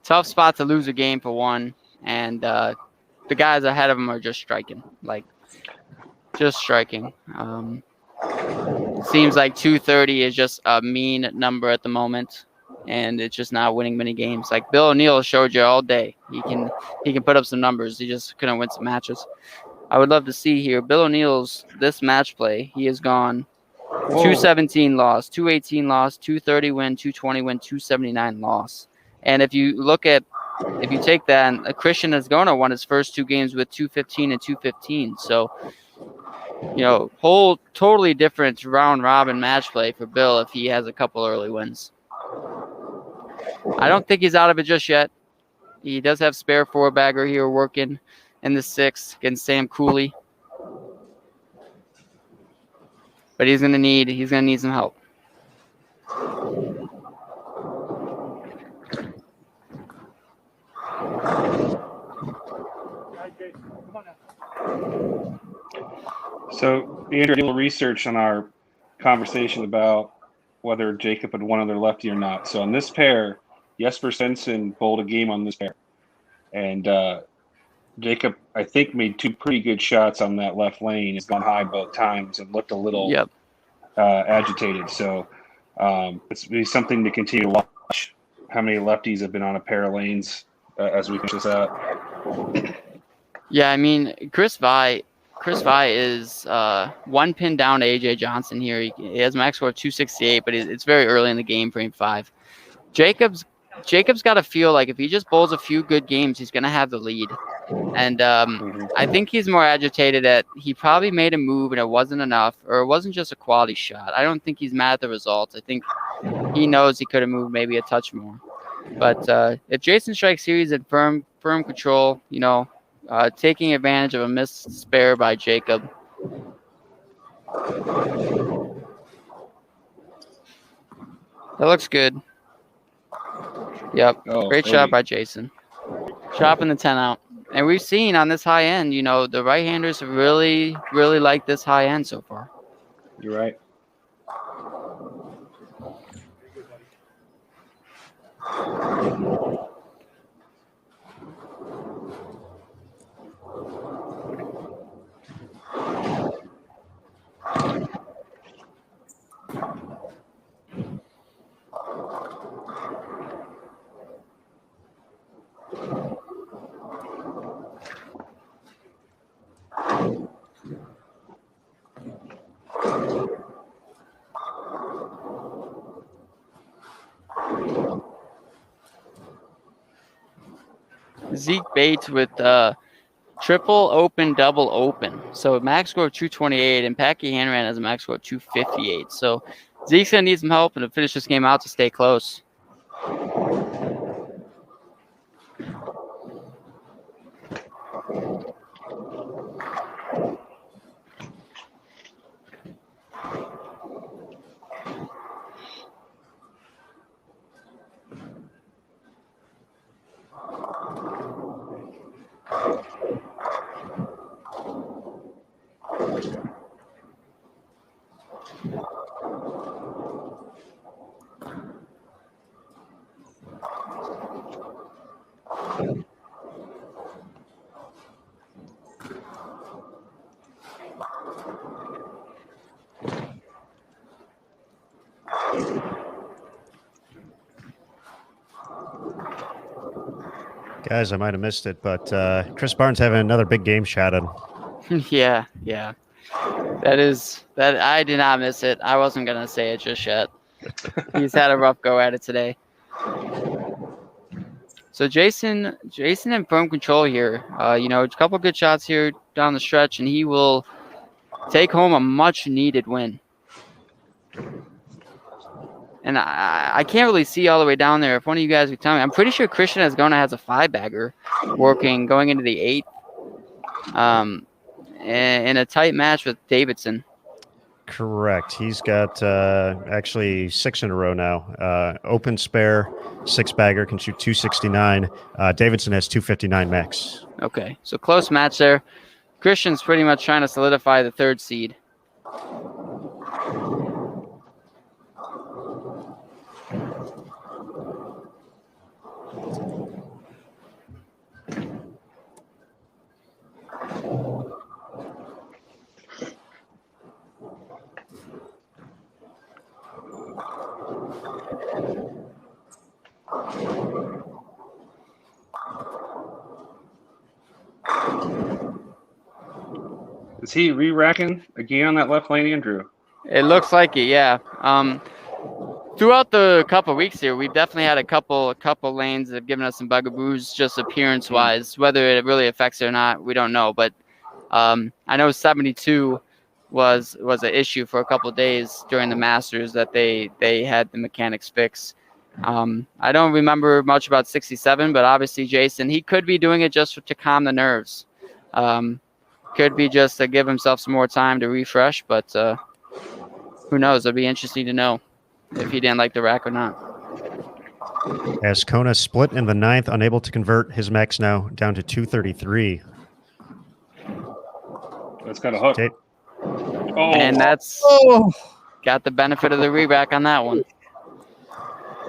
tough spot to lose a game for one, and the guys ahead of him are just striking, Seems like 230 is just a mean number at the moment, and it's just not winning many games. Like Bill O'Neill showed you all day, he can put up some numbers. He just couldn't win some matches. I would love to see here Bill O'Neill's this match play. He has gone 217 loss, 218 loss, 230 win, 220 win, 279 loss. And if you take that, and Christian Ascona won his first 2 games with 215 and 215. So, whole totally different round robin match play for Bill if he has a couple early wins. I don't think he's out of it just yet. He does have spare 4-bagger here working in the 6th against Sam Cooley. But he's gonna need some help. So, Andrew, did a little research on our conversation about whether Jacob had one other lefty or not. So on this pair, Jesper Svensson bowled a game on this pair. And Jacob, I think, made 2 pretty good shots on that left lane. He's gone high both times and looked a little agitated. So it's be something to continue to watch. How many lefties have been on a pair of lanes as we finish this out? Yeah, Chris Vi is 1 pin down to AJ Johnson here. He has a max score of 268, but it's very early in the game, frame 5. Jacob's got to feel like if he just bowls a few good games, he's going to have the lead. And I think he's more agitated that he probably made a move and it wasn't enough, or it wasn't just a quality shot. I don't think he's mad at the results. I think he knows he could have moved maybe a touch more. But if Jason strikes here, he's in firm control, taking advantage of a missed spare by Jacob. That looks good. Yep. Great shot by Jason. Chopping the 10 out. And we've seen on this high end, the right-handers have really, really liked this high end so far. You're right. Zeke Bates with triple open, double open. So max score of 228, and Packy Hanran has a max score of 258. So Zeke's going to need some help to finish this game out to stay close. Guys, I might have missed it, but Chris Barnes having another big game shot on. Yeah. That I did not miss it. I wasn't going to say it just yet. He's had a rough go at it today. So Jason in firm control here. A couple good shots here down the stretch, and he will take home a much-needed win. And I can't really see all the way down there. If one of you guys could tell me, I'm pretty sure Christian Ascona has a 5-bagger working going into the 8th in a tight match with Davidson. Correct. He's got actually 6 in a row now. Open spare, 6-bagger, can shoot 269. Davidson has 259 max. Okay, so close match there. Christian's pretty much trying to solidify the 3rd seed. Is he re-racking again on that left lane, Andrew? It looks like it, yeah. Throughout the couple of weeks here, we've definitely had a couple lanes that have given us some bugaboos, just appearance-wise. Whether it really affects it or not, we don't know. But I know 72 was an issue for a couple of days during the Masters that they had the mechanics fix. I don't remember much about 67, but obviously Jason, he could be doing it just to calm the nerves. Could be just to give himself some more time to refresh, but who knows? It'll be interesting to know if he didn't like the rack or not. Ascona split in the 9th, unable to convert his max now down to 233. That's got a hook. And that's got the benefit of the re-rack on that one.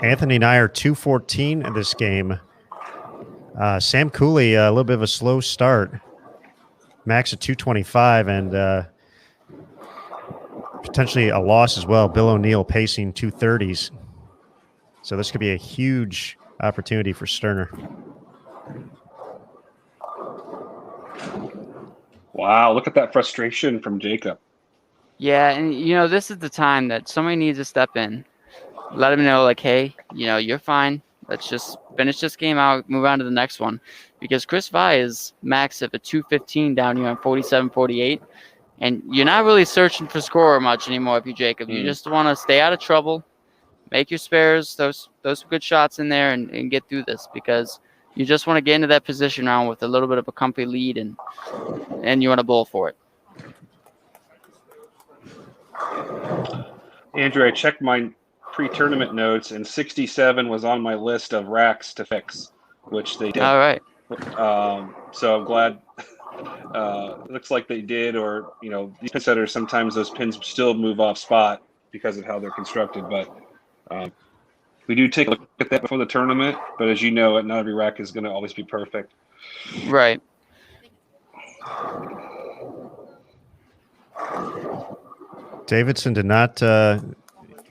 Anthony and I are 214 in this game. Sam Cooley, a little bit of a slow start. Max at 225 and potentially a loss as well. Bill O'Neill pacing 230s. So this could be a huge opportunity for Sterner. Wow, look at that frustration from Jacob. Yeah, and this is the time that somebody needs to step in. Let him know, like, hey, you're fine. Let's just finish this game out, move on to the next one. Because Chris Vi is max of a 215 down here on 47-48. And you're not really searching for score much anymore if you're Jacob. You just want to stay out of trouble, make your spares, those good shots in there, and get through this. Because you just want to get into that position round with a little bit of a comfy lead, and you want to bowl for it. Andrew, I checked my pre-tournament notes, and 67 was on my list of racks to fix, which they did. All right. So I'm glad. Looks like they did, or these pin setters, sometimes those pins still move off spot because of how they're constructed. But we do take a look at that before the tournament. But as you know, not every rack is going to always be perfect. Right. Davidson did not.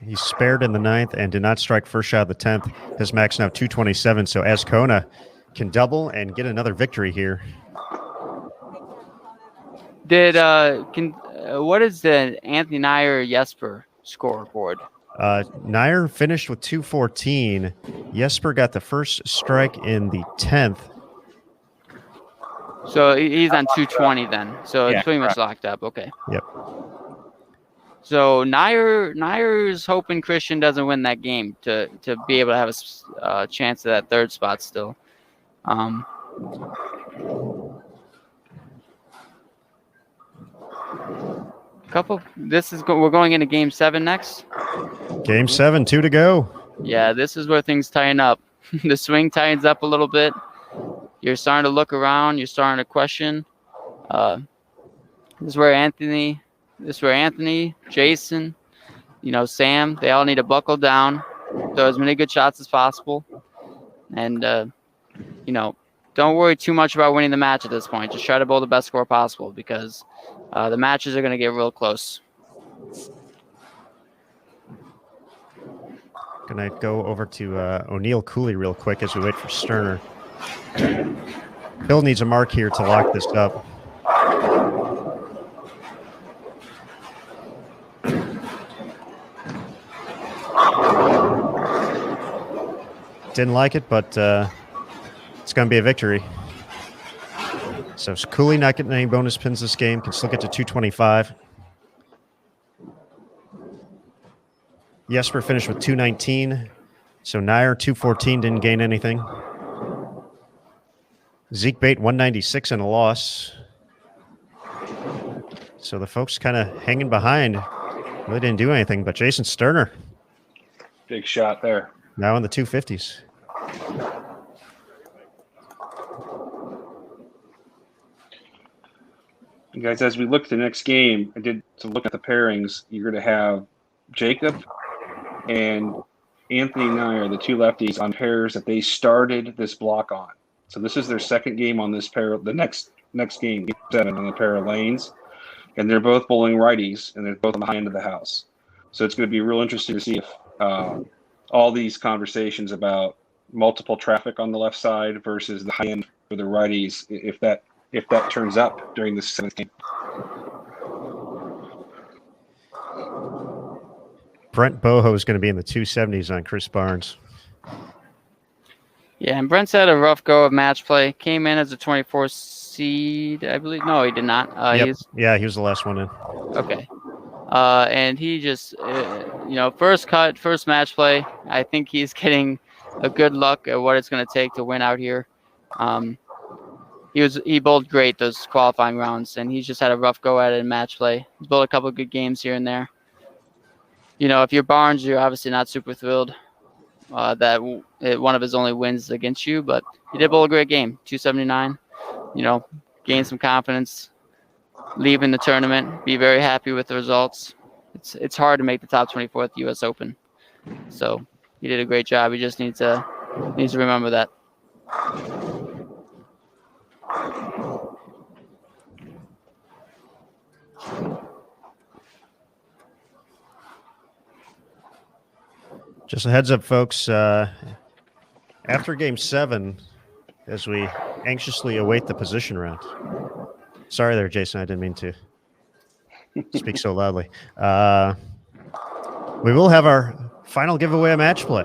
He spared in the 9th and did not strike first shot of the 10th. His max now 227. So Ascona can double and get another victory here. What is the Anthony Nyer Jesper scoreboard? Nyer finished with 214. Jesper got the first strike in the 10th So he's on 220 then. So Yeah, it's pretty much locked up. Okay. Yep. So Nayer's hoping Christian doesn't win that game to be able to have a chance at that third spot still. We're going into game 7 next. Game 7, 2 to go. Yeah, this is where things tighten up. The swing tightens up a little bit. You're starting to look around. You're starting to question. This is where Anthony, Jason, Sam, they all need to buckle down, throw as many good shots as possible, and don't worry too much about winning the match at this point. Just try to bowl the best score possible because the matches are going to get real close. Gonna go over to O'Neill Cooley real quick as we wait for Sterner. Bill needs a mark here to lock this up. Didn't like it, but it's going to be a victory. So Cooley not getting any bonus pins this game. Can still get to 225. Jesper finished with 219. So Nair, 214, didn't gain anything. Zeke Bate, 196 and a loss. So the folks kind of hanging behind. Really didn't do anything, but Jason Sterner. Big shot there. Now in the 250s. And guys, as we look at the next game, I did some look at the pairings. You're going to have Jacob and Anthony Nair, the two lefties, on pairs that they started this block on. So this is their second game on this pair. The next game, game 7, on the pair of lanes. And they're both bowling righties, and they're both on the high end of the house. So it's going to be real interesting to see if all these conversations about multiple traffic on the left side versus the high end for the righties, if that turns up during this 7th game. Brent Boho is going to be in the 270s on Chris Barnes. Yeah, and Brent's had a rough go of match play. Came in as a 24 seed, I believe. No, he did not. Yep. Yeah, he was the last one in. Okay. And he just, first match play. I think he's getting a good look at what it's going to take to win out here. He bowled great those qualifying rounds, and he's just had a rough go at it in match play. He's bowled a couple of good games here and there. If you're Barnes, you're obviously not super thrilled that one of his only wins against you, but he did bowl a great game, 279. Gain some confidence, leaving the tournament, be very happy with the results. It's hard to make the top 24 at the U.S. Open, so he did a great job. He just needs to remember that. Just a heads up, folks. After Game 7, as we anxiously await the position round. Sorry there, Jason. I didn't mean to speak so loudly. We will have our final giveaway of match play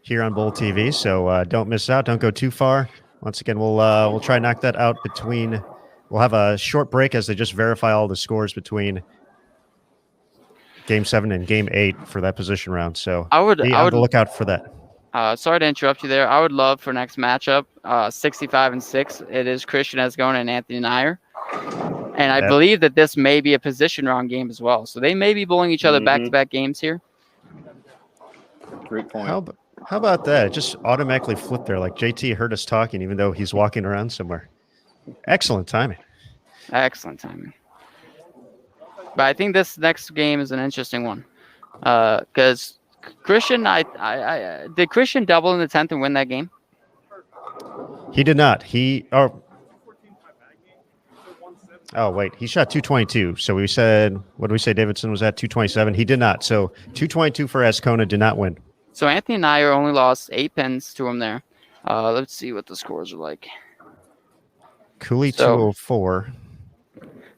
here on Bowl TV, so don't miss out. Don't go too far. Once again, we'll try and knock that out between. We'll have a short break as they just verify all the scores between Game 7 and Game 8 for that position round. So I would look out for that. Sorry to interrupt you there. I would love for next matchup, 65-6. It is Christian Ascona and Anthony Nair. And I believe that this may be a position round game as well. So they may be bowling each other back-to-back games here. Great point. How about that? It just automatically flipped there. Like JT heard us talking, even though he's walking around somewhere. Excellent timing. Excellent timing. But I think this next game is an interesting one. Because Christian, did Christian double in the 10th and win that game? He did not. Oh, wait. He shot 222. So we said, what did we say? Davidson was at 227. He did not. So 222 for Ascona, did not win. So Anthony Nair only lost 8 pins to him there. Let's see what the scores are like. Cooley 204.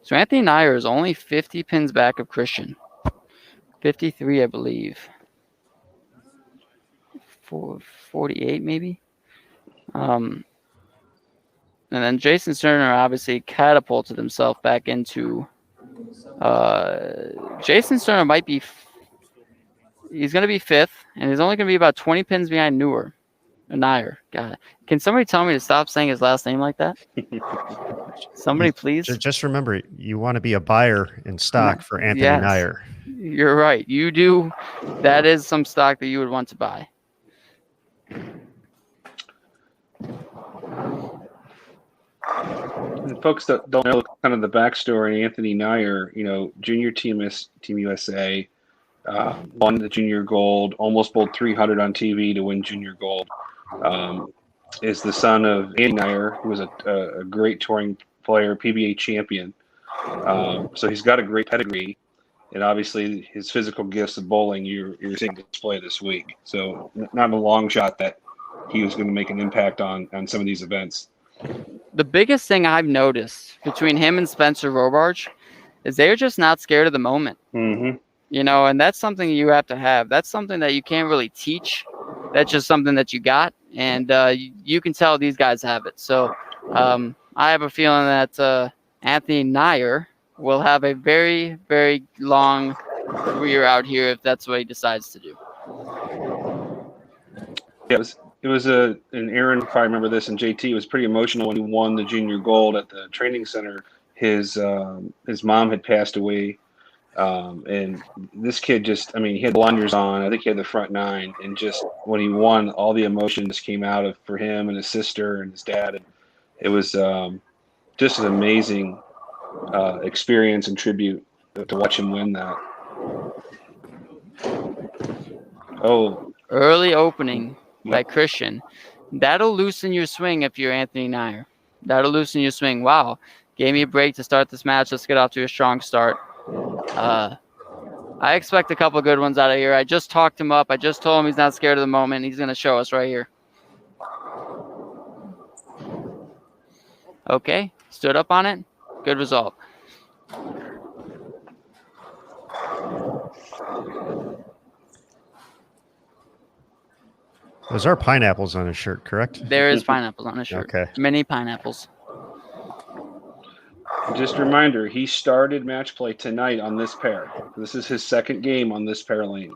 So Anthony Nair is only 50 pins back of Christian. 53, I believe. 48 maybe. And then Jason Sterner obviously catapulted himself back into. Jason Sterner might be. He's going to be 5th, and he's only going to be about 20 pins behind Nair. God, can somebody tell me to stop saying his last name like that? Somebody, please. Just remember, you want to be a buyer in stock for Anthony Yes. Nair. You're right. You do. That is some stock that you would want to buy. And folks that don't know kind of the backstory, Anthony Nair, junior team USA, won the junior gold, almost bowled 300 on TV to win junior gold. Is the son of Andy Nair, who was a great touring player, PBA champion. So he's got a great pedigree, and obviously his physical gifts of bowling you're seeing display this week. So not a long shot that he was going to make an impact on some of these events. The biggest thing I've noticed between him and Spencer Robarge is they're just not scared of the moment. Mm-hmm. And that's something you have to have. That's something that you can't really teach. That's just something that you got, and you can tell these guys have it. So I have a feeling that Anthony Nair will have a very, very long career out here if that's what he decides to do. Yeah, it was an Aaron, if I remember this, and JT was pretty emotional when he won the junior gold at the training center. His mom had passed away. And this kid he had blinders on. I think he had the front 9, and just when he won, all the emotion just came out for him and his sister and his dad. And it was just an amazing experience and tribute to watch him win that. Oh, early opening by Christian. That'll loosen your swing if you're Anthony Nair. That'll loosen your swing. Wow, gave me a break to start this match. Let's get off to a strong start. I expect a couple good ones out of here. I just talked him up. I just told him he's not scared of the moment. He's going to show us right here. Okay, stood up on it. Good result. Those are pineapples on his shirt, correct? There is pineapples on his shirt. Okay. Many pineapples. just a reminder, he started match play tonight on this pair. This is his second game on this pair lane.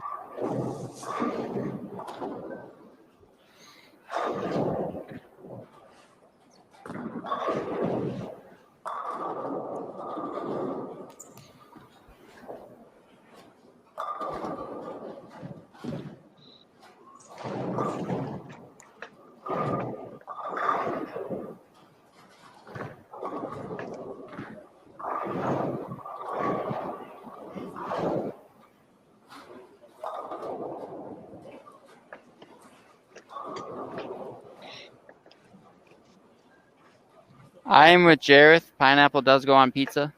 I am with Jareth. Pineapple does go on pizza.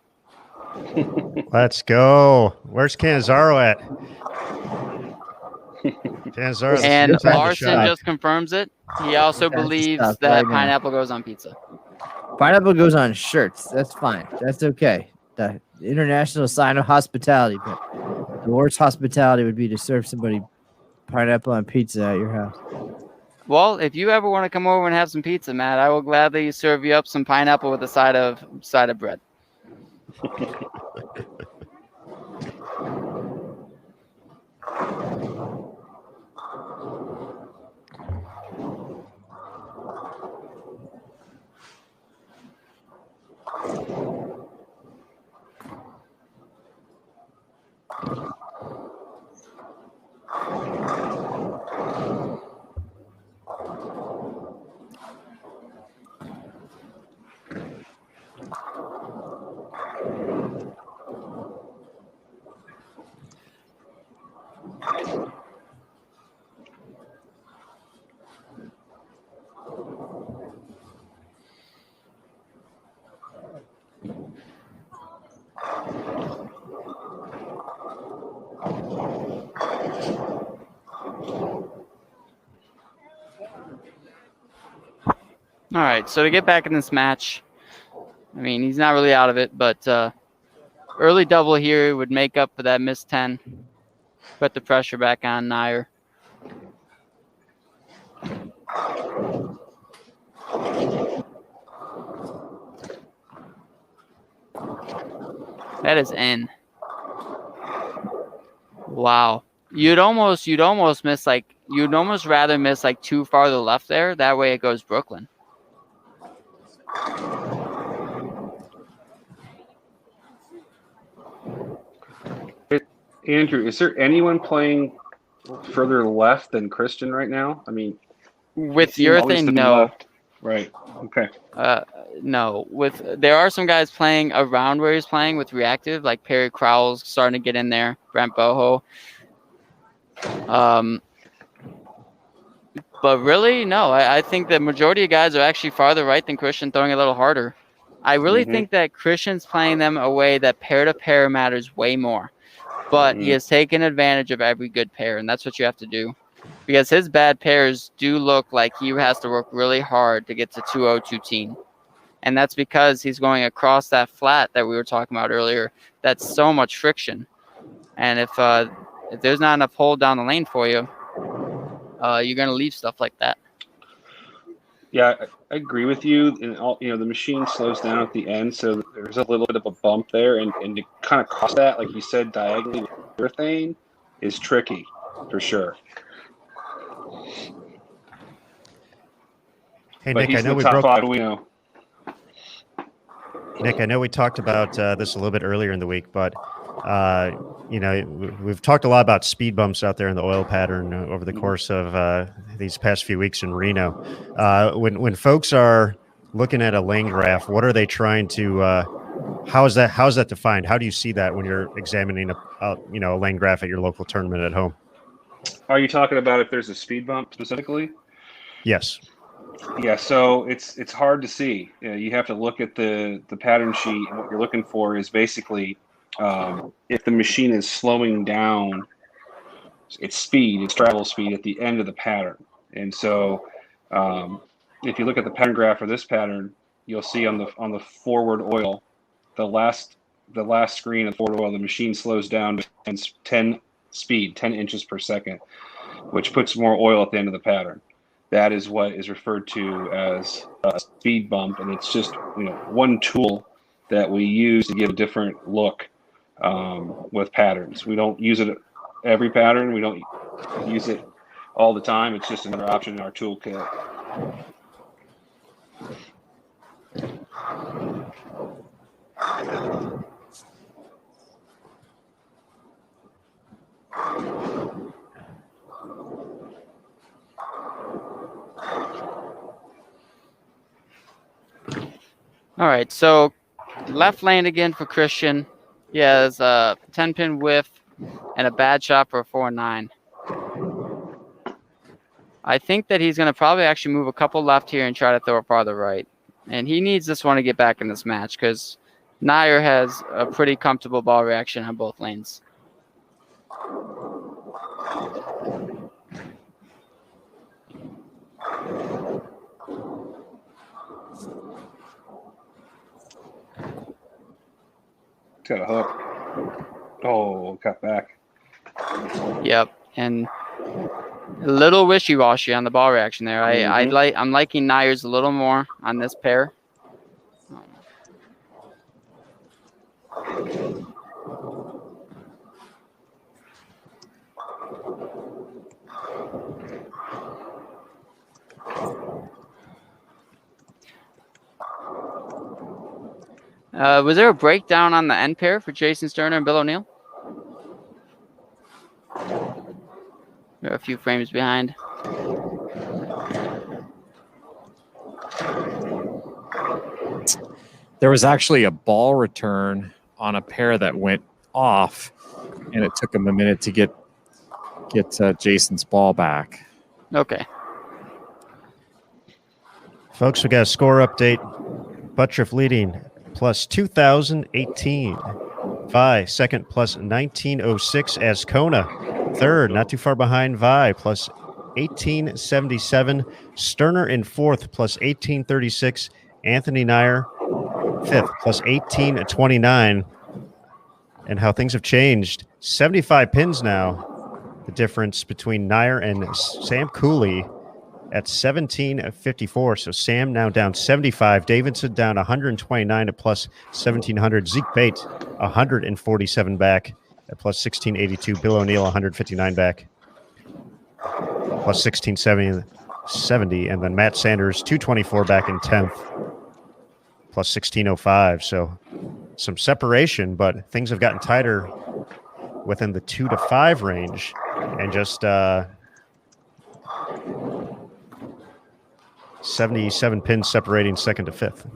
Let's go. Where's Canizaro at? Canizaro, And Larson just confirms it. He also believes that right pineapple goes on pizza. Pineapple goes on shirts. That's fine. That's okay. The international sign of hospitality, but the worst hospitality would be to serve somebody pineapple on pizza at your house. Well, if you ever want to come over and have some pizza, Matt, I will gladly serve you up some pineapple with a side of bread. All right, so to get back in this match, I mean, he's not really out of it, but early double here would make up for that missed 10. Put the pressure back on Nair. That is in. Wow. You'd almost miss you'd almost rather miss too far to the left there. That way it goes Brooklyn. Andrew, is there anyone playing further left than Christian right now? I mean, With he seemed always urethane, to be no. left. Right. Okay. No. There are some guys playing around where he's playing with reactive, like Perry Crowell's starting to get in there, Brent Boho. But really, no. I think the majority of guys are actually farther right than Christian, throwing a little harder. I really think that Christian's playing them a way that pair-to-pair matters way more. But he has taken advantage of every good pair, and that's what you have to do. Because his bad pairs do look like he has to work really hard to get to 2-0-2-10. And that's because he's going across that flat that we were talking about earlier. That's so much friction. And if there's not enough hold down the lane for you, you're going to leave stuff like that. Yeah, I agree with you. And the machine slows down at the end, so there's a little bit of a bump there, and to kind of cross that, like you said, diagonally with urethane is tricky for sure. Hey, But Nick, I he's know in we the top broke. five. We know. Nick, I know we talked about this a little bit earlier in the week, but we've talked a lot about speed bumps out there in the oil pattern over the course of these past few weeks in Reno. When folks are looking at a lane graph, what are they trying to? How is that defined? How do you see that when you're examining a lane graph at your local tournament at home? Are you talking about if there's a speed bump specifically? Yes. Yeah, so it's hard to see. You have to look at the pattern sheet, and what you're looking for is basically if the machine is slowing down its travel speed at the end of the pattern. And so if you look at the pattern graph for this pattern, you'll see on the forward oil, the last screen of forward oil, the machine slows down to 10 inches per second, which puts more oil at the end of the pattern. That is what is referred to as a speed bump, and it's just one tool that we use to give a different look with patterns. We don't use it every pattern. We don't use it all the time. It's just another option in our toolkit. All right, so left lane again for Christian. He has a 10-pin whiff and a bad shot for a 4-9. I think that he's going to probably actually move a couple left here and try to throw it farther right. And he needs this one to get back in this match because Nair has a pretty comfortable ball reaction on both lanes. Got a hook. Oh, cut back. Yep, and a little wishy-washy on the ball reaction there. I'm liking Nair's a little more on this pair. Was there a breakdown on the end pair for Jason Sterner and Bill O'Neill? They're a few frames behind. There was actually a ball return on a pair that went off, and it took him a minute to get Jason's ball back. Okay. Folks, we got a score update. Buttriff leading plus 2,018. Vi second plus 1906. Ascona third, not too far behind Vi, plus 1877. Sterner in fourth, plus 1836. Anthony Nair fifth, plus 1829. And how things have changed. 75 pins now. The difference between Nair and Sam Cooley at 1754. So Sam now down 75. Davidson down 129 at plus 1700. Zeke Bate 147 back at plus 1682. Bill O'Neill 159 back plus 1670. And then Matt Sanders 224 back in 10th plus 1605. So some separation, but things have gotten tighter within the 2 to 5 range, and just 77 pins separating second to fifth.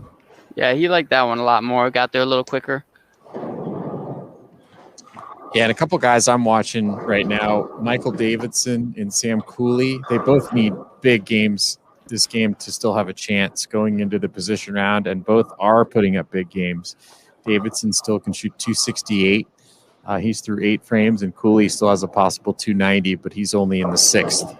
Yeah, he liked that one a lot more. Got there a little quicker. Yeah, and a couple guys I'm watching right now, Michael Davidson and Sam Cooley, they both need big games this game to still have a chance going into the position round, and both are putting up big games. Davidson still can shoot 268. He's through 8 frames, and Cooley still has a possible 290, but he's only in the 6th.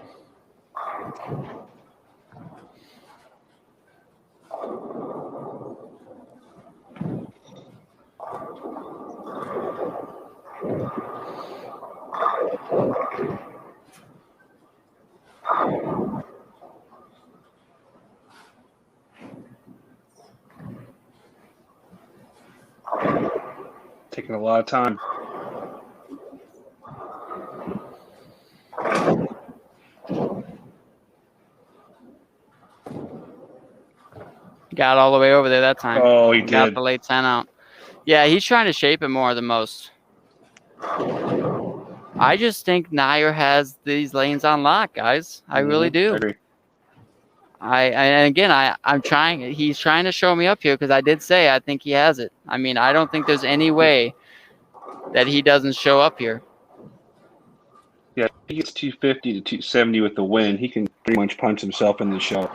Taking a lot of time. Got all the way over there that time. Oh, he Got did. the late 10 out. Yeah, he's trying to shape it more than most. I just think Nair has these lanes on lock, guys. I really do. I agree. I'm trying. He's trying to show me up here because I did say I think he has it. I mean, I don't think there's any way that he doesn't show up here. Yeah, if he gets 250 to 270 with the win, he can pretty much punch himself in the show.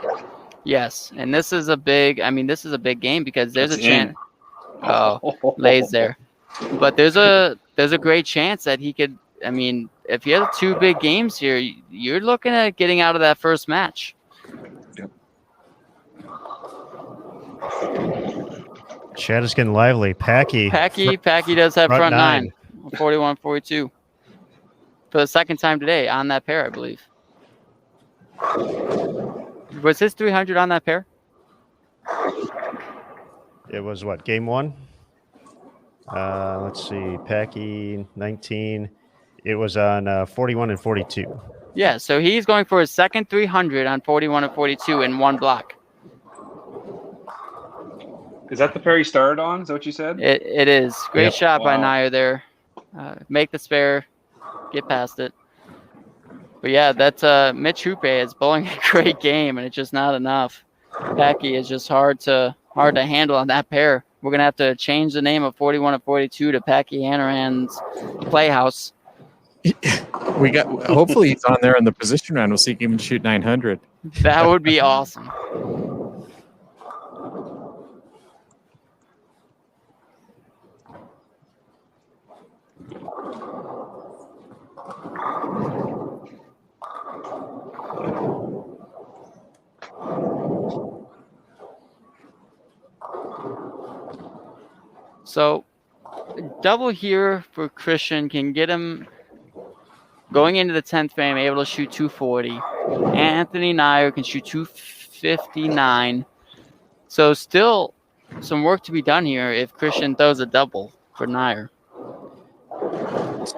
Yes, and this is a big. I mean, this is a big game because there's It's a chance. in. Oh, lays there, but there's a great chance that he could. I mean, if you have 2 big games here, you're looking at getting out of that first match. Yep. Chat is getting lively. Packy does have front 9, 9. 41-42 for the second time today on that pair, I believe. Was his 300 on that pair? It was what, game 1? Let's see, Packy 19. It was on 41 and 42. Yeah, so he's going for his second 300 on 41 and 42 in 1 block. Is that the pair he started on? Is that what you said? It is. Great Yep. shot by Wow. Nair there. Make the spare, get past it. But yeah, that's Mitch Hoope is bowling a great game, and it's just not enough. Packy is just hard to handle on that pair. We're gonna have to change the name of 41 and 42 to Packy Hanrahan's Playhouse. We got. Hopefully, he's on there in the position round. We'll see if he can shoot 900. That would be awesome. So, double here for Christian can get him going into the 10th frame, able to shoot 240. Anthony Nair can shoot 259. So, still some work to be done here if Christian throws a double for Nair.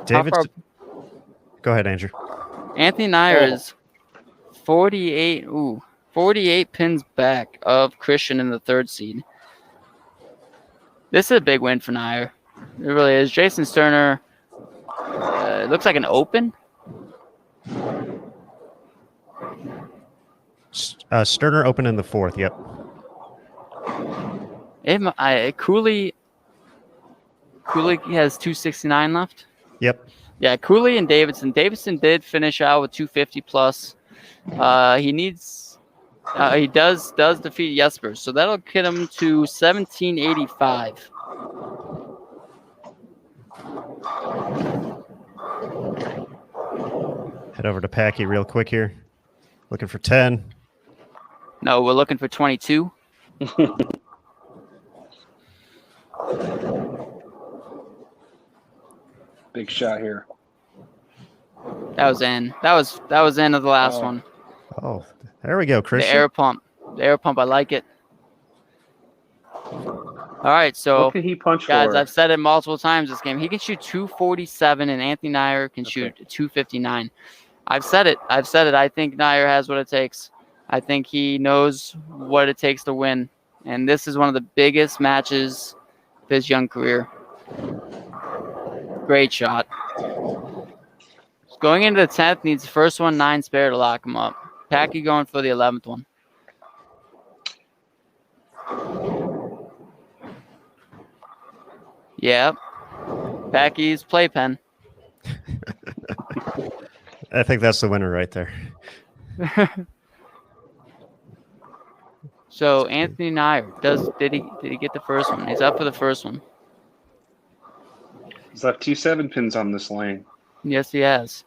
David, go ahead, Andrew. Anthony Nair is 48 pins back of Christian in the 3rd seed. This is a big win for Nair. It really is. Jason Sterner, it looks like an open. Sterner open in the 4th, yep. Cooley has 269 left. Yep. Yeah, Cooley and Davidson. Davidson did finish out with 250 plus. He does defeat Jesper, so that'll get him to 1785. Head over to Packy real quick here. Looking for 10. No, we're looking for 22. Big shot here. That was in. That was in of the last one. Oh, there we go, The Christian. air pump. The air pump. I like it. All right, so What can he punch guys, for? I've said it multiple times this game. He can shoot 247, and Anthony Nyer can Okay. shoot 259. I've said it. I think Nyer has what it takes. I think he knows what it takes to win. And this is one of the biggest matches of his young career. Great shot. Going into the 10th, needs the first one, 9 spare to lock him up. Packy going for the 11th one. Yep. Packy's playpen. I think that's the winner right there. So Anthony Nyer did he get the first one? He's up for the first one. He's left 2 7-pins on this lane. Yes, he has.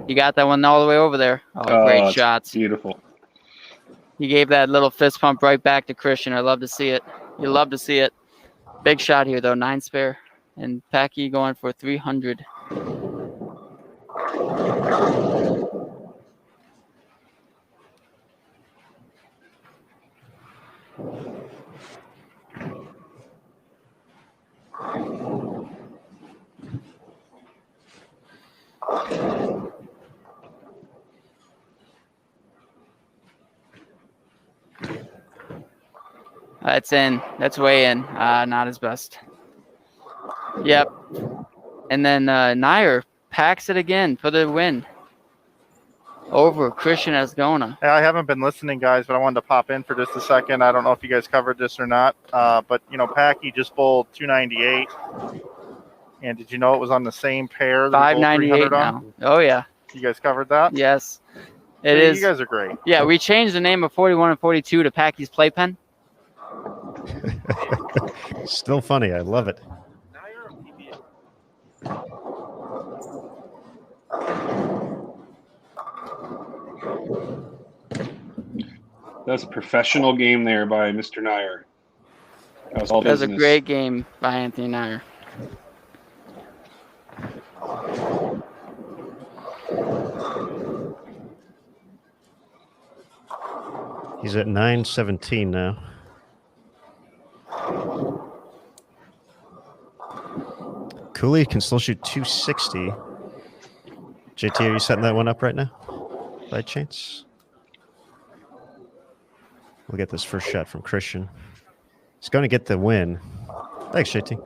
He got that one all the way over there. Oh, great it's shots. Beautiful. He gave that little fist pump right back to Christian. I love to see it. You love to see it. Big shot here, though. 9 spare. And Packy going for 300. That's in. That's way in. Not his best. Yep. And then Nyer packs it again for the win over Christian Ascona. Hey, I haven't been listening, guys, but I wanted to pop in for just a second. I don't know if you guys covered this or not, but, Packy just bowled 298. And did you know it was on the same pair that he bowled 598 300 on? now. Oh, yeah. You guys covered that? Yes. It Hey, is. You guys are great. Yeah, we changed the name of 41 and 42 to Packy's Playpen. Still funny. I love it. That's a professional game there by Mr. Nyer. That was all That was a business. great game by Anthony Nyer. He's at 917 now. Cooley can still shoot 260. JT, are you setting that one up right now? By chance? We'll get this first shot from Christian. He's going to get the win. Thanks, JT.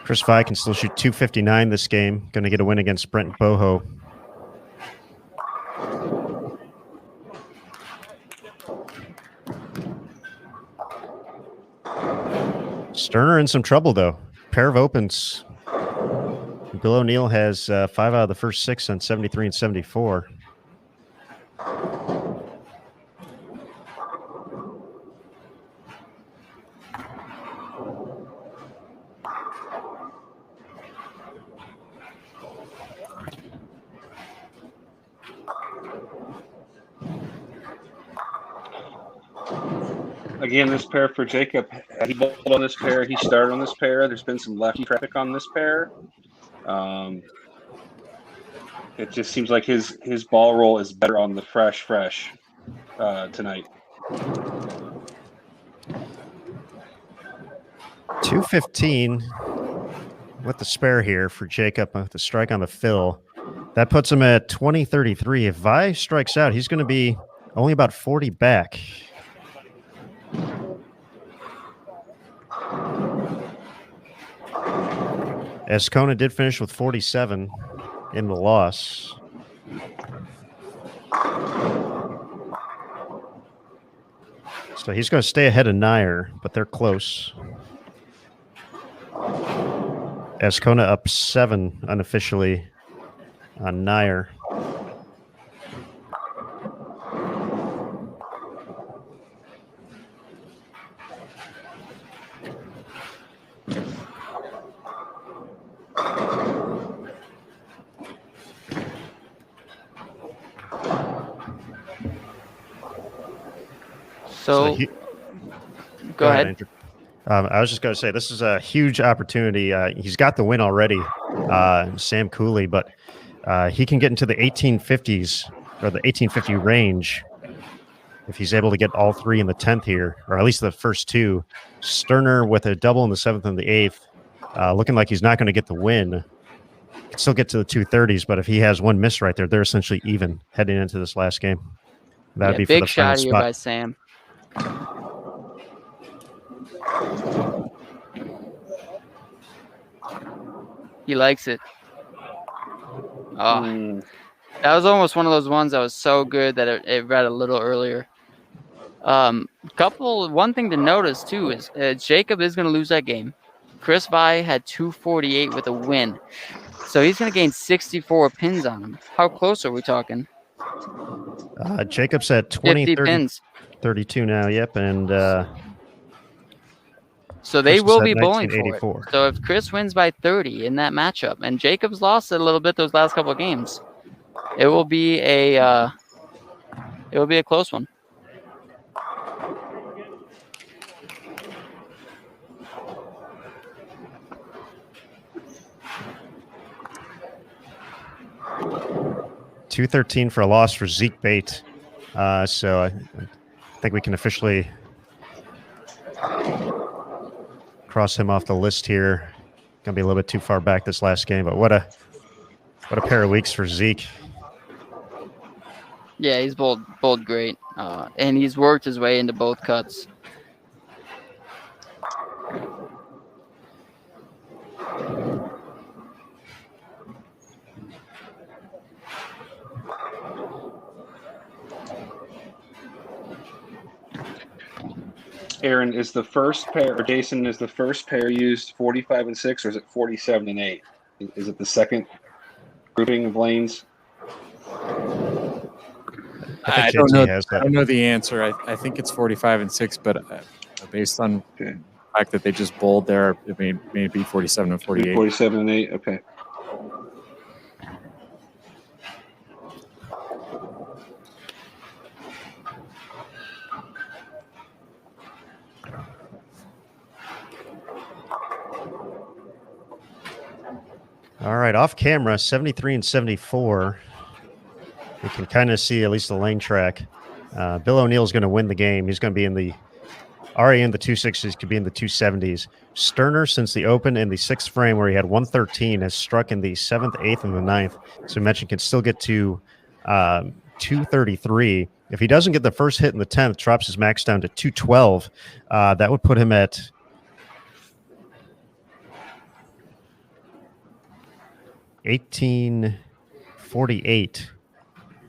Chris Vi can still shoot 259 this game. Going to get a win against Brent Boho. Sterner in some trouble, though. Pair of opens. Bill O'Neill has 5 out of the first 6 on 73 and 74. Again, this pair for Jacob. He bowled on this pair. He started on this pair. There's been some lefty traffic on this pair. It just seems like his ball roll is better on the fresh tonight. 215 with the spare here for Jacob with the strike on the fill. That puts him at 20-33. If Vi strikes out, he's going to be only about 40 back. Ascona did finish with 47 in the loss. So he's going to stay ahead of Nyer, but they're close. Ascona up 7 unofficially on Nair. So, go ahead. Andrew. I was just going to say this is a huge opportunity. He's got the win already, Sam Cooley, but he can get into the 1850s or the 1850 range if he's able to get all 3 in the 10th here, or at least the first 2. Sterner with a double in the 7th and the 8th, looking like he's not going to get the win. Can still get to the 230s, but if he has one miss right there, they're essentially even heading into this last game. That'd be for big the final shot here spot. by Sam. He likes it. Oh, that was almost one of those ones that was so good that it read a little earlier. One thing to notice too is Jacob is going to lose that game. Chris Vi had 248 with a win, so he's going to gain 64 pins on him. How close are we talking? Jacob's at 20, 50 30, pins. 32 now. Yep, and so they Chris will is be at bowling for 1984. it. So if Chris wins by 30 in that matchup, and Jacob's lost it a little bit those last couple of games, it will be a close one. $213 for a loss for Zeke Bate. So I think we can officially cross him off the list here. Gonna be a little bit too far back this last game, but what a pair of weeks for Zeke. Yeah, he's bowled great, and he's worked his way into both cuts. Aaron, is the first pair, or Jason, is the first pair used 45 and 6, or is it 47 and 8? Is it the second grouping of lanes? I don't know. I don't know the answer. I think it's 45 and 6, but based on the fact that they just bowled there, it may be 47 and 48. 47 and 8, okay. All right, off camera, 73 and 74. We can kind of see at least the lane track. Bill O'Neill's going to win the game. He's going to be already in the 260s, could be in the 270s. Sterner, since the open in the 6th frame where he had 113, has struck in the 7th, 8th, and the 9th. So we mentioned can still get to 233. If he doesn't get the first hit in the 10th, drops his max down to 212. That would put him at 1848,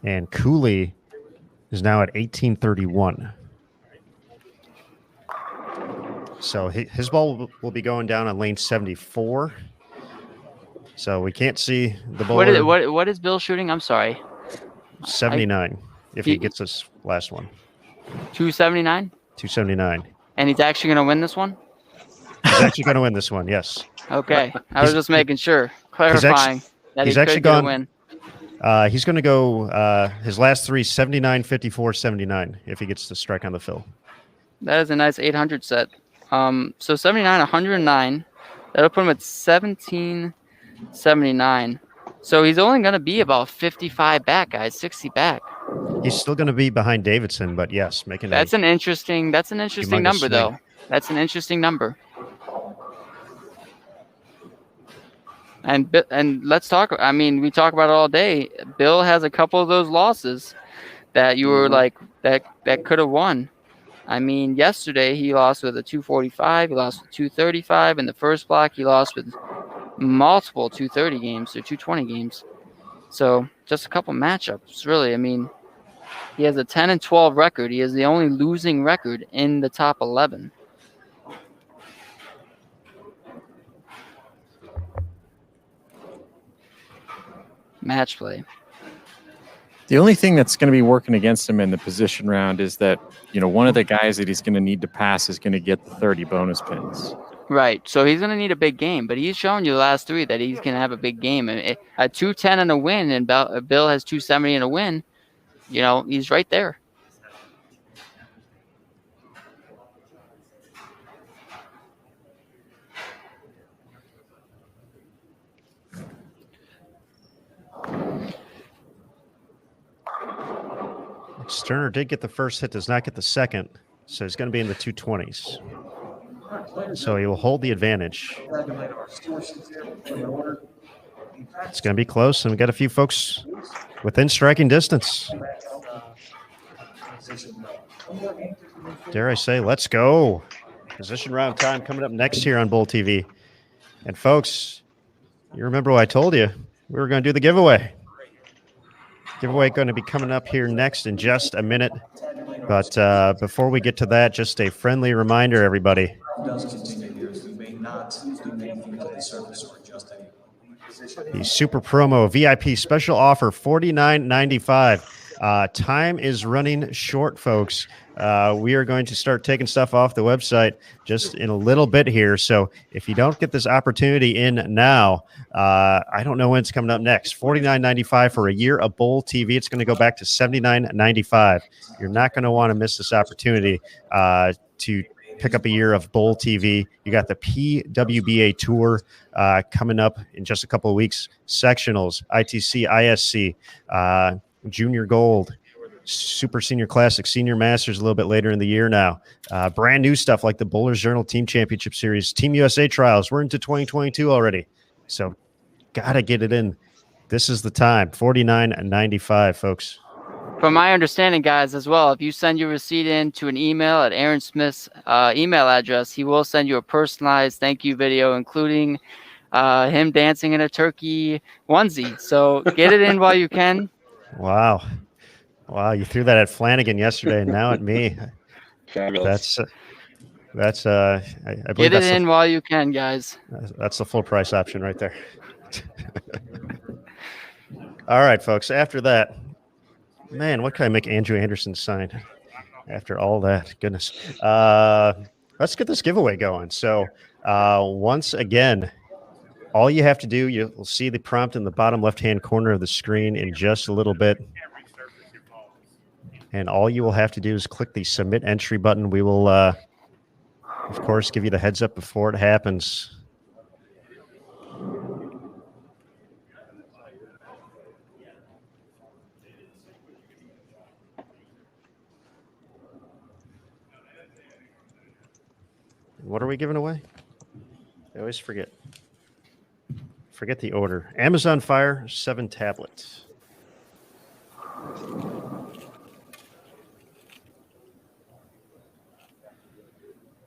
and Cooley is now at 1831. So his ball will be going down on lane 74. So we can't see the bowler. What is Bill shooting? I'm sorry. 79 if he gets this last one. 279? 279. And he's actually going to win this one? He's actually going to win this one, yes. Okay. I was just making sure. Clarifying that he's he actually could get a gone, win. He's going to go his last 3, 79, 54, 79 if he gets the strike on the fill. That is a nice 800 set. So 79, 109. That'll put him at 1779. So he's only going to be about 55 back, guys, 60 back. He's still going to be behind Davidson, but yes, making that's an interesting number, swing. though. That's an interesting number. And let's talk. I mean, we talk about it all day. Bill has a couple of those losses that you were like that could have won. I mean, yesterday he lost with a 245. He lost with 235 in the first block. He lost with multiple 230 games or 220 games. So just a couple matchups, really. I mean, he has a 10 and 12 record. He is the only losing record in the top 11. match play. The only thing that's going to be working against him in the position round is that, one of the guys that he's going to need to pass is going to get the 30 bonus pins. Right. So he's going to need a big game, but he's shown you the last 3 that he's going to have a big game. And at 210 and a win, and Bill has 270 and a win, he's right there. Sterner did get the first hit, does not get the second, so he's going to be in the 220s. So he will hold the advantage. It's going to be close, and we got a few folks within striking distance. Dare I say, let's go. Position round time coming up next here on Bull TV. And folks, you remember what I told you? We were going to do the giveaway. Giveaway going to be coming up here next in just a minute. But before we get to that, just a friendly reminder, everybody. The Super Promo VIP special offer, $49.95. Time is running short, folks. We are going to start taking stuff off the website just in a little bit here. So if you don't get this opportunity in now, I don't know when it's coming up next. $49.95 for a year of Bull TV. It's going to go back to $79.95. You're not going to want to miss this opportunity to pick up a year of Bull TV. You got the PWBA Tour coming up in just a couple of weeks. Sectionals, ITC, ISC, Junior Gold, Super Senior Classic, Senior Masters a little bit later in the year now. Brand new stuff like the Bowlers Journal Team Championship Series, Team USA Trials. We're into 2022 already. So got to get it in. This is the time. $49.95, folks. From my understanding, guys, as well, if you send your receipt in to an email at Aaron Smith's email address, he will send you a personalized thank you video, including him dancing in a turkey onesie. So get it in while you can. Wow. You threw that at Flanagan yesterday, and now at me. Fabulous. That's I believe Get it in while you can, guys. That's the full price option right there. All right, folks. After that, man, what can I make Andrew Anderson sign after all that? Goodness. Let's get this giveaway going. So once again, all you have to do, you'll see the prompt in the bottom left-hand corner of the screen in just a little bit. And all you will have to do is click the submit entry button. We will, of course, give you the heads up before it happens. What are we giving away? I always forget. Forget the order. Amazon Fire 7 tablets.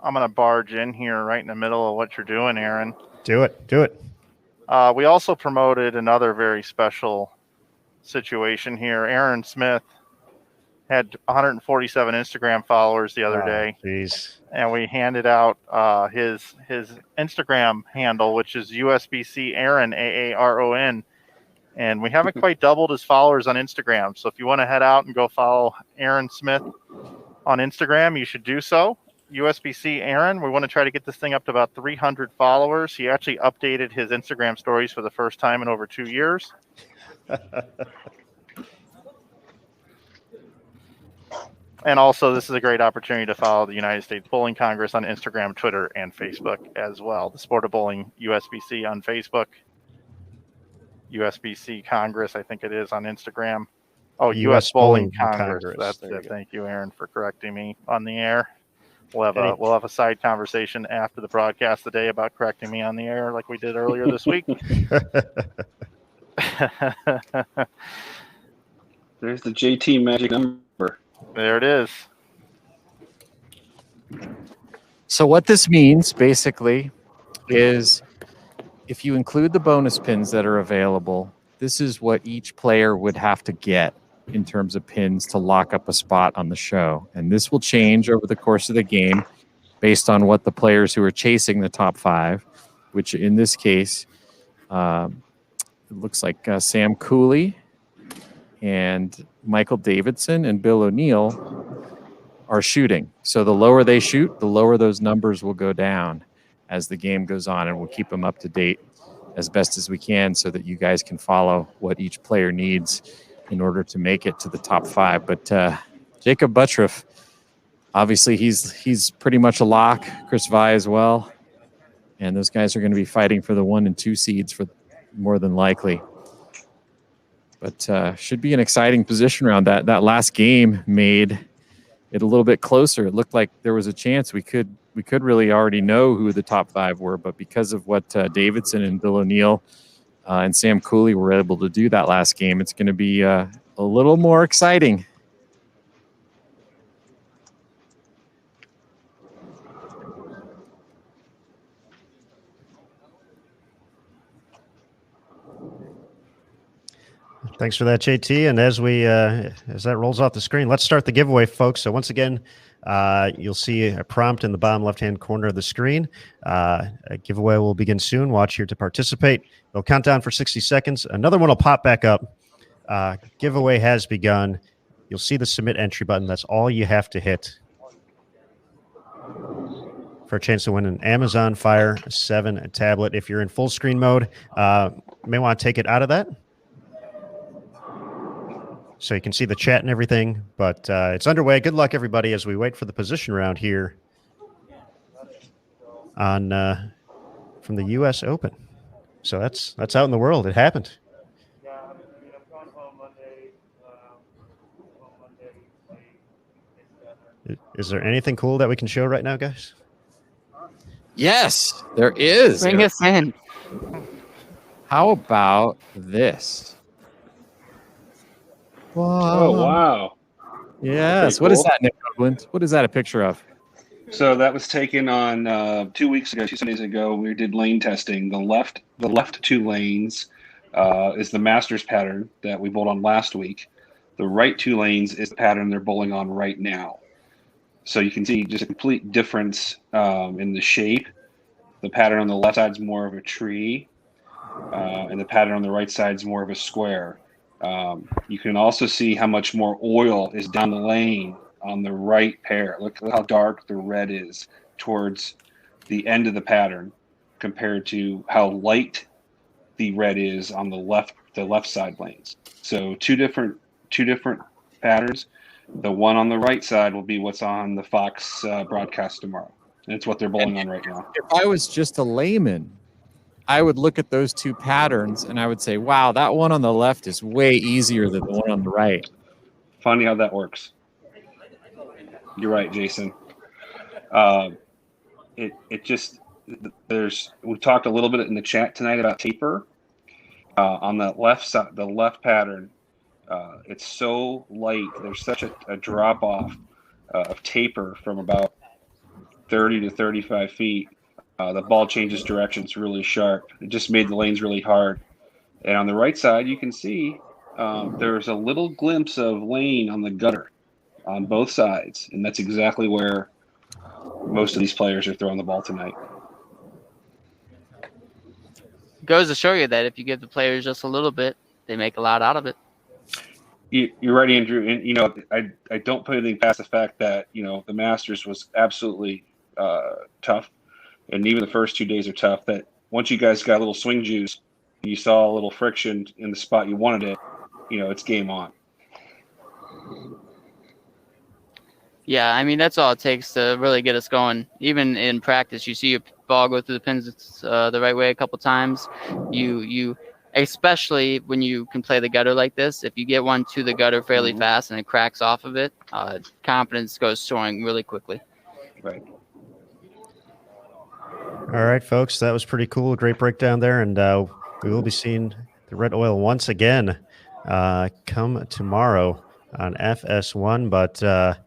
I'm going to barge in here right in the middle of what you're doing, Aaron. Do it. We also promoted another very special situation here. Aaron Smith had 147 Instagram followers the other day. Jeez. And we handed out his Instagram handle, which is USBC Aaron, AARON. And we haven't quite doubled his followers on Instagram. So if you want to head out and go follow Aaron Smith on Instagram, you should do so. USBC Aaron. We want to try to get this thing up to about 300 followers. He actually updated his Instagram stories for the first time in over 2 years. And also, this is a great opportunity to follow the United States Bowling Congress on Instagram, Twitter, and Facebook as well. The Sport of Bowling USBC on Facebook. USBC Congress, I think it is, on Instagram. Oh, US Bowling Congress. That's it. Thank you, Aaron, for correcting me on the air. We'll have a side conversation after the broadcast today about correcting me on the air like we did earlier this week. There's the JT magic number. There it is. So what this means basically is if you include the bonus pins that are available, this is what each player would have to get in terms of pins to lock up a spot on the show. And this will change over the course of the game based on what the players who are chasing the top 5, which in this case, it looks like Sam Cooley and Michael Davidson and Bill O'Neill are shooting. So the lower they shoot, the lower those numbers will go down as the game goes on, and we'll keep them up to date as best as we can so that you guys can follow what each player needs in order to make it to the top 5. But Jacob Buttriff, obviously he's pretty much a lock. Chris Vi as well. And those guys are going to be fighting for the 1 and 2 seeds for more than likely. But should be an exciting position round. That last game made it a little bit closer. It looked like there was a chance we could really already know who the top 5 were, but because of what Davidson and Bill O'Neill and Sam Cooley were able to do that last game, it's going to be a little more exciting. Thanks for that, JT. And as that rolls off the screen, let's start the giveaway, folks. So once again, you'll see a prompt in the bottom left-hand corner of the screen. A giveaway will begin soon. Watch here to participate. They'll count down for 60 seconds. Another one will pop back up. Giveaway has begun. You'll see the submit entry button. That's all you have to hit for a chance to win an Amazon Fire 7 tablet. If you're in full screen mode, may want to take it out of that, so you can see the chat and everything, but it's underway. Good luck, everybody, as we wait for the position round here on from the U.S. Open. So that's out in the world. It happened. Is there anything cool that we can show right now, guys? Yes, there is. Bring us in. How about this? Oh, wow. Yes. Pretty What is cool. that, Nick Oakland? What is that a picture of? So that was taken on 2 weeks ago, 2 Sundays ago. We did lane testing. The left 2 lanes is the Masters pattern that we bowled on last week. The right 2 lanes is the pattern they're bowling on right now. So you can see just a complete difference in the shape. The pattern on the left side is more of a tree, and the pattern on the right side is more of a square. You can also see how much more oil is down the lane on the right pair. Look how dark the red is towards the end of the pattern compared to how light the red is on the left side lanes. So two different patterns. The one on the right side will be what's on the Fox broadcast tomorrow. And it's what they're bowling on right now. If I was just a layman, I would look at those 2 patterns and I would say, wow, that one on the left is way easier than the one on the right. Funny how that works. You're right, Jason. We talked a little bit in the chat tonight about taper. On the left side, the left pattern, it's so light. There's such a drop off of taper from about 30 to 35 feet. The ball changes directions really sharp. It just made the lanes really hard. And on the right side, you can see there's a little glimpse of lane on the gutter on both sides. And that's exactly where most of these players are throwing the ball tonight. Goes to show you that if you give the players just a little bit, they make a lot out of it. You're right, Andrew. And, I don't put anything past the fact that, the Masters was absolutely tough. And even the first 2 days are tough. That once you guys got a little swing juice, you saw a little friction in the spot you wanted it, it's game on. Yeah, I mean, that's all it takes to really get us going. Even in practice, you see a ball go through the pins the right way a couple times. You especially when you can play the gutter like this, if you get one to the gutter fairly fast and it cracks off of it, confidence goes soaring really quickly. Right. All right, folks, that was pretty cool. Great breakdown there, and we will be seeing the red oil once again come tomorrow on FS1. But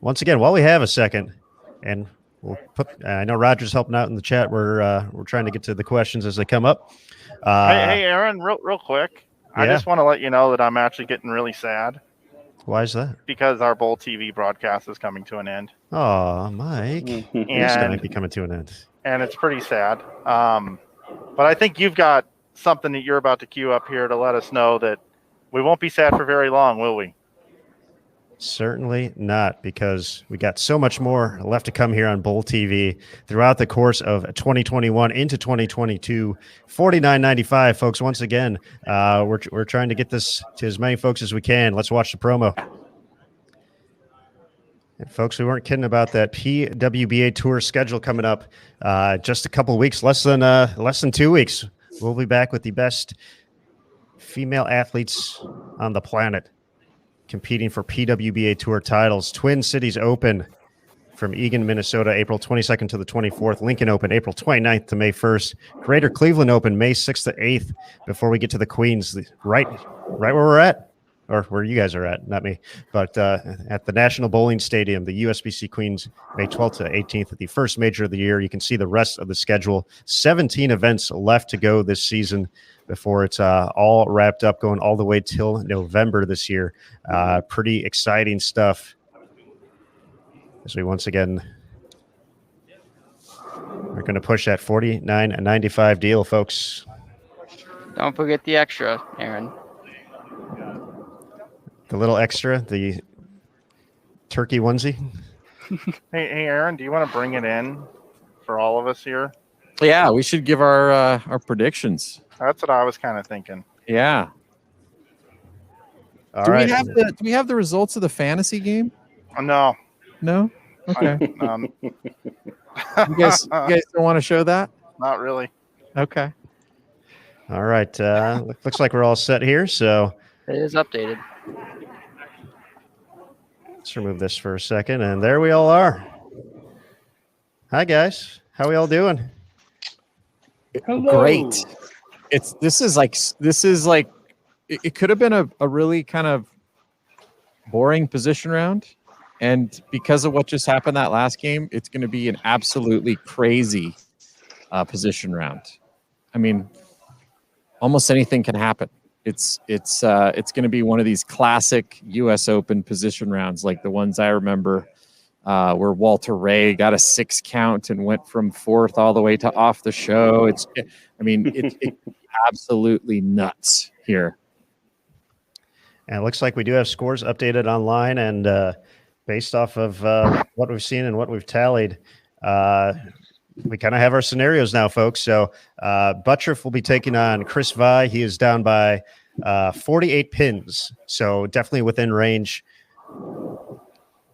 once again, while we have a second, and we'll put, I know Roger's helping out in the chat. We're trying to get to the questions as they come up. Hey, Aaron, real quick. I just want to let you know that I'm actually getting really sad. Why is that? Because our Bowl TV broadcast is coming to an end. Oh, Mike. It's going to be coming to an end. And it's pretty sad. But I think you've got something that you're about to queue up here to let us know that we won't be sad for very long, will we? Certainly not, because we got so much more left to come here on Bull TV throughout the course of 2021 into 2022. $49.95, folks. Once again, we're trying to get this to as many folks as we can. Let's watch the promo. And folks, we weren't kidding about that PWBA Tour schedule coming up. Just a couple of weeks, less than 2 weeks. We'll be back with the best female athletes on the planet, competing for PWBA Tour titles. Twin Cities Open from Eagan, Minnesota, April 22nd to the 24th. Lincoln Open, April 29th to May 1st. Greater Cleveland Open, May 6th to 8th, before we get to the Queens, right where we're at, or where you guys are at, not me, but at the National Bowling Stadium, the USBC Queens, May 12th to 18th, the first major of the year. You can see the rest of the schedule. 17 events left to go this season before it's all wrapped up, going all the way till November this year. Pretty exciting stuff. As we once again are going to push that $49.95 deal, folks. Don't forget the extra, Aaron. The little extra, the turkey onesie. Hey, Aaron, do you want to bring it in for all of us here? Yeah, we should give our predictions. That's what I was kind of thinking. Yeah. All right. Do we have the results of the fantasy game? No. No? Okay. I, You guys don't want to show that? not really. Okay. All right. Looks like we're all set here. So It is updated. let's remove this for a second. And there we all are. Hi, guys. How we all doing? Hello. Great. This is like it could have been a really kind of boring position round, and because of what just happened that last game, it's going to be an absolutely crazy position round. I mean, almost anything can happen. It's going to be one of these classic U.S. Open position rounds, like the ones I remember, where Walter Ray got a 6 count and went from 4th all the way to off the show. It's absolutely nuts here. And it looks like we do have scores updated online, and based off of what we've seen and what we've tallied, we kind of have our scenarios now, folks. So Buttriff will be taking on Chris Vi. He is down by 48 pins, so definitely within range.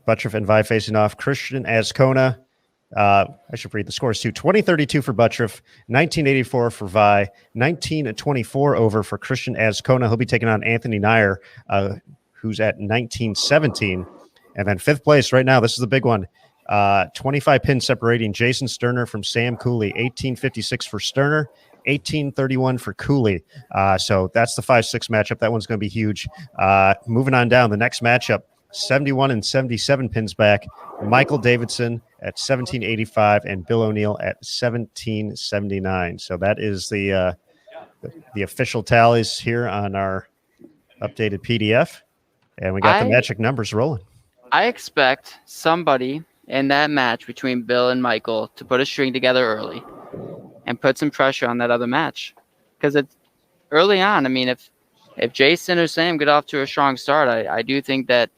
Buttriff and Vi facing off. Christian Azcona. I should read the scores too. 20-32 for Buttriff, 1984 for Vi, 19-24 over for Christian Azcona. He'll be taking on Anthony Nyer, who's at 19-17. And then 5th place right now, this is the big one. 25 pins separating Jason Sterner from Sam Cooley, 18-56 for Sterner, 18-31 for Cooley. So that's the 5-6 matchup. That one's going to be huge. Moving on down, the next matchup, 71 and 77 pins back. Michael Davidson at 1785 and Bill O'Neill at 1779. So that is the official tallies here on our updated PDF, and we got the magic numbers rolling. I expect somebody in that match between Bill and Michael to put a string together early and put some pressure on that other match, because it's early on. I mean, if Jason or Sam get off to a strong start, I do think that,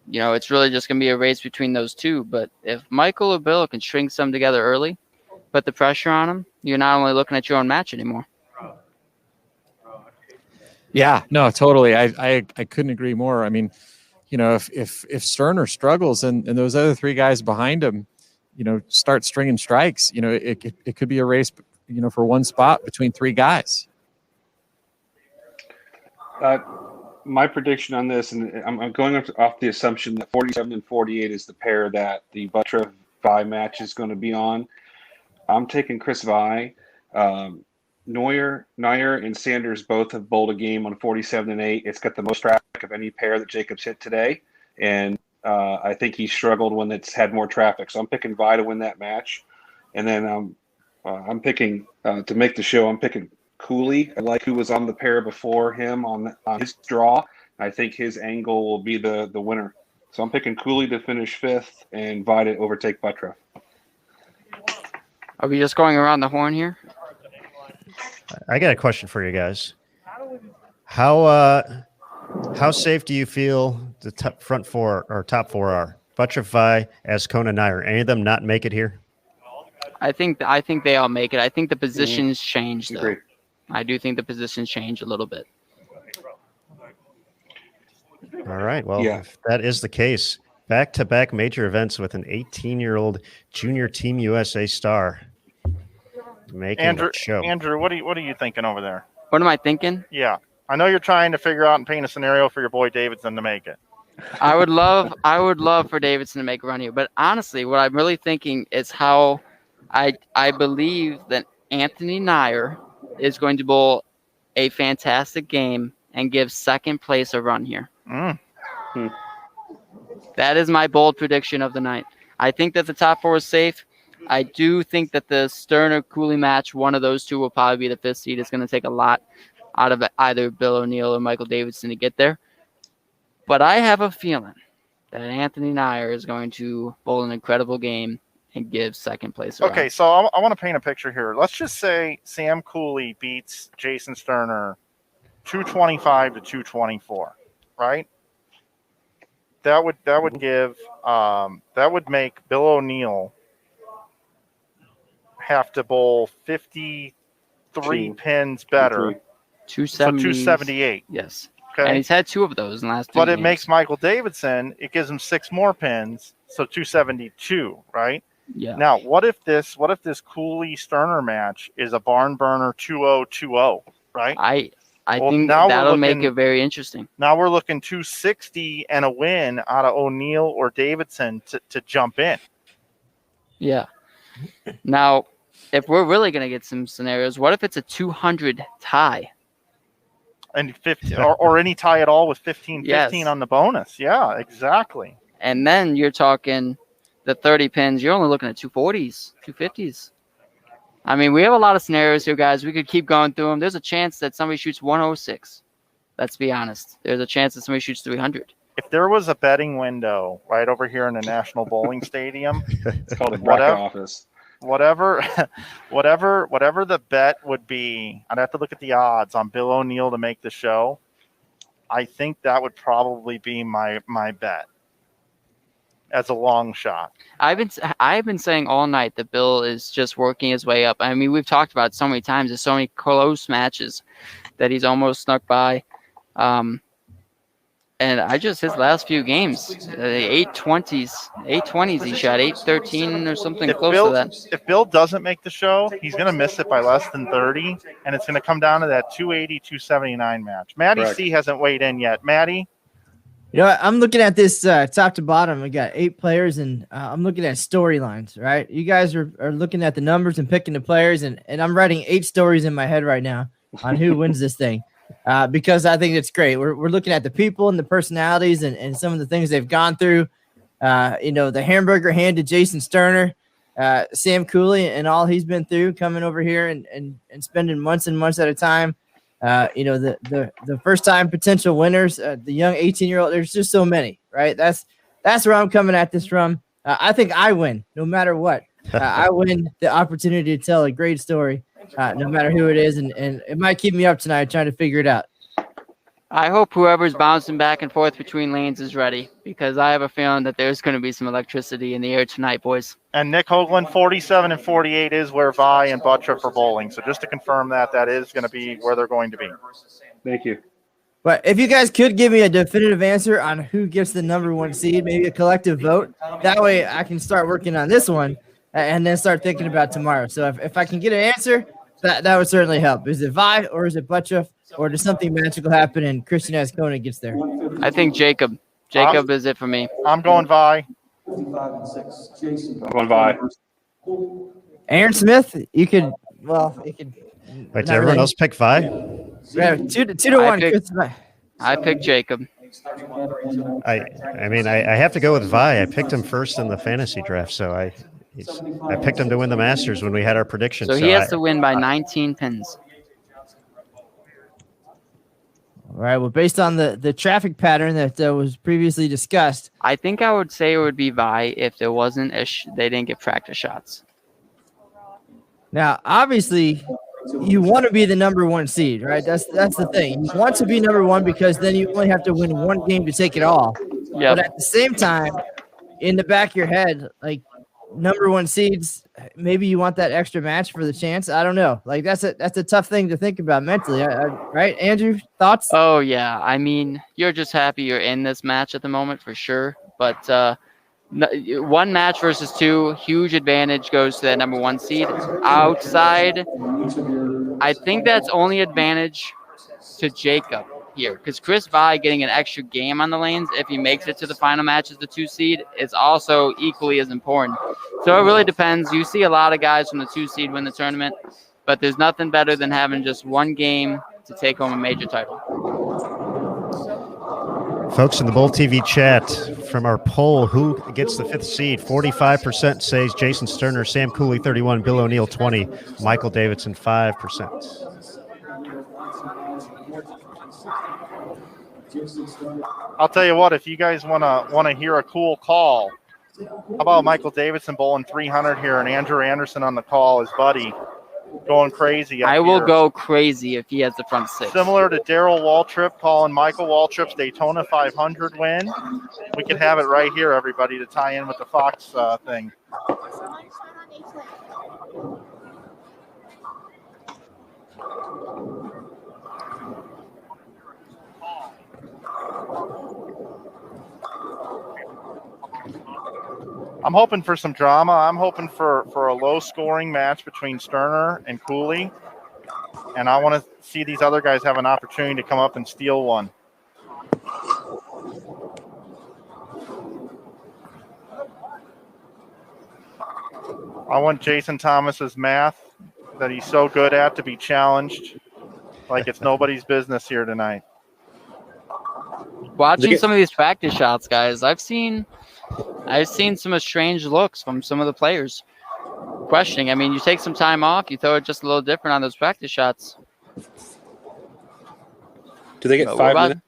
you know, it's really just going to be a race between those two. But if Michael or Bill can string some together early, put the pressure on them, you're not only looking at your own match anymore. Yeah, no, totally. I couldn't agree more. I mean, you know, if Sterner struggles and those other 3 guys behind him, you know, start stringing strikes, you know, it could be a race, you know, for one spot between 3 guys. My prediction on this, and I'm going off the assumption that 47 and 48 is the pair that the Buttriff Vi match is going to be on. I'm taking Chris Vi. Nyer and Sanders both have bowled a game on 47 and 8. It's got the most traffic of any pair that Jacob's hit today, and I think he struggled when it's had more traffic. So I'm picking Vi to win that match, and then I'm picking to make the show. I'm picking Cooley. I like who was on the pair before him on his draw. I think his angle will be the winner. So I'm picking Cooley to finish 5th and Vi to overtake Buttriff. Are we just going around the horn here? I got a question for you guys. How safe do you feel the front four or top four are? Butcher, Vi, Ascona, Nair. Any of them not make it here? I think they all make it. I think the positions change though. Agreed. I do think the positions change a little bit. All right. Well, Yeah. if that is the case, back-to-back major events with an 18-year-old junior Team USA star making Andrew, the show. Andrew, what are you thinking over there? What am I thinking? Yeah, I know you're trying to figure out and paint a scenario for your boy Davidson to make it. I would love for Davidson to make a run here. But honestly, what I'm really thinking is how I believe that Anthony Nair is going to bowl a fantastic game and give second place a run here. That is my bold prediction of the night. I think that the top four is safe. I do think that the Sterner Cooley match, one of those two will probably be the fifth seed. It's going to take a lot out of either Bill O'Neill or Michael Davidson to get there. But I have a feeling that Anthony Nair is going to bowl an incredible game and give second place a run. Okay, so I want to paint a picture here. Let's just say Sam Cooley beats Jason Sterner 225 to 224, right? That would make Bill O'Neill have to bowl 53 pins better. 270. So 278. Yes. Okay. And he's had two of those in the last 2 But it games. makes Michael Davidson, it gives him 6 more pins, so 272, right? Yeah. Now, what if this Cooley Sterner match is a barn burner 2-0-2-0, right? I Well, think now we're that'll make looking- it very interesting. Now we're looking 260 and a win out of O'Neill or Davidson to jump in. Yeah. Now, if we're really going to get some scenarios, what if it's a 200 tie? And 50 or any tie at all with 15 Yes. on the bonus. Yeah, exactly. And then you're talking the 30 pins. You're only looking at 240s, 250s. I mean, we have a lot of scenarios here, guys. We could keep going through them. There's a chance that somebody shoots 106. Let's be honest. There's a chance that somebody shoots 300. If there was a betting window right over here in the National Bowling Stadium, It's called a bracket Whatever. office. whatever the bet would be, I'd have to look at the odds on Bill O'Neill to make the show. I think that would probably be my bet as a long shot. I've been saying all night that Bill is just working his way up. I mean, we've talked about it so many times. There's so many close matches that he's almost snuck by. And his last few games, 820s he shot, 813 or something close to that. If Bill doesn't make the show, he's going to miss it by less than 30, and it's going to come down to that 280, 279 match. Maddie Correct. C hasn't weighed in yet. Maddie? You know, I'm looking at this top to bottom. We got 8 players, and I'm looking at storylines, right? You guys are looking at the numbers and picking the players, and I'm writing 8 stories in my head right now on who wins this thing. Because I think it's great. We're looking at the people and the personalities and some of the things they've gone through. The hamburger hand to Jason Sterner, Sam Cooley, and all he's been through coming over here and spending months and months at a time. The first time potential winners, the young 18-year-old. There's just so many, right? That's where I'm coming at this from. I think I win no matter what. I win the opportunity to tell a great story. No matter who it is, and it might keep me up tonight trying to figure it out. I hope whoever's bouncing back and forth between lanes is ready, because I have a feeling that there's going to be some electricity in the air tonight, boys. And Nick Hoagland, 47 and 48 is where Vi and Butcher for bowling. So just to confirm that is going to be where they're going to be. Thank you. But if you guys could give me a definitive answer on who gets the number 1 seed, maybe a collective vote, that way I can start working on this one and then start thinking about tomorrow. So if I can get an answer, that would certainly help. Is it Vi or is it Butcher, or does something magical happen and Christian Ascona gets there? I think Jacob. Jacob is it for me. I'm going Vi. I'm going by. Aaron Smith, you could. Wait, did not everyone really. else pick Vi? Yeah, 2 to 1. I picked Jacob. I have to go with Vi. I picked him first in the fantasy draft, so I picked him to win the Masters when we had our predictions. So he has to win by 19 pins. All right. Well, based on the traffic pattern that was previously discussed, I think I would say it would be Vi if there wasn't they didn't get practice shots. now obviously you want to be the number one seed, right? That's the thing. You want to be number one because then you only have to win one game to take it all. Yep. But at the same time, in the back of your head, like number one seeds, maybe you want that extra match for the chance. I don't know. Like that's a tough thing to think about mentally, right? Andrew, thoughts? Oh yeah, I mean, you're just happy you're in this match at the moment for sure. But one match versus two, huge advantage goes to that number one seed. Outside, I think that's only advantage to Jacob here, because Chris Vi getting an extra game on the lanes if he makes it to the final match as the 2 seed is also equally as important. So it really depends. You see a lot of guys from the 2 seed win the tournament, but there's nothing better than having just one game to take home a major title. Folks in the Bowl TV chat, from our poll, who gets the 5th seed? 45% says Jason Sterner, Sam Cooley 31, Bill O'Neill 20, Michael Davidson 5%. I'll tell you what, if you guys wanna hear a cool call, how about Michael Davidson bowling 300 here and Andrew Anderson on the call, his buddy, going crazy. I will go crazy if he has the front 6. Similar to Daryl Waltrip calling Michael Waltrip's Daytona 500 win. We can have it right here, everybody, to tie in with the Fox thing. I'm hoping for some drama. I'm hoping for a low-scoring match between Sterner and Cooley, and I want to see these other guys have an opportunity to come up and steal one. I want Jason Thomas's math that he's so good at to be challenged like it's nobody's business here tonight. Watching some of these practice shots, guys, I've seen some strange looks from some of the players. Questioning. I mean, you take some time off, you throw it just a little different on those practice shots. Do they get 5 minutes?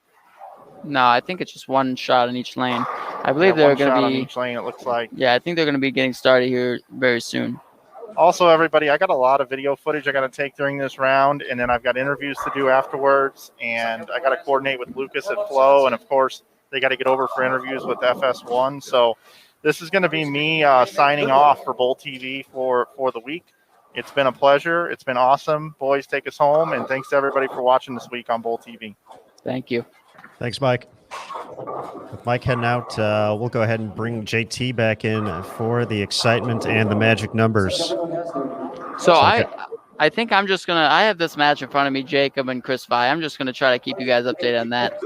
No, I think it's just one shot in each lane. I believe they're going to be each lane, it looks like. Yeah, I think they're going to be getting started here very soon. Also, everybody, I got a lot of video footage I got to take during this round, and then I've got interviews to do afterwards, and I got to coordinate with Lucas at Flow, and of course, they got to get over for interviews with FS1. So this is going to be me signing off for Bowl TV for the week. It's been a pleasure. It's been awesome. Boys, take us home, and thanks to everybody for watching this week on Bowl TV. Thank you. Thanks, Mike. With Mike heading out, we'll go ahead and bring JT back in for the excitement and the magic numbers. So I think I'm just going to – I have this match in front of me, Jacob and Chris Vi. I'm just going to try to keep you guys updated on that.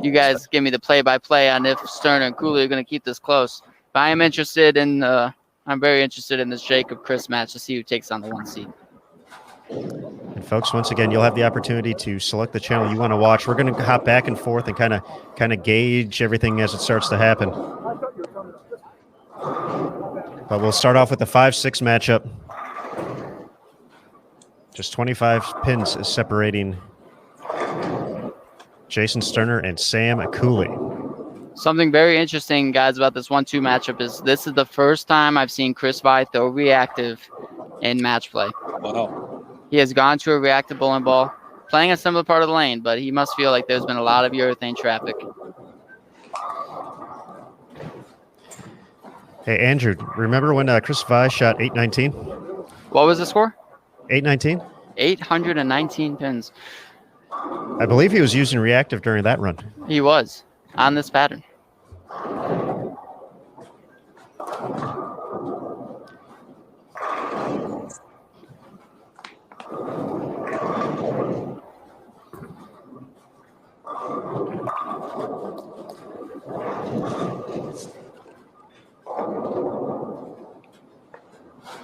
You guys give me the play-by-play on if Sterner and Cooley are going to keep this close. But I am interested in I'm very interested in this Jacob-Chris match to see who takes on the 1 seed. And folks, once again, you'll have the opportunity to select the channel you want to watch. We're going to hop back and forth and kind of gauge everything as it starts to happen. But we'll start off with the 5-6 matchup. Just 25 pins is separating Jason Sterner and Sam Cooley. Something very interesting, guys, about this 1-2 matchup is this is the first time I've seen Chris Vi throw reactive in match play. Wow. He has gone to a reactive bowling ball, playing a similar part of the lane, but he must feel like there's been a lot of urethane traffic. Hey, Andrew, remember when Chris Vi shot 819? What was the score? 819? 819 pins. I believe he was using reactive during that run. He was on this pattern.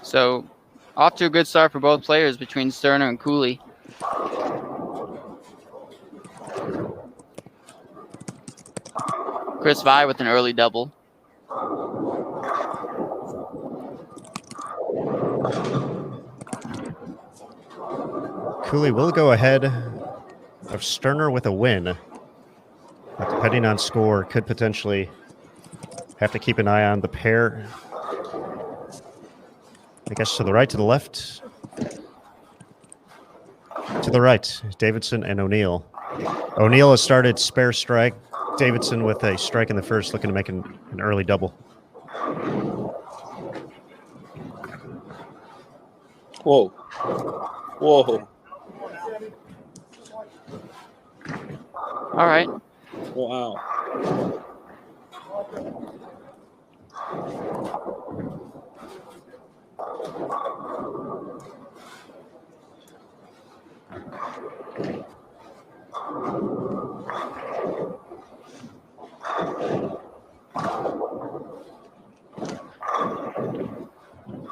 So, off to a good start for both players between Sterner and Cooley. Chris Vi with an early double. Cooley will go ahead of Sterner with a win. But depending on score, could potentially have to keep an eye on the pair. I guess to the right, to the left. to the right, Davidson and O'Neill. O'Neill has started spare strike. Davidson with a strike in the first, looking to make an early double. Whoa. Whoa. All right. Wow.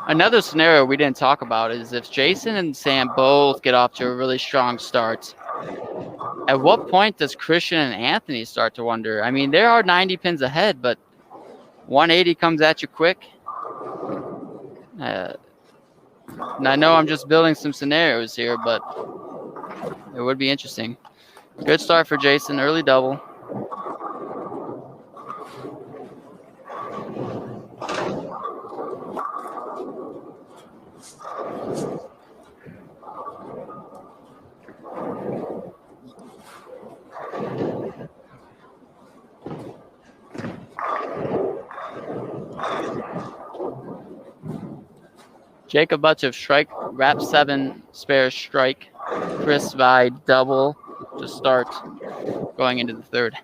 Another scenario we didn't talk about is if Jason and Sam both get off to a really strong start, at what point does Christian and Anthony start to wonder? I mean, there are 90 pins ahead, but 180 comes at you quick. And I know I'm just building some scenarios here, but it would be interesting. Good start for Jason, early double. Jacob Butchev strike, wrap 7, spare strike. Chris Vide double to start going into the third.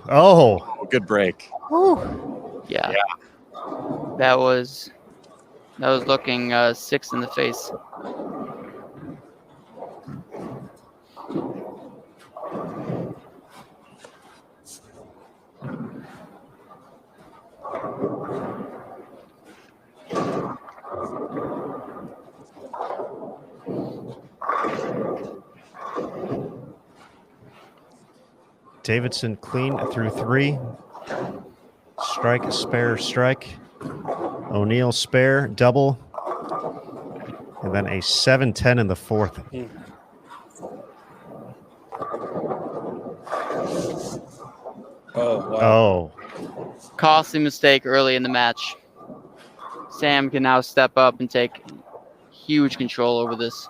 Oh. Good break. Yeah. That was looking 6 in the face. Davidson clean through 3. Strike, spare, strike. O'Neill spare, double. And then a 7-10 in the fourth. Oh, wow. Oh. Costly mistake early in the match. Sam can now step up and take huge control over this.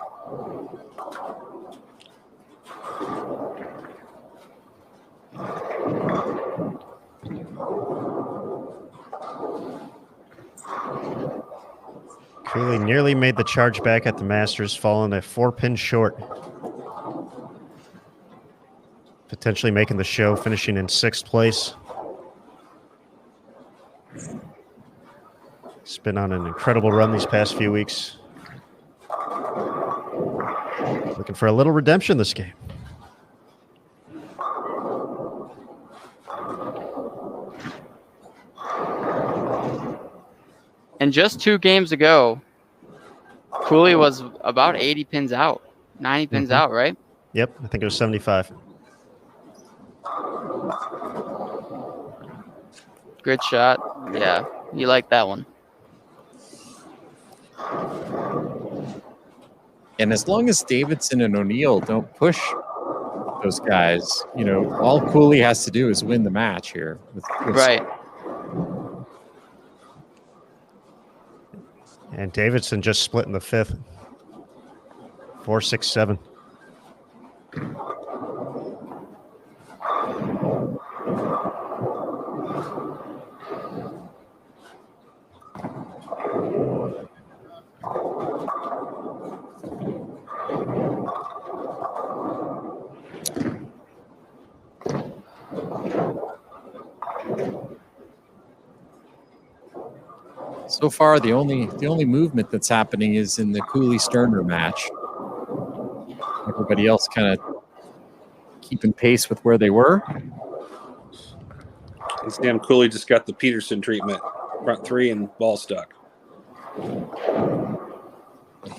Cooley nearly made the charge back at the Masters, falling a 4-pin short. Potentially making the show, finishing in 6th place. He's been on an incredible run these past few weeks. Looking for a little redemption this game. And just 2 games ago, Cooley was about 80 pins out, 90 pins out, right? Yep, I think it was 75. Good shot. Yeah, you like that one. And as long as Davidson and O'Neill don't push those guys, all Cooley has to do is win the match here. Right. And Davidson just split in the 5th. 4-6-7. So far, the only movement that's happening is in the Cooley-Sterner match. Everybody else kind of keeping pace with where they were. And Sam Cooley just got the Peterson treatment. Front 3 and ball stuck.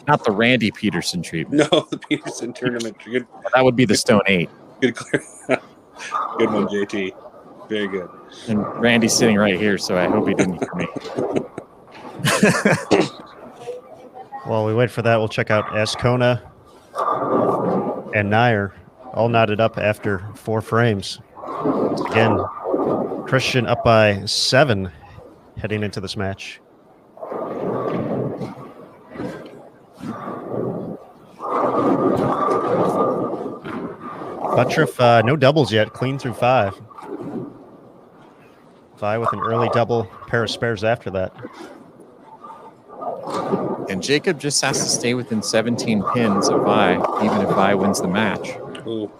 Not the Randy Peterson treatment. No, the Peterson tournament. Good. That would be the Stone 8. Good one, JT. Very good. And Randy's sitting right here, so I hope he didn't hear me. While we wait for that, we'll check out Ascona and Nair, all knotted up after 4 frames. Again, Christian up by 7 heading into this match. Buttriff, no doubles yet, clean through 5. Vi with an early double, pair of spares after that. And Jacob just has to stay within 17 pins of Vi, even if Vi wins the match. Ooh.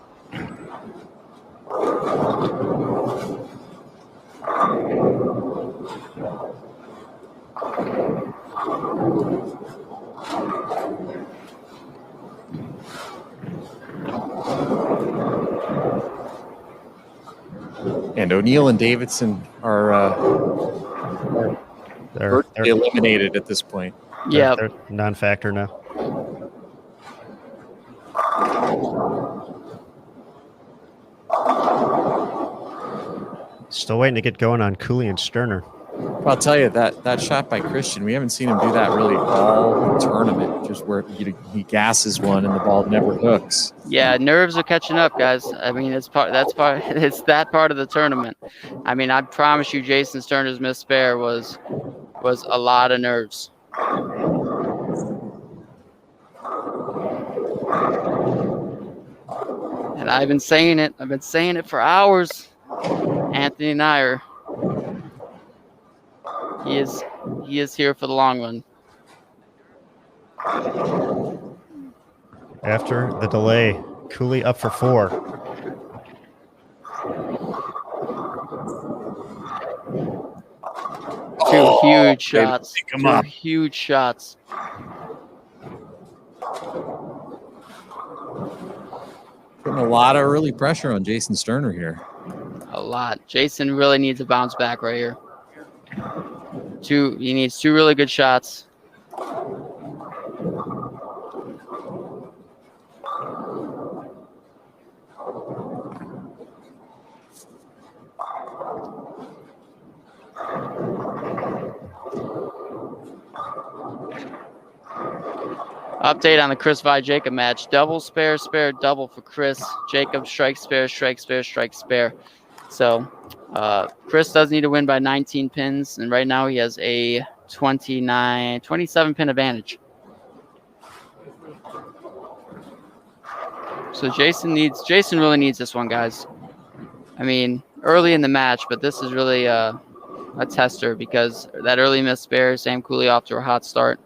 And O'Neill and Davidson are They're eliminated at this point. Yeah. They're non-factor now. Still waiting to get going on Cooley and Sterner. Well, I'll tell you, that shot by Christian, we haven't seen him do that really all tournament, just where he gasses one and the ball never hooks. Yeah, nerves are catching up, guys. I mean, it's that part of the tournament. I mean, I promise you, Jason Sterner's missed spare was a lot of nerves. And I've been saying it. I've been saying it for hours. Anthony Nair. He is here for the long run. After the delay, Cooley up for 4. Two huge shots. pick 'em up. Huge shots. Putting a lot of early pressure on Jason Sterner here. A lot. Jason really needs a bounce back right here. He needs 2 really good shots. Update on the Chris Vi Jacob match. Double, spare, spare, double for Chris. Jacob, strike, spare, strike, spare, strike, spare. So Chris does need to win by 19 pins, and right now he has a 27 pin advantage. So Jason really needs this one, guys. I mean, early in the match, but this is really a tester because that early missed spare, Sam Cooley off to a hot start.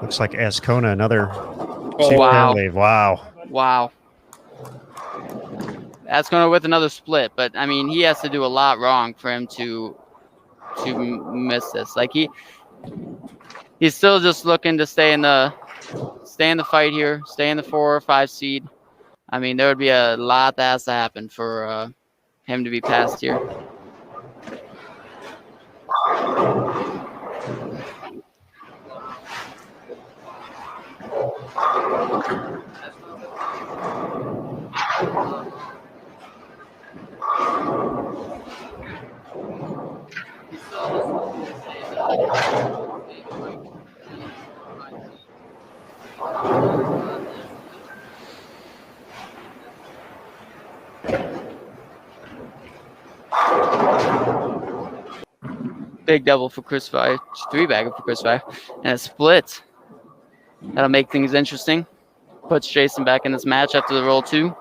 Looks like Ascona, another Oh, wow. leave. Wow. Wow. That's going to with another split, but I mean, he has to do a lot wrong for him to miss this. Like he's still just looking to stay in the fight here, stay in the 4 or 5 seed. I mean, there would be a lot that has to happen for him to be passed here. Big double for Chris Vi, 3-bagger for Chris Vi, and a split. That'll make things interesting. Puts Jason back in this match after the roll 2.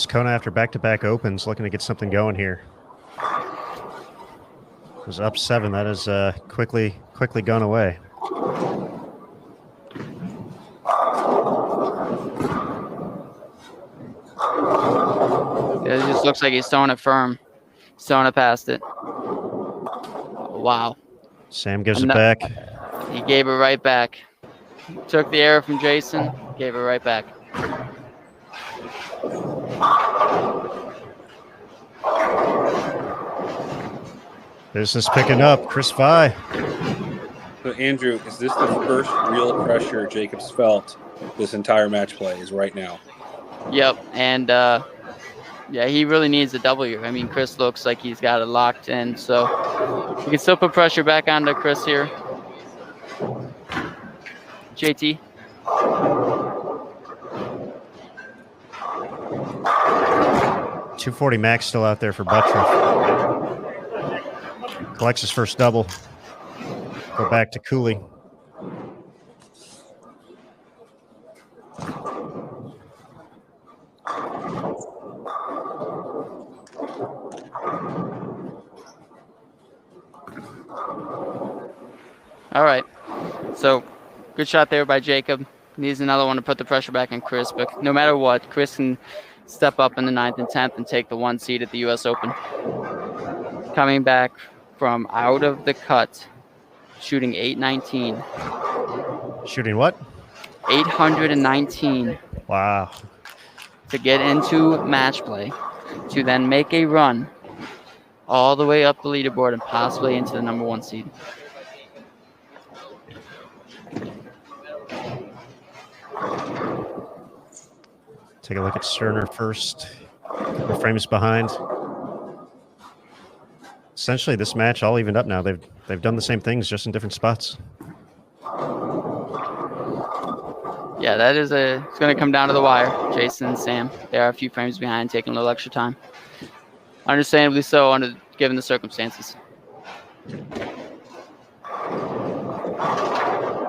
Kona, after back-to-back opens, looking to get something going here. Was up 7. That is quickly gone away. It just looks like he's throwing it firm. He's throwing it past it. Wow. Sam gives it back. He gave it right back. Took the error from Jason, gave it right back. Business picking up. Chris Vi. So Andrew, is this the first real pressure Jacobs felt this entire match play is right now? Yep, and yeah, he really needs a W. I mean, Chris looks like he's got it locked in, so we can still put pressure back onto Chris here. JT. .240 max still out there for Buttriff. Collects his first double. Go back to Cooley. All right. So good shot there by Jacob. Needs another one to put the pressure back on Chris, but no matter what, Chris can step up in the 9th and 10th and take the 1 seed at the U.S. Open. Coming back from out of the cut, shooting 819. Shooting what? 819. Wow. To get into match play, to then make a run all the way up the leaderboard and possibly into the number 1 seed. Take a look at Sterner first. A couple frames behind. Essentially, this match all evened up now. They've done the same things, just in different spots. Yeah, it's going to come down to the wire. Jason and Sam, they are a few frames behind, taking a little extra time. Understandably so, given the circumstances.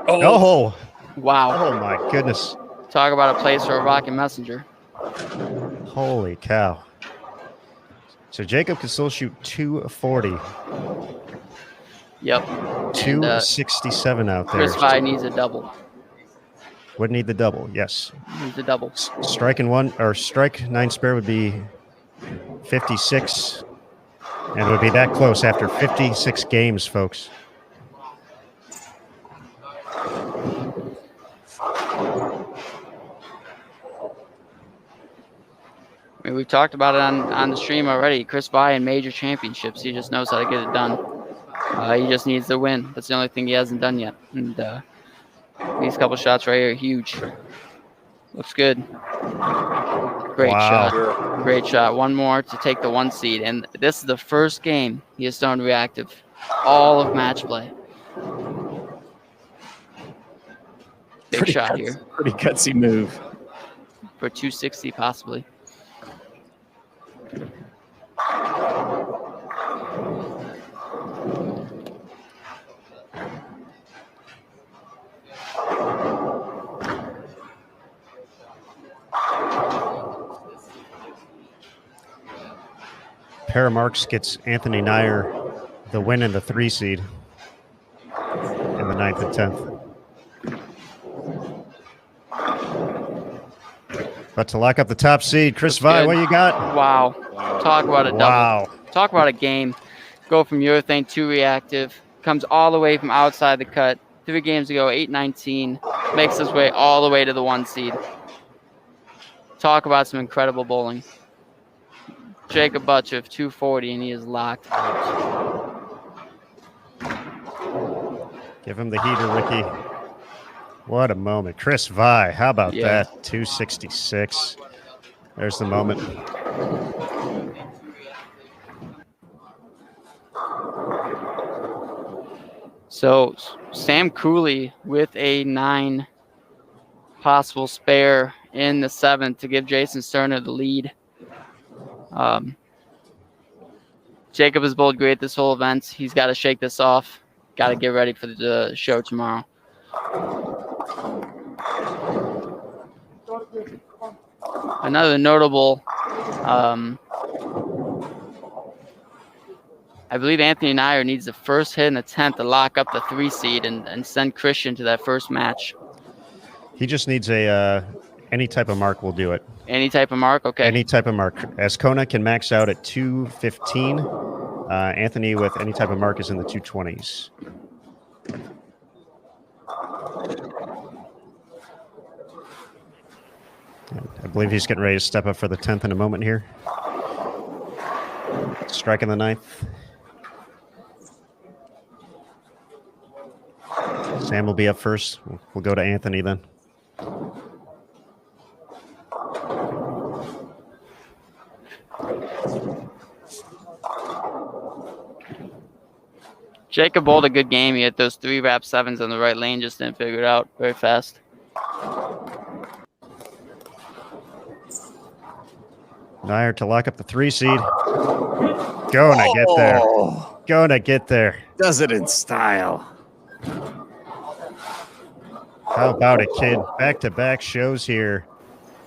Oh! Wow. Oh, my goodness. Talk about a place for a rocket messenger. Holy cow. So Jacob can still shoot 240. Yep. 267 out there. Chris Vi needs a double. Would need the double, yes. Needs a double. Strike 9 spare would be 56. And it would be that close after 56 games, folks. I mean, we've talked about it on the stream already. Chris Vi in major championships, he just knows how to get it done. He just needs the win. That's the only thing he hasn't done yet. And these couple shots right here are huge. Looks good. Great shot. Great shot. One more to take the 1 seed. And this is the first game he has thrown reactive. All of match play. Big shot here. Pretty gutsy move. For 260 possibly. Paramarks gets Anthony Nyer the win in the 3 seed in the 9th and 10th. But to lock up the top seed, Chris Vi, what you got? Wow. Talk about a double. Wow. Talk about a game. Go from urethane to reactive. Comes all the way from outside the cut. 3 games ago, 819. Makes his way all the way to the 1 seed. Talk about some incredible bowling. Jacob Buttriff, 240, and he is locked out. Give him the heater, Ricky. What a moment. Chris Vi, how about that? 266. There's the moment. So Sam Cooley with a 9 possible spare in the 7th to give Jason Sterner the lead. Jacob has bowled great this whole event. He's got to shake this off. Got to get ready for the show tomorrow. another notable. I believe Anthony Nyer needs the first hit in the 10th to lock up the 3 seed and send Christian to that first match. He just needs a any type of mark will do it. Any type of mark? Okay. Any type of mark. Ascona can max out at 215. Anthony with any type of mark is in the 220s. I believe he's getting ready to step up for the 10th in a moment here. Striking the 9th. Sam will be up first. We'll go to Anthony then. Jacob bowled a good game. He had those 3 wrap 7s in the right lane, just didn't figure it out very fast. Nyer to lock up the 3 seed. Gonna get there. Gonna get there. Does it in style. How about it, kid? Back-to-back shows here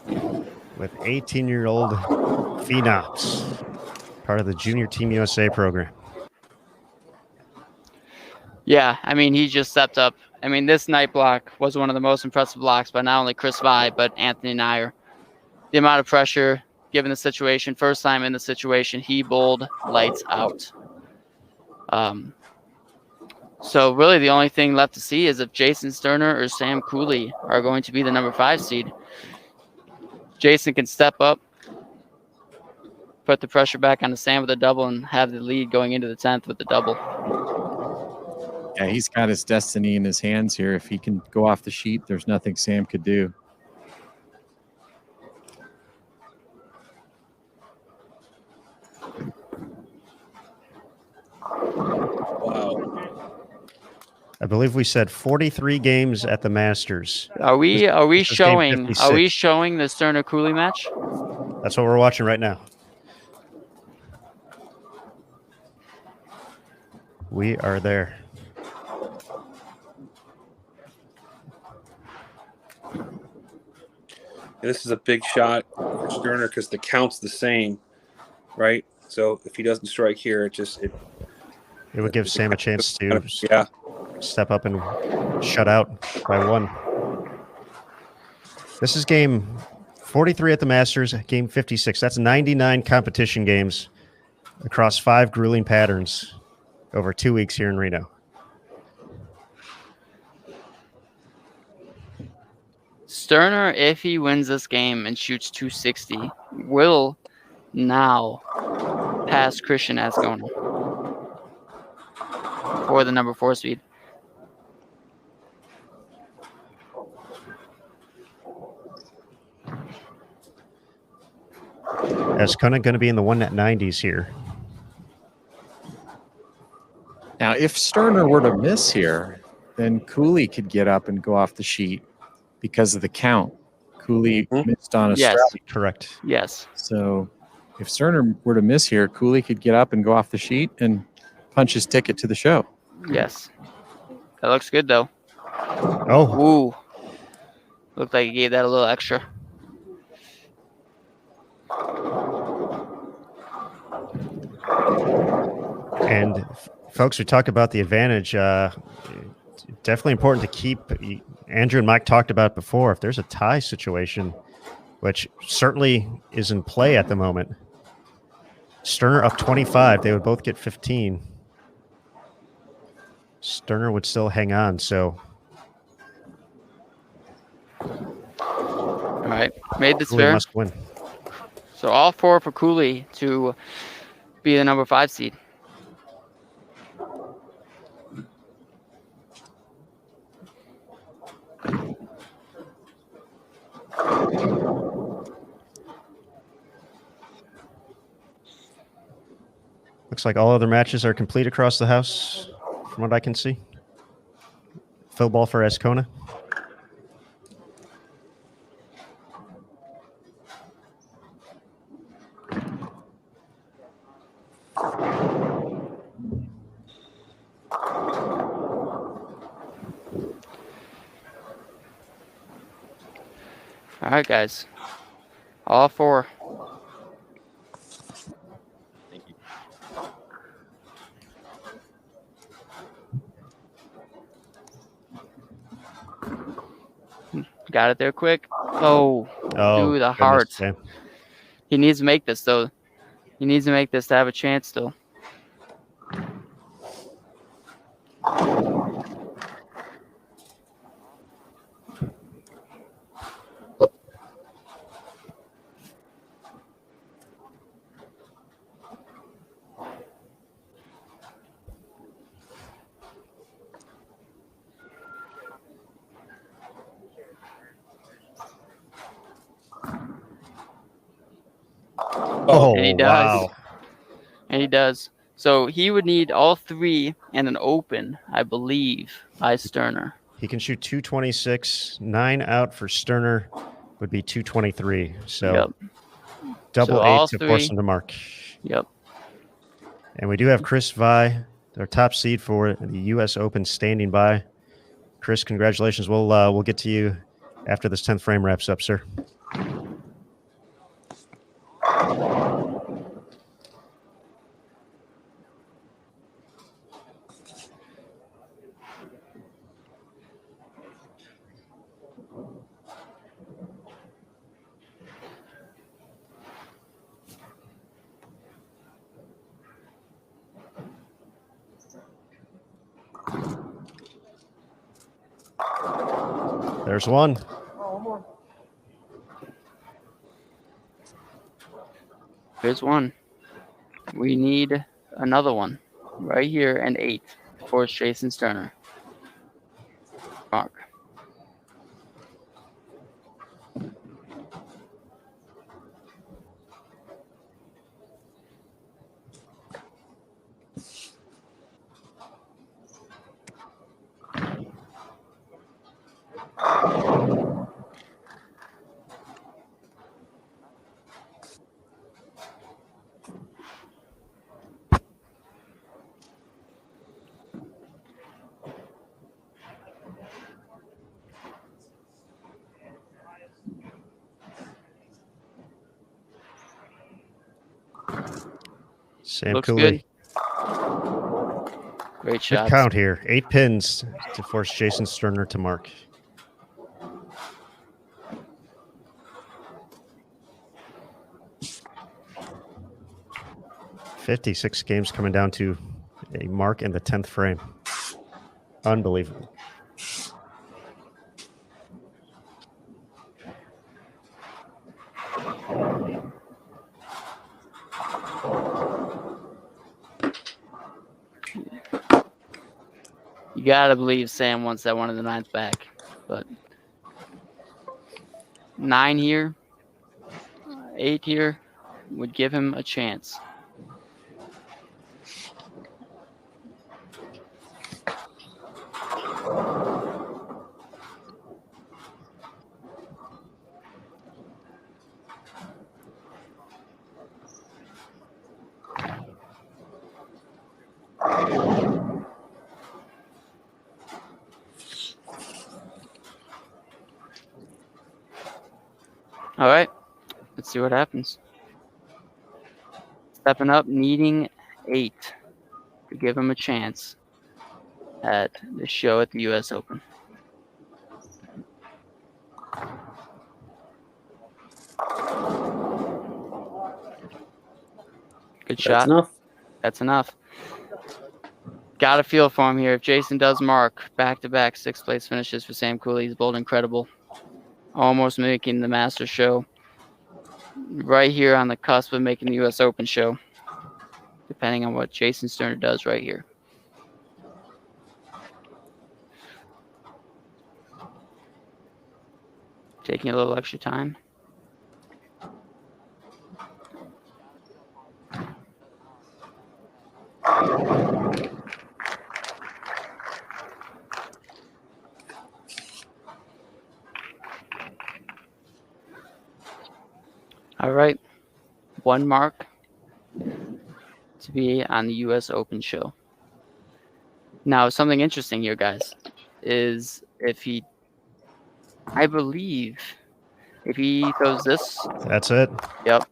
with 18-year-old phenoms, part of the Junior Team USA program. Yeah, I mean, he just stepped up. I mean, this night block was one of the most impressive blocks by not only Chris Vi, but Anthony Nyer. The amount of pressure, given the situation, first time in the situation, he bowled lights out. So really the only thing left to see is if Jason Sterner or Sam Cooley are going to be the number 5 seed. Jason can step up, put the pressure back on the Sam with a double, and have the lead going into the 10th with the double. Yeah, he's got his destiny in his hands here. If he can go off the sheet, there's nothing Sam could do. Wow. I believe we said 43 games at the Masters. Are we This is game showing 56. The Sterner Cooley match? That's what we're watching right now. We are there. This is a big shot for Sterner because the count's the same, right? So if he doesn't strike here, it would give Sam a chance to yeah. step up and shut out by 1. This is game 43 at the Masters, game 56. That's 99 competition games across 5 grueling patterns over 2 weeks here in Reno. Sterner, if he wins this game and shoots 260, will now pass Christian Ascona for the number 4 seed. Ascona going to be in the 190s here. Now, if Sterner were to miss here, then Cooley could get up and go off the sheet because of the count. Cooley missed on a Yes. strike. Correct. Yes. So if Sterner were to miss here, Cooley could get up and go off the sheet and punch his ticket to the show. Yes. That looks good, though. Oh, Ooh. Looked like he gave that a little extra. and folks, we talk about the advantage. Definitely important to keep. Andrew and Mike talked about it before. If there's a tie situation, which certainly is in play at the moment, Sterner up 25. They would both get 15. Sterner would still hang on. So, All right. Made this Cooley fair. must win. So all 4 for Cooley to be the number 5 seed. Looks like all other matches are complete across the house, from what I can see. Fill ball for Ascona. All right, guys. All four. Thank you. Got it there quick. Oh, Oh, through the goodness, heart. Sam. He needs to make this, though. He needs to make this to have a chance still. Oh, And he does. wow. And he does. So he would need all three and an open, I believe, by Sterner. He can shoot 226. 9 out for Sterner would be 223. So Yep. double So eight all to force three. him to mark. Yep. And we do have Chris Vi, our top seed for the U.S. Open, standing by. Chris, congratulations. We'll get to you after this 10th frame wraps up, sir. There's one. Here's one. We need another one right here and 8 for Jason Sterner. Mark. Sam Looks Cooley. good. Great Good shots. count here. 8 pins to force Jason Sterner to mark. "56 games coming down to a mark in the 10th frame. Unbelievable. You gotta believe Sam wants that one in the 9th back. But 9 here, 8 here would give him a chance. All right, let's see what happens. Stepping up, needing 8 to give him a chance at the show at the U.S. Open. Good shot. That's enough. That's enough. Got a feel for him here. If Jason does mark back-to-back 6th place finishes for Sam Cooley, he's bold incredible. Almost making the Masters show. Right here on the cusp of making the U.S. Open show, depending on what Jason Sterner does right here. Taking a little extra time. All right, 1 mark to be on the U.S. Open show. Now, something interesting here, guys, is if he, I believe If he throws this, That's it. yep.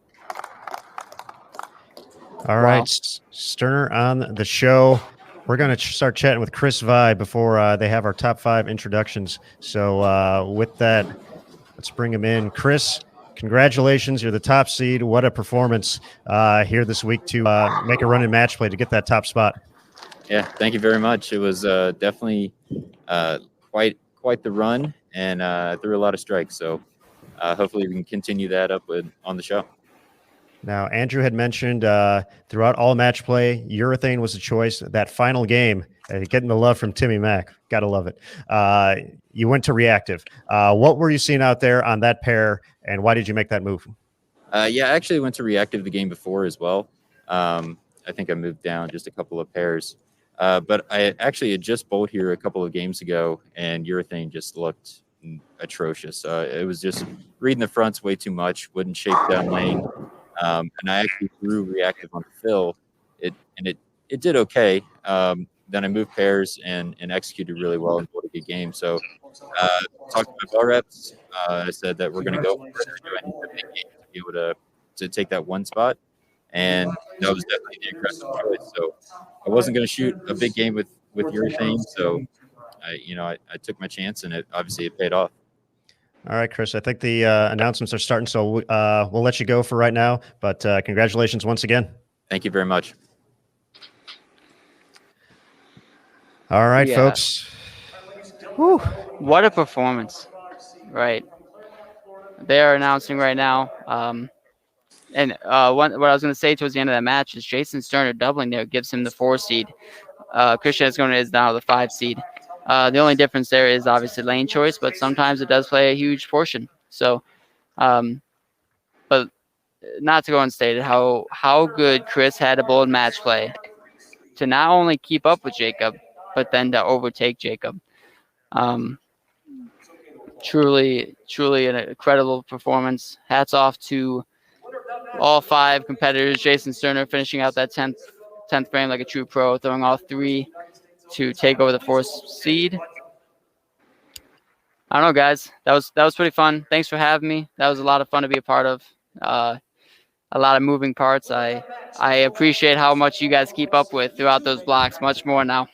All Wow. right, Sterner on the show. We're going to start chatting with Chris Vi before they have our top 5 introductions. So with that, let's bring him in. Chris, congratulations. You're the top seed. What a performance here this week to make a run in match play to get that top spot. Yeah, thank you very much. It was definitely quite the run, and threw a lot of strikes. So hopefully we can continue that up on the show. Now, Andrew had mentioned throughout all match play, urethane was a choice. That final game, getting the love from Timmy Mack. Got to love it. You went to reactive. What were you seeing out there on that pair, and why did you make that move? Yeah, I actually went to reactive the game before as well. I think I moved down just a couple of pairs. But I actually had just bowled here a couple of games ago, and urethane just looked atrocious. It was just reading the fronts way too much, wouldn't shape down lane. And I actually threw reactive on the fill. It did okay. Then I moved pairs and executed really well and bowled a good game. So talked to my ball reps. I said that we're going to go for it. I need a big game to be able to take that one spot. And that was definitely the aggressive choice. So I wasn't going to shoot a big game with urethane. So I took my chance, and it paid off. All right, Chris, I think the announcements are starting, so we'll let you go for right now. But congratulations once again. Thank you very much. All right, Yeah. folks. Whew, what a performance, right? They are announcing right now. And what I was going to say towards the end of that match is Jason Sterner doubling there gives him the 4 seed. Christian Ascona is now the 5 seed. The only difference there is obviously lane choice, but sometimes it does play a huge portion. So, but not to go unstated how good Chris had a bold match play to not only keep up with Jacob, but then to overtake Jacob. Truly an incredible performance. Hats off to all 5 competitors. Jason Sterner finishing out that 10th frame like a true pro, throwing all 3 to take over the 4th seed. I don't know, guys. That was pretty fun. Thanks for having me. That was a lot of fun to be a part of. A lot of moving parts. I appreciate how much you guys keep up with throughout those blocks. Much more now.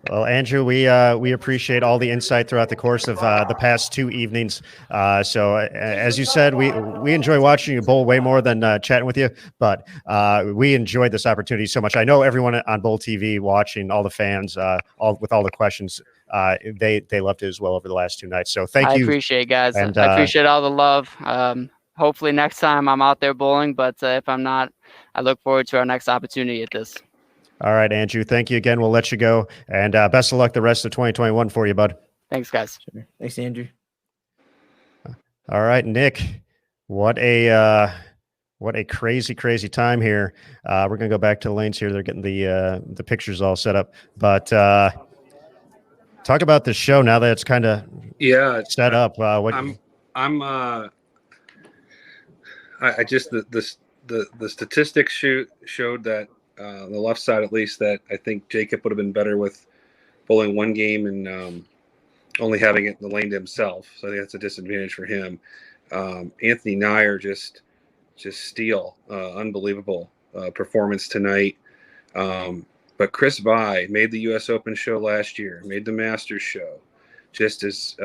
Well, Andrew, we appreciate all the insight throughout the course of the past 2 evenings. So, as you said, we enjoy watching you bowl way more than chatting with you, but we enjoyed this opportunity so much. I know everyone on Bowl TV watching, all the fans, all the questions, they loved it as well over the last 2 nights. So, thank you. I appreciate it, guys. And, I appreciate all the love. Hopefully next time I'm out there bowling, but if I'm not, I look forward to our next opportunity at this. All right, Andrew. Thank you again. We'll let you go, and best of luck the rest of 2021 for you, bud. Thanks, guys. Sure. Thanks, Andrew. All right, Nick. What a crazy time here. We're gonna go back to the lanes here. They're getting the pictures all set up, but talk about the show now that it's kind of set up. I just the statistics showed that the left side, at least, that I think Jacob would have been better with bowling 1 game and only having it in the lane to himself. So I think that's a disadvantage for him. Anthony Nyer just steal, unbelievable performance tonight. But Chris Vi made the U.S. Open show last year, made the Masters show, just as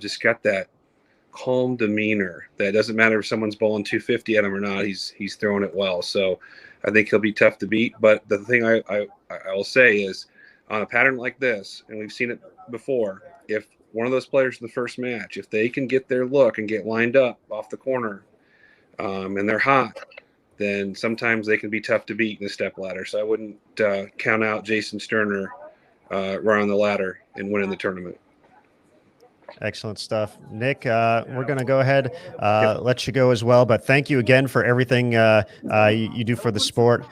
just got that calm demeanor that doesn't matter if someone's bowling 250 at him or not, he's throwing it well. So I think he'll be tough to beat. But the thing I will say is, on a pattern like this, and we've seen it before, if one of those players in the first match, if they can get their look and get lined up off the corner, and they're hot, then sometimes they can be tough to beat in the step ladder. So I wouldn't count out Jason Sterner right on the ladder and winning the tournament. Excellent stuff. Nick, we're going to go ahead, let you go as well, but thank you again for everything you do for the sport.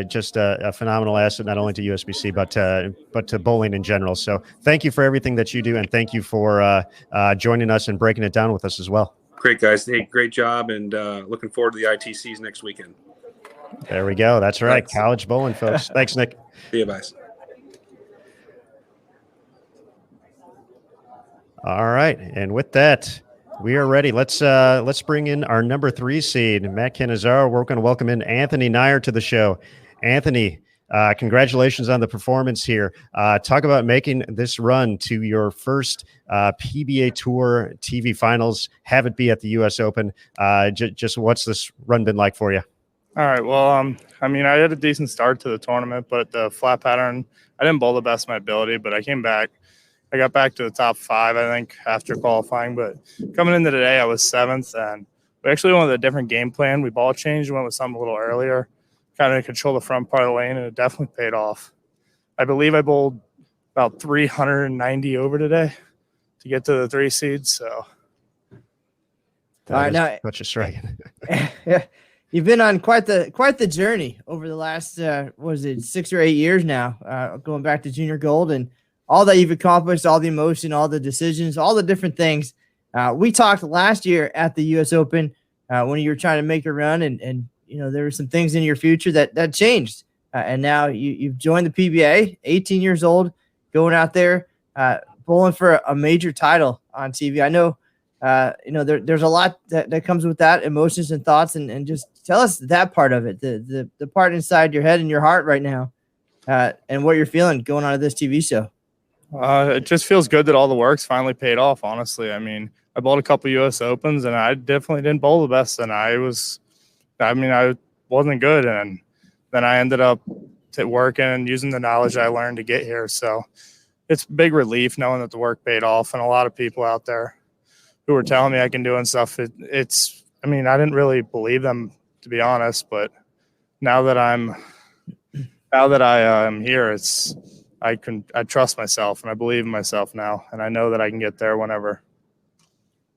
Just a phenomenal asset, not only to USBC, but to bowling in general. So thank you for everything that you do, and thank you for joining us and breaking it down with us as well. Great, guys. Hey, great job, and looking forward to the ITCs next weekend. There we go. That's right. Thanks. College bowling, folks. Thanks, Nick. See you, guys. All right. And with that, We are ready. Let's bring in our number 3 seed, Matt Cannizzaro. We're going to welcome in Anthony Nyer to the show. Anthony, congratulations on the performance here. Talk about making this run to your first PBA Tour TV finals. Have it be at the U.S. Open. Just what's this run been like for you? All right. Well, I mean, I had a decent start to the tournament, but the flat pattern, I didn't bowl the best of my ability, but I came back. I got back to the top 5, I think, after qualifying. But coming into today, I was 7th, and we actually went with a different game plan. We ball changed, went with something a little earlier, kind of control the front part of the lane, and it definitely paid off. I believe I bowled about 390 over today to get to the 3 seeds. So, All right, now such a strike. You've been on quite the journey over the last 6 or 8 years now, going back to junior gold and all that you've accomplished, all the emotion, all the decisions, all the different things. We talked last year at the U.S. Open when you were trying to make a run, and there were some things in your future that changed, and now you've joined the PBA, 18 years old, going out there bowling for a major title on TV. I know. There's a lot that comes with that, emotions and thoughts, and just tell us that part of it, the part inside your head and your heart right now, and what you're feeling going on to this TV show. It just feels good that all the work's finally paid off, honestly. I mean, I bowled a couple U.S. Opens, and I definitely didn't bowl the best, and I wasn't good, and then I ended up working and using the knowledge I learned to get here. So it's a big relief knowing that the work paid off, and a lot of people out there who were telling me I can do and stuff. I didn't really believe them, to be honest, but now that I am here, I trust myself and I believe in myself now, and I know that I can get there whenever.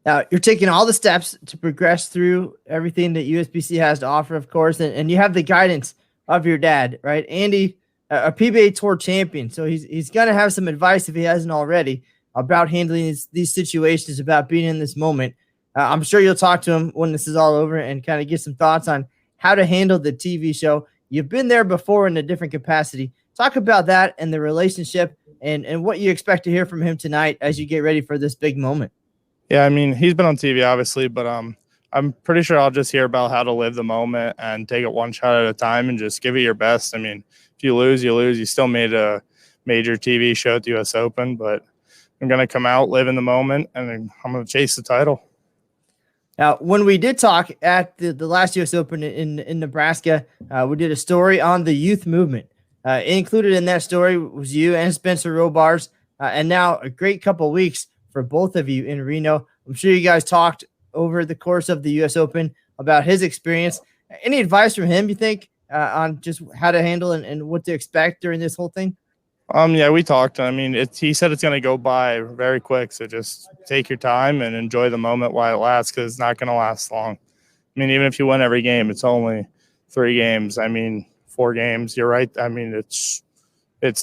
Now you're taking all the steps to progress through everything that USBC has to offer, of course, and you have the guidance of your dad, right? Andy, a PBA Tour champion, so he's gonna have some advice if he hasn't already about handling these situations, about being in this moment. I'm sure you'll talk to him when this is all over and kind of get some thoughts on how to handle the TV show. You've been there before in a different capacity. Talk about that and the relationship and what you expect to hear from him tonight as you get ready for this big moment. Yeah, I mean, he's been on TV, obviously, but I'm pretty sure I'll just hear about how to live the moment and take it one shot at a time and just give it your best. I mean, if you lose, you lose. You still made a major TV show at the U.S. Open, but I'm going to come out, live in the moment, and I'm going to chase the title. Now, when we did talk at the last U.S. Open in Nebraska, we did a story on the youth movement. Included in that story was you and Spencer Robars, and now a great couple of weeks for both of you in Reno. I'm sure you guys talked over the course of the U.S. Open about his experience. Any advice from him, you think, on just how to handle and what to expect during this whole thing? Yeah, we talked. I mean, he said it's going to go by very quick, so just take your time and enjoy the moment while it lasts, because it's not going to last long. I mean, even if you win every game, it's only 3 games. I mean, 4 games. You're right. I mean, it's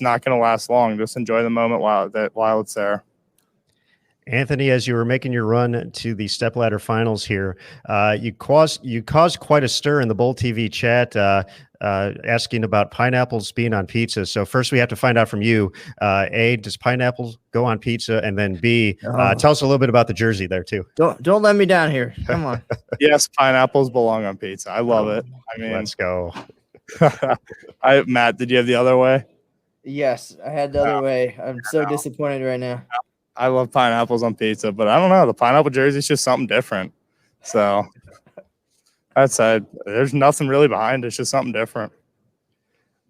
not going to last long. Just enjoy the moment while it's there. Anthony, as you were making your run to the stepladder finals here, you caused quite a stir in the Bowl TV chat, asking about pineapples being on pizza. So first, we have to find out from you: A, does pineapples go on pizza? And then B, tell us a little bit about the jersey there too. Don't let me down here. Come on. Yes, pineapples belong on pizza. I love it. I mean, let's go. Matt, did you have the other way? Yes, I had the other way. I'm so disappointed right now. I love pineapples on pizza, but I don't know. The pineapple jersey is just something different. So that's there's nothing really behind it. It's just something different.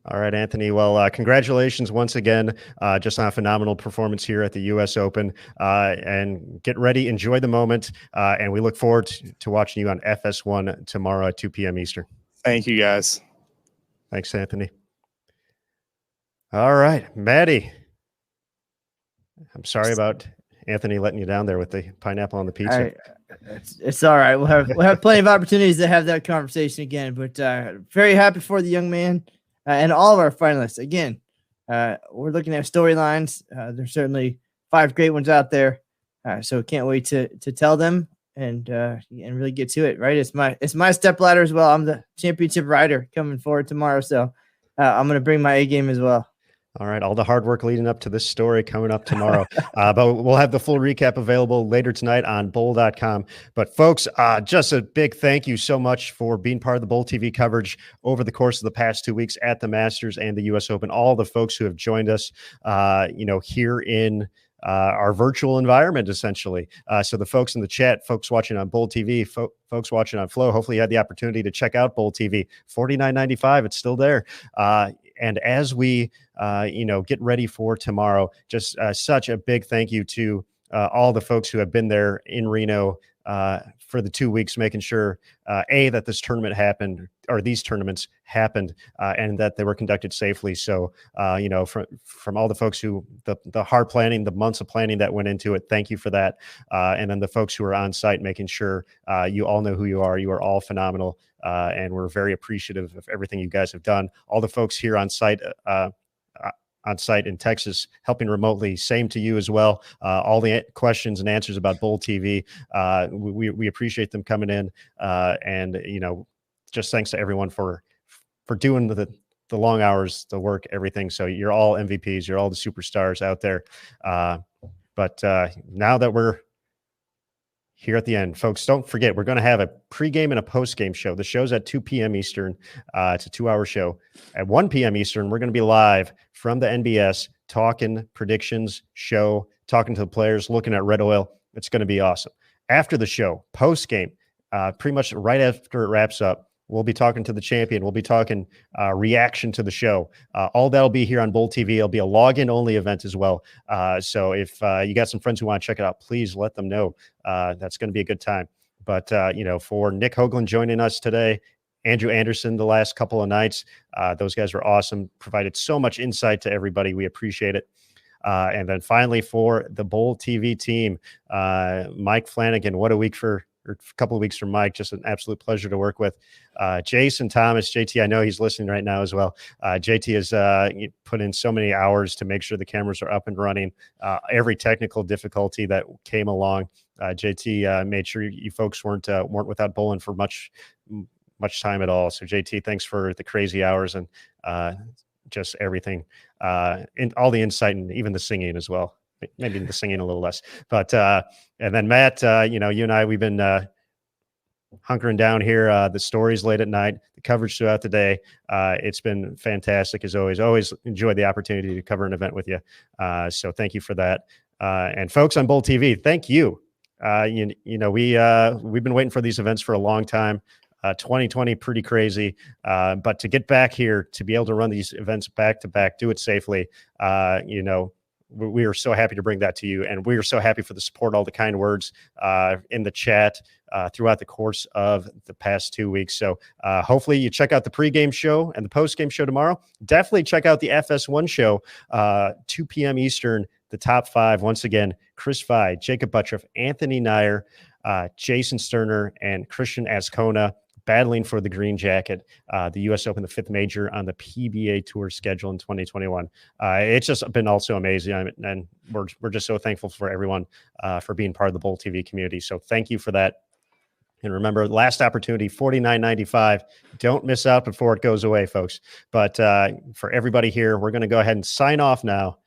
All right, Anthony. Well, congratulations once again, just on a phenomenal performance here at the U.S. Open. And get ready, enjoy the moment, and we look forward to watching you on FS1 tomorrow at 2 p.m. Eastern. Thank you, guys. Thanks, Anthony. All right, Maddie. I'm sorry about Anthony letting you down there with the pineapple on the pizza. It's all right. We'll have plenty of opportunities to have that conversation again. But very happy for the young man and all of our finalists. Again, we're looking at storylines. There's certainly 5 great ones out there. So can't wait to tell them and really get to it. Right? It's my step ladder as well. I'm the championship rider coming forward tomorrow, so I'm going to bring my A game as well. All right, all the hard work leading up to this story coming up tomorrow. But we'll have the full recap available later tonight on bowl.com. But folks, just a big thank you so much for being part of the Bowl TV coverage over the course of the past 2 weeks at the Masters and the U.S. Open. All the folks who have joined us, here in our virtual environment, essentially. So the folks in the chat, folks watching on Bowl TV, folks watching on Flow, hopefully you had the opportunity to check out Bowl TV. $49.95, it's still there. And as we, get ready for tomorrow, just such a big thank you to all the folks who have been there in Reno for the 2 weeks, making sure, that this tournament happened, or these tournaments happened, and that they were conducted safely. So, from all the folks who, the hard planning, the months of planning that went into it, thank you for that. And then the folks who are on site, making sure you all know who you are. You are all phenomenal. And we're very appreciative of everything you guys have done. All the folks here on site in Texas, helping remotely, same to you as well. All the questions and answers about Bowl TV, we appreciate them coming in. And just thanks to everyone for doing the long hours, the work, everything. So you're all MVPs, you're all the superstars out there. But now that we're here at the end, folks, don't forget, we're going to have a pregame and a postgame show. The show's at 2 p.m. Eastern. It's a 2-hour show. At 1 p.m. Eastern, we're going to be live from the NBS, talking predictions, talking to the players, looking at red oil. It's going to be awesome. After the show, postgame, pretty much right after it wraps up, we'll be talking to the champion. We'll be talking reaction to the show. All that'll be here on Bowl TV. It'll be a login only event as well. So if you got some friends who want to check it out, please let them know. That's going to be a good time. But, for Nick Hoagland joining us today, Andrew Anderson the last couple of nights, those guys were awesome, provided so much insight to everybody. We appreciate it. And then finally for the Bowl TV team, Mike Flanagan, what a week or a couple of weeks from Mike. Just an absolute pleasure to work with. Jason Thomas, JT, I know he's listening right now as well. JT has put in so many hours to make sure the cameras are up and running. Every technical difficulty that came along, JT made sure you folks weren't without bowling for much time at all. So JT, thanks for the crazy hours and just everything, and all the insight and even the singing as well. Maybe the singing a little less, but and then Matt, you and I, we've been hunkering down here. The stories late at night, the coverage throughout the day. It's been fantastic as always. Always enjoyed the opportunity to cover an event with you. So thank you for that. And folks on Bowl TV, thank you. We've been waiting for these events for a long time. 2020, pretty crazy. But to get back here, to be able to run these events back to back, do it safely, we are so happy to bring that to you. And we are so happy for the support, all the kind words in the chat throughout the course of the past 2 weeks. So hopefully you check out the pregame show and the postgame show tomorrow. Definitely check out the FS1 show, 2 p.m. Eastern, the top 5. Once again, Chris Fye, Jacob Buttriff, Anthony Nyer, Jason Sterner, and Christian Ascona, battling for the green jacket, the U.S. Open, the 5th major on the PBA Tour schedule in 2021. It's just been also amazing, and we're just so thankful for everyone for being part of the Bowl TV community. So thank you for that. And remember, last opportunity, $49.95. Don't miss out before it goes away, folks. But for everybody here, we're going to go ahead and sign off now.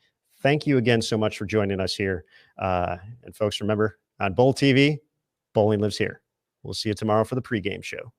Thank you again so much for joining us here. And folks, remember, on Bowl TV, bowling lives here. We'll see you tomorrow for the pregame show.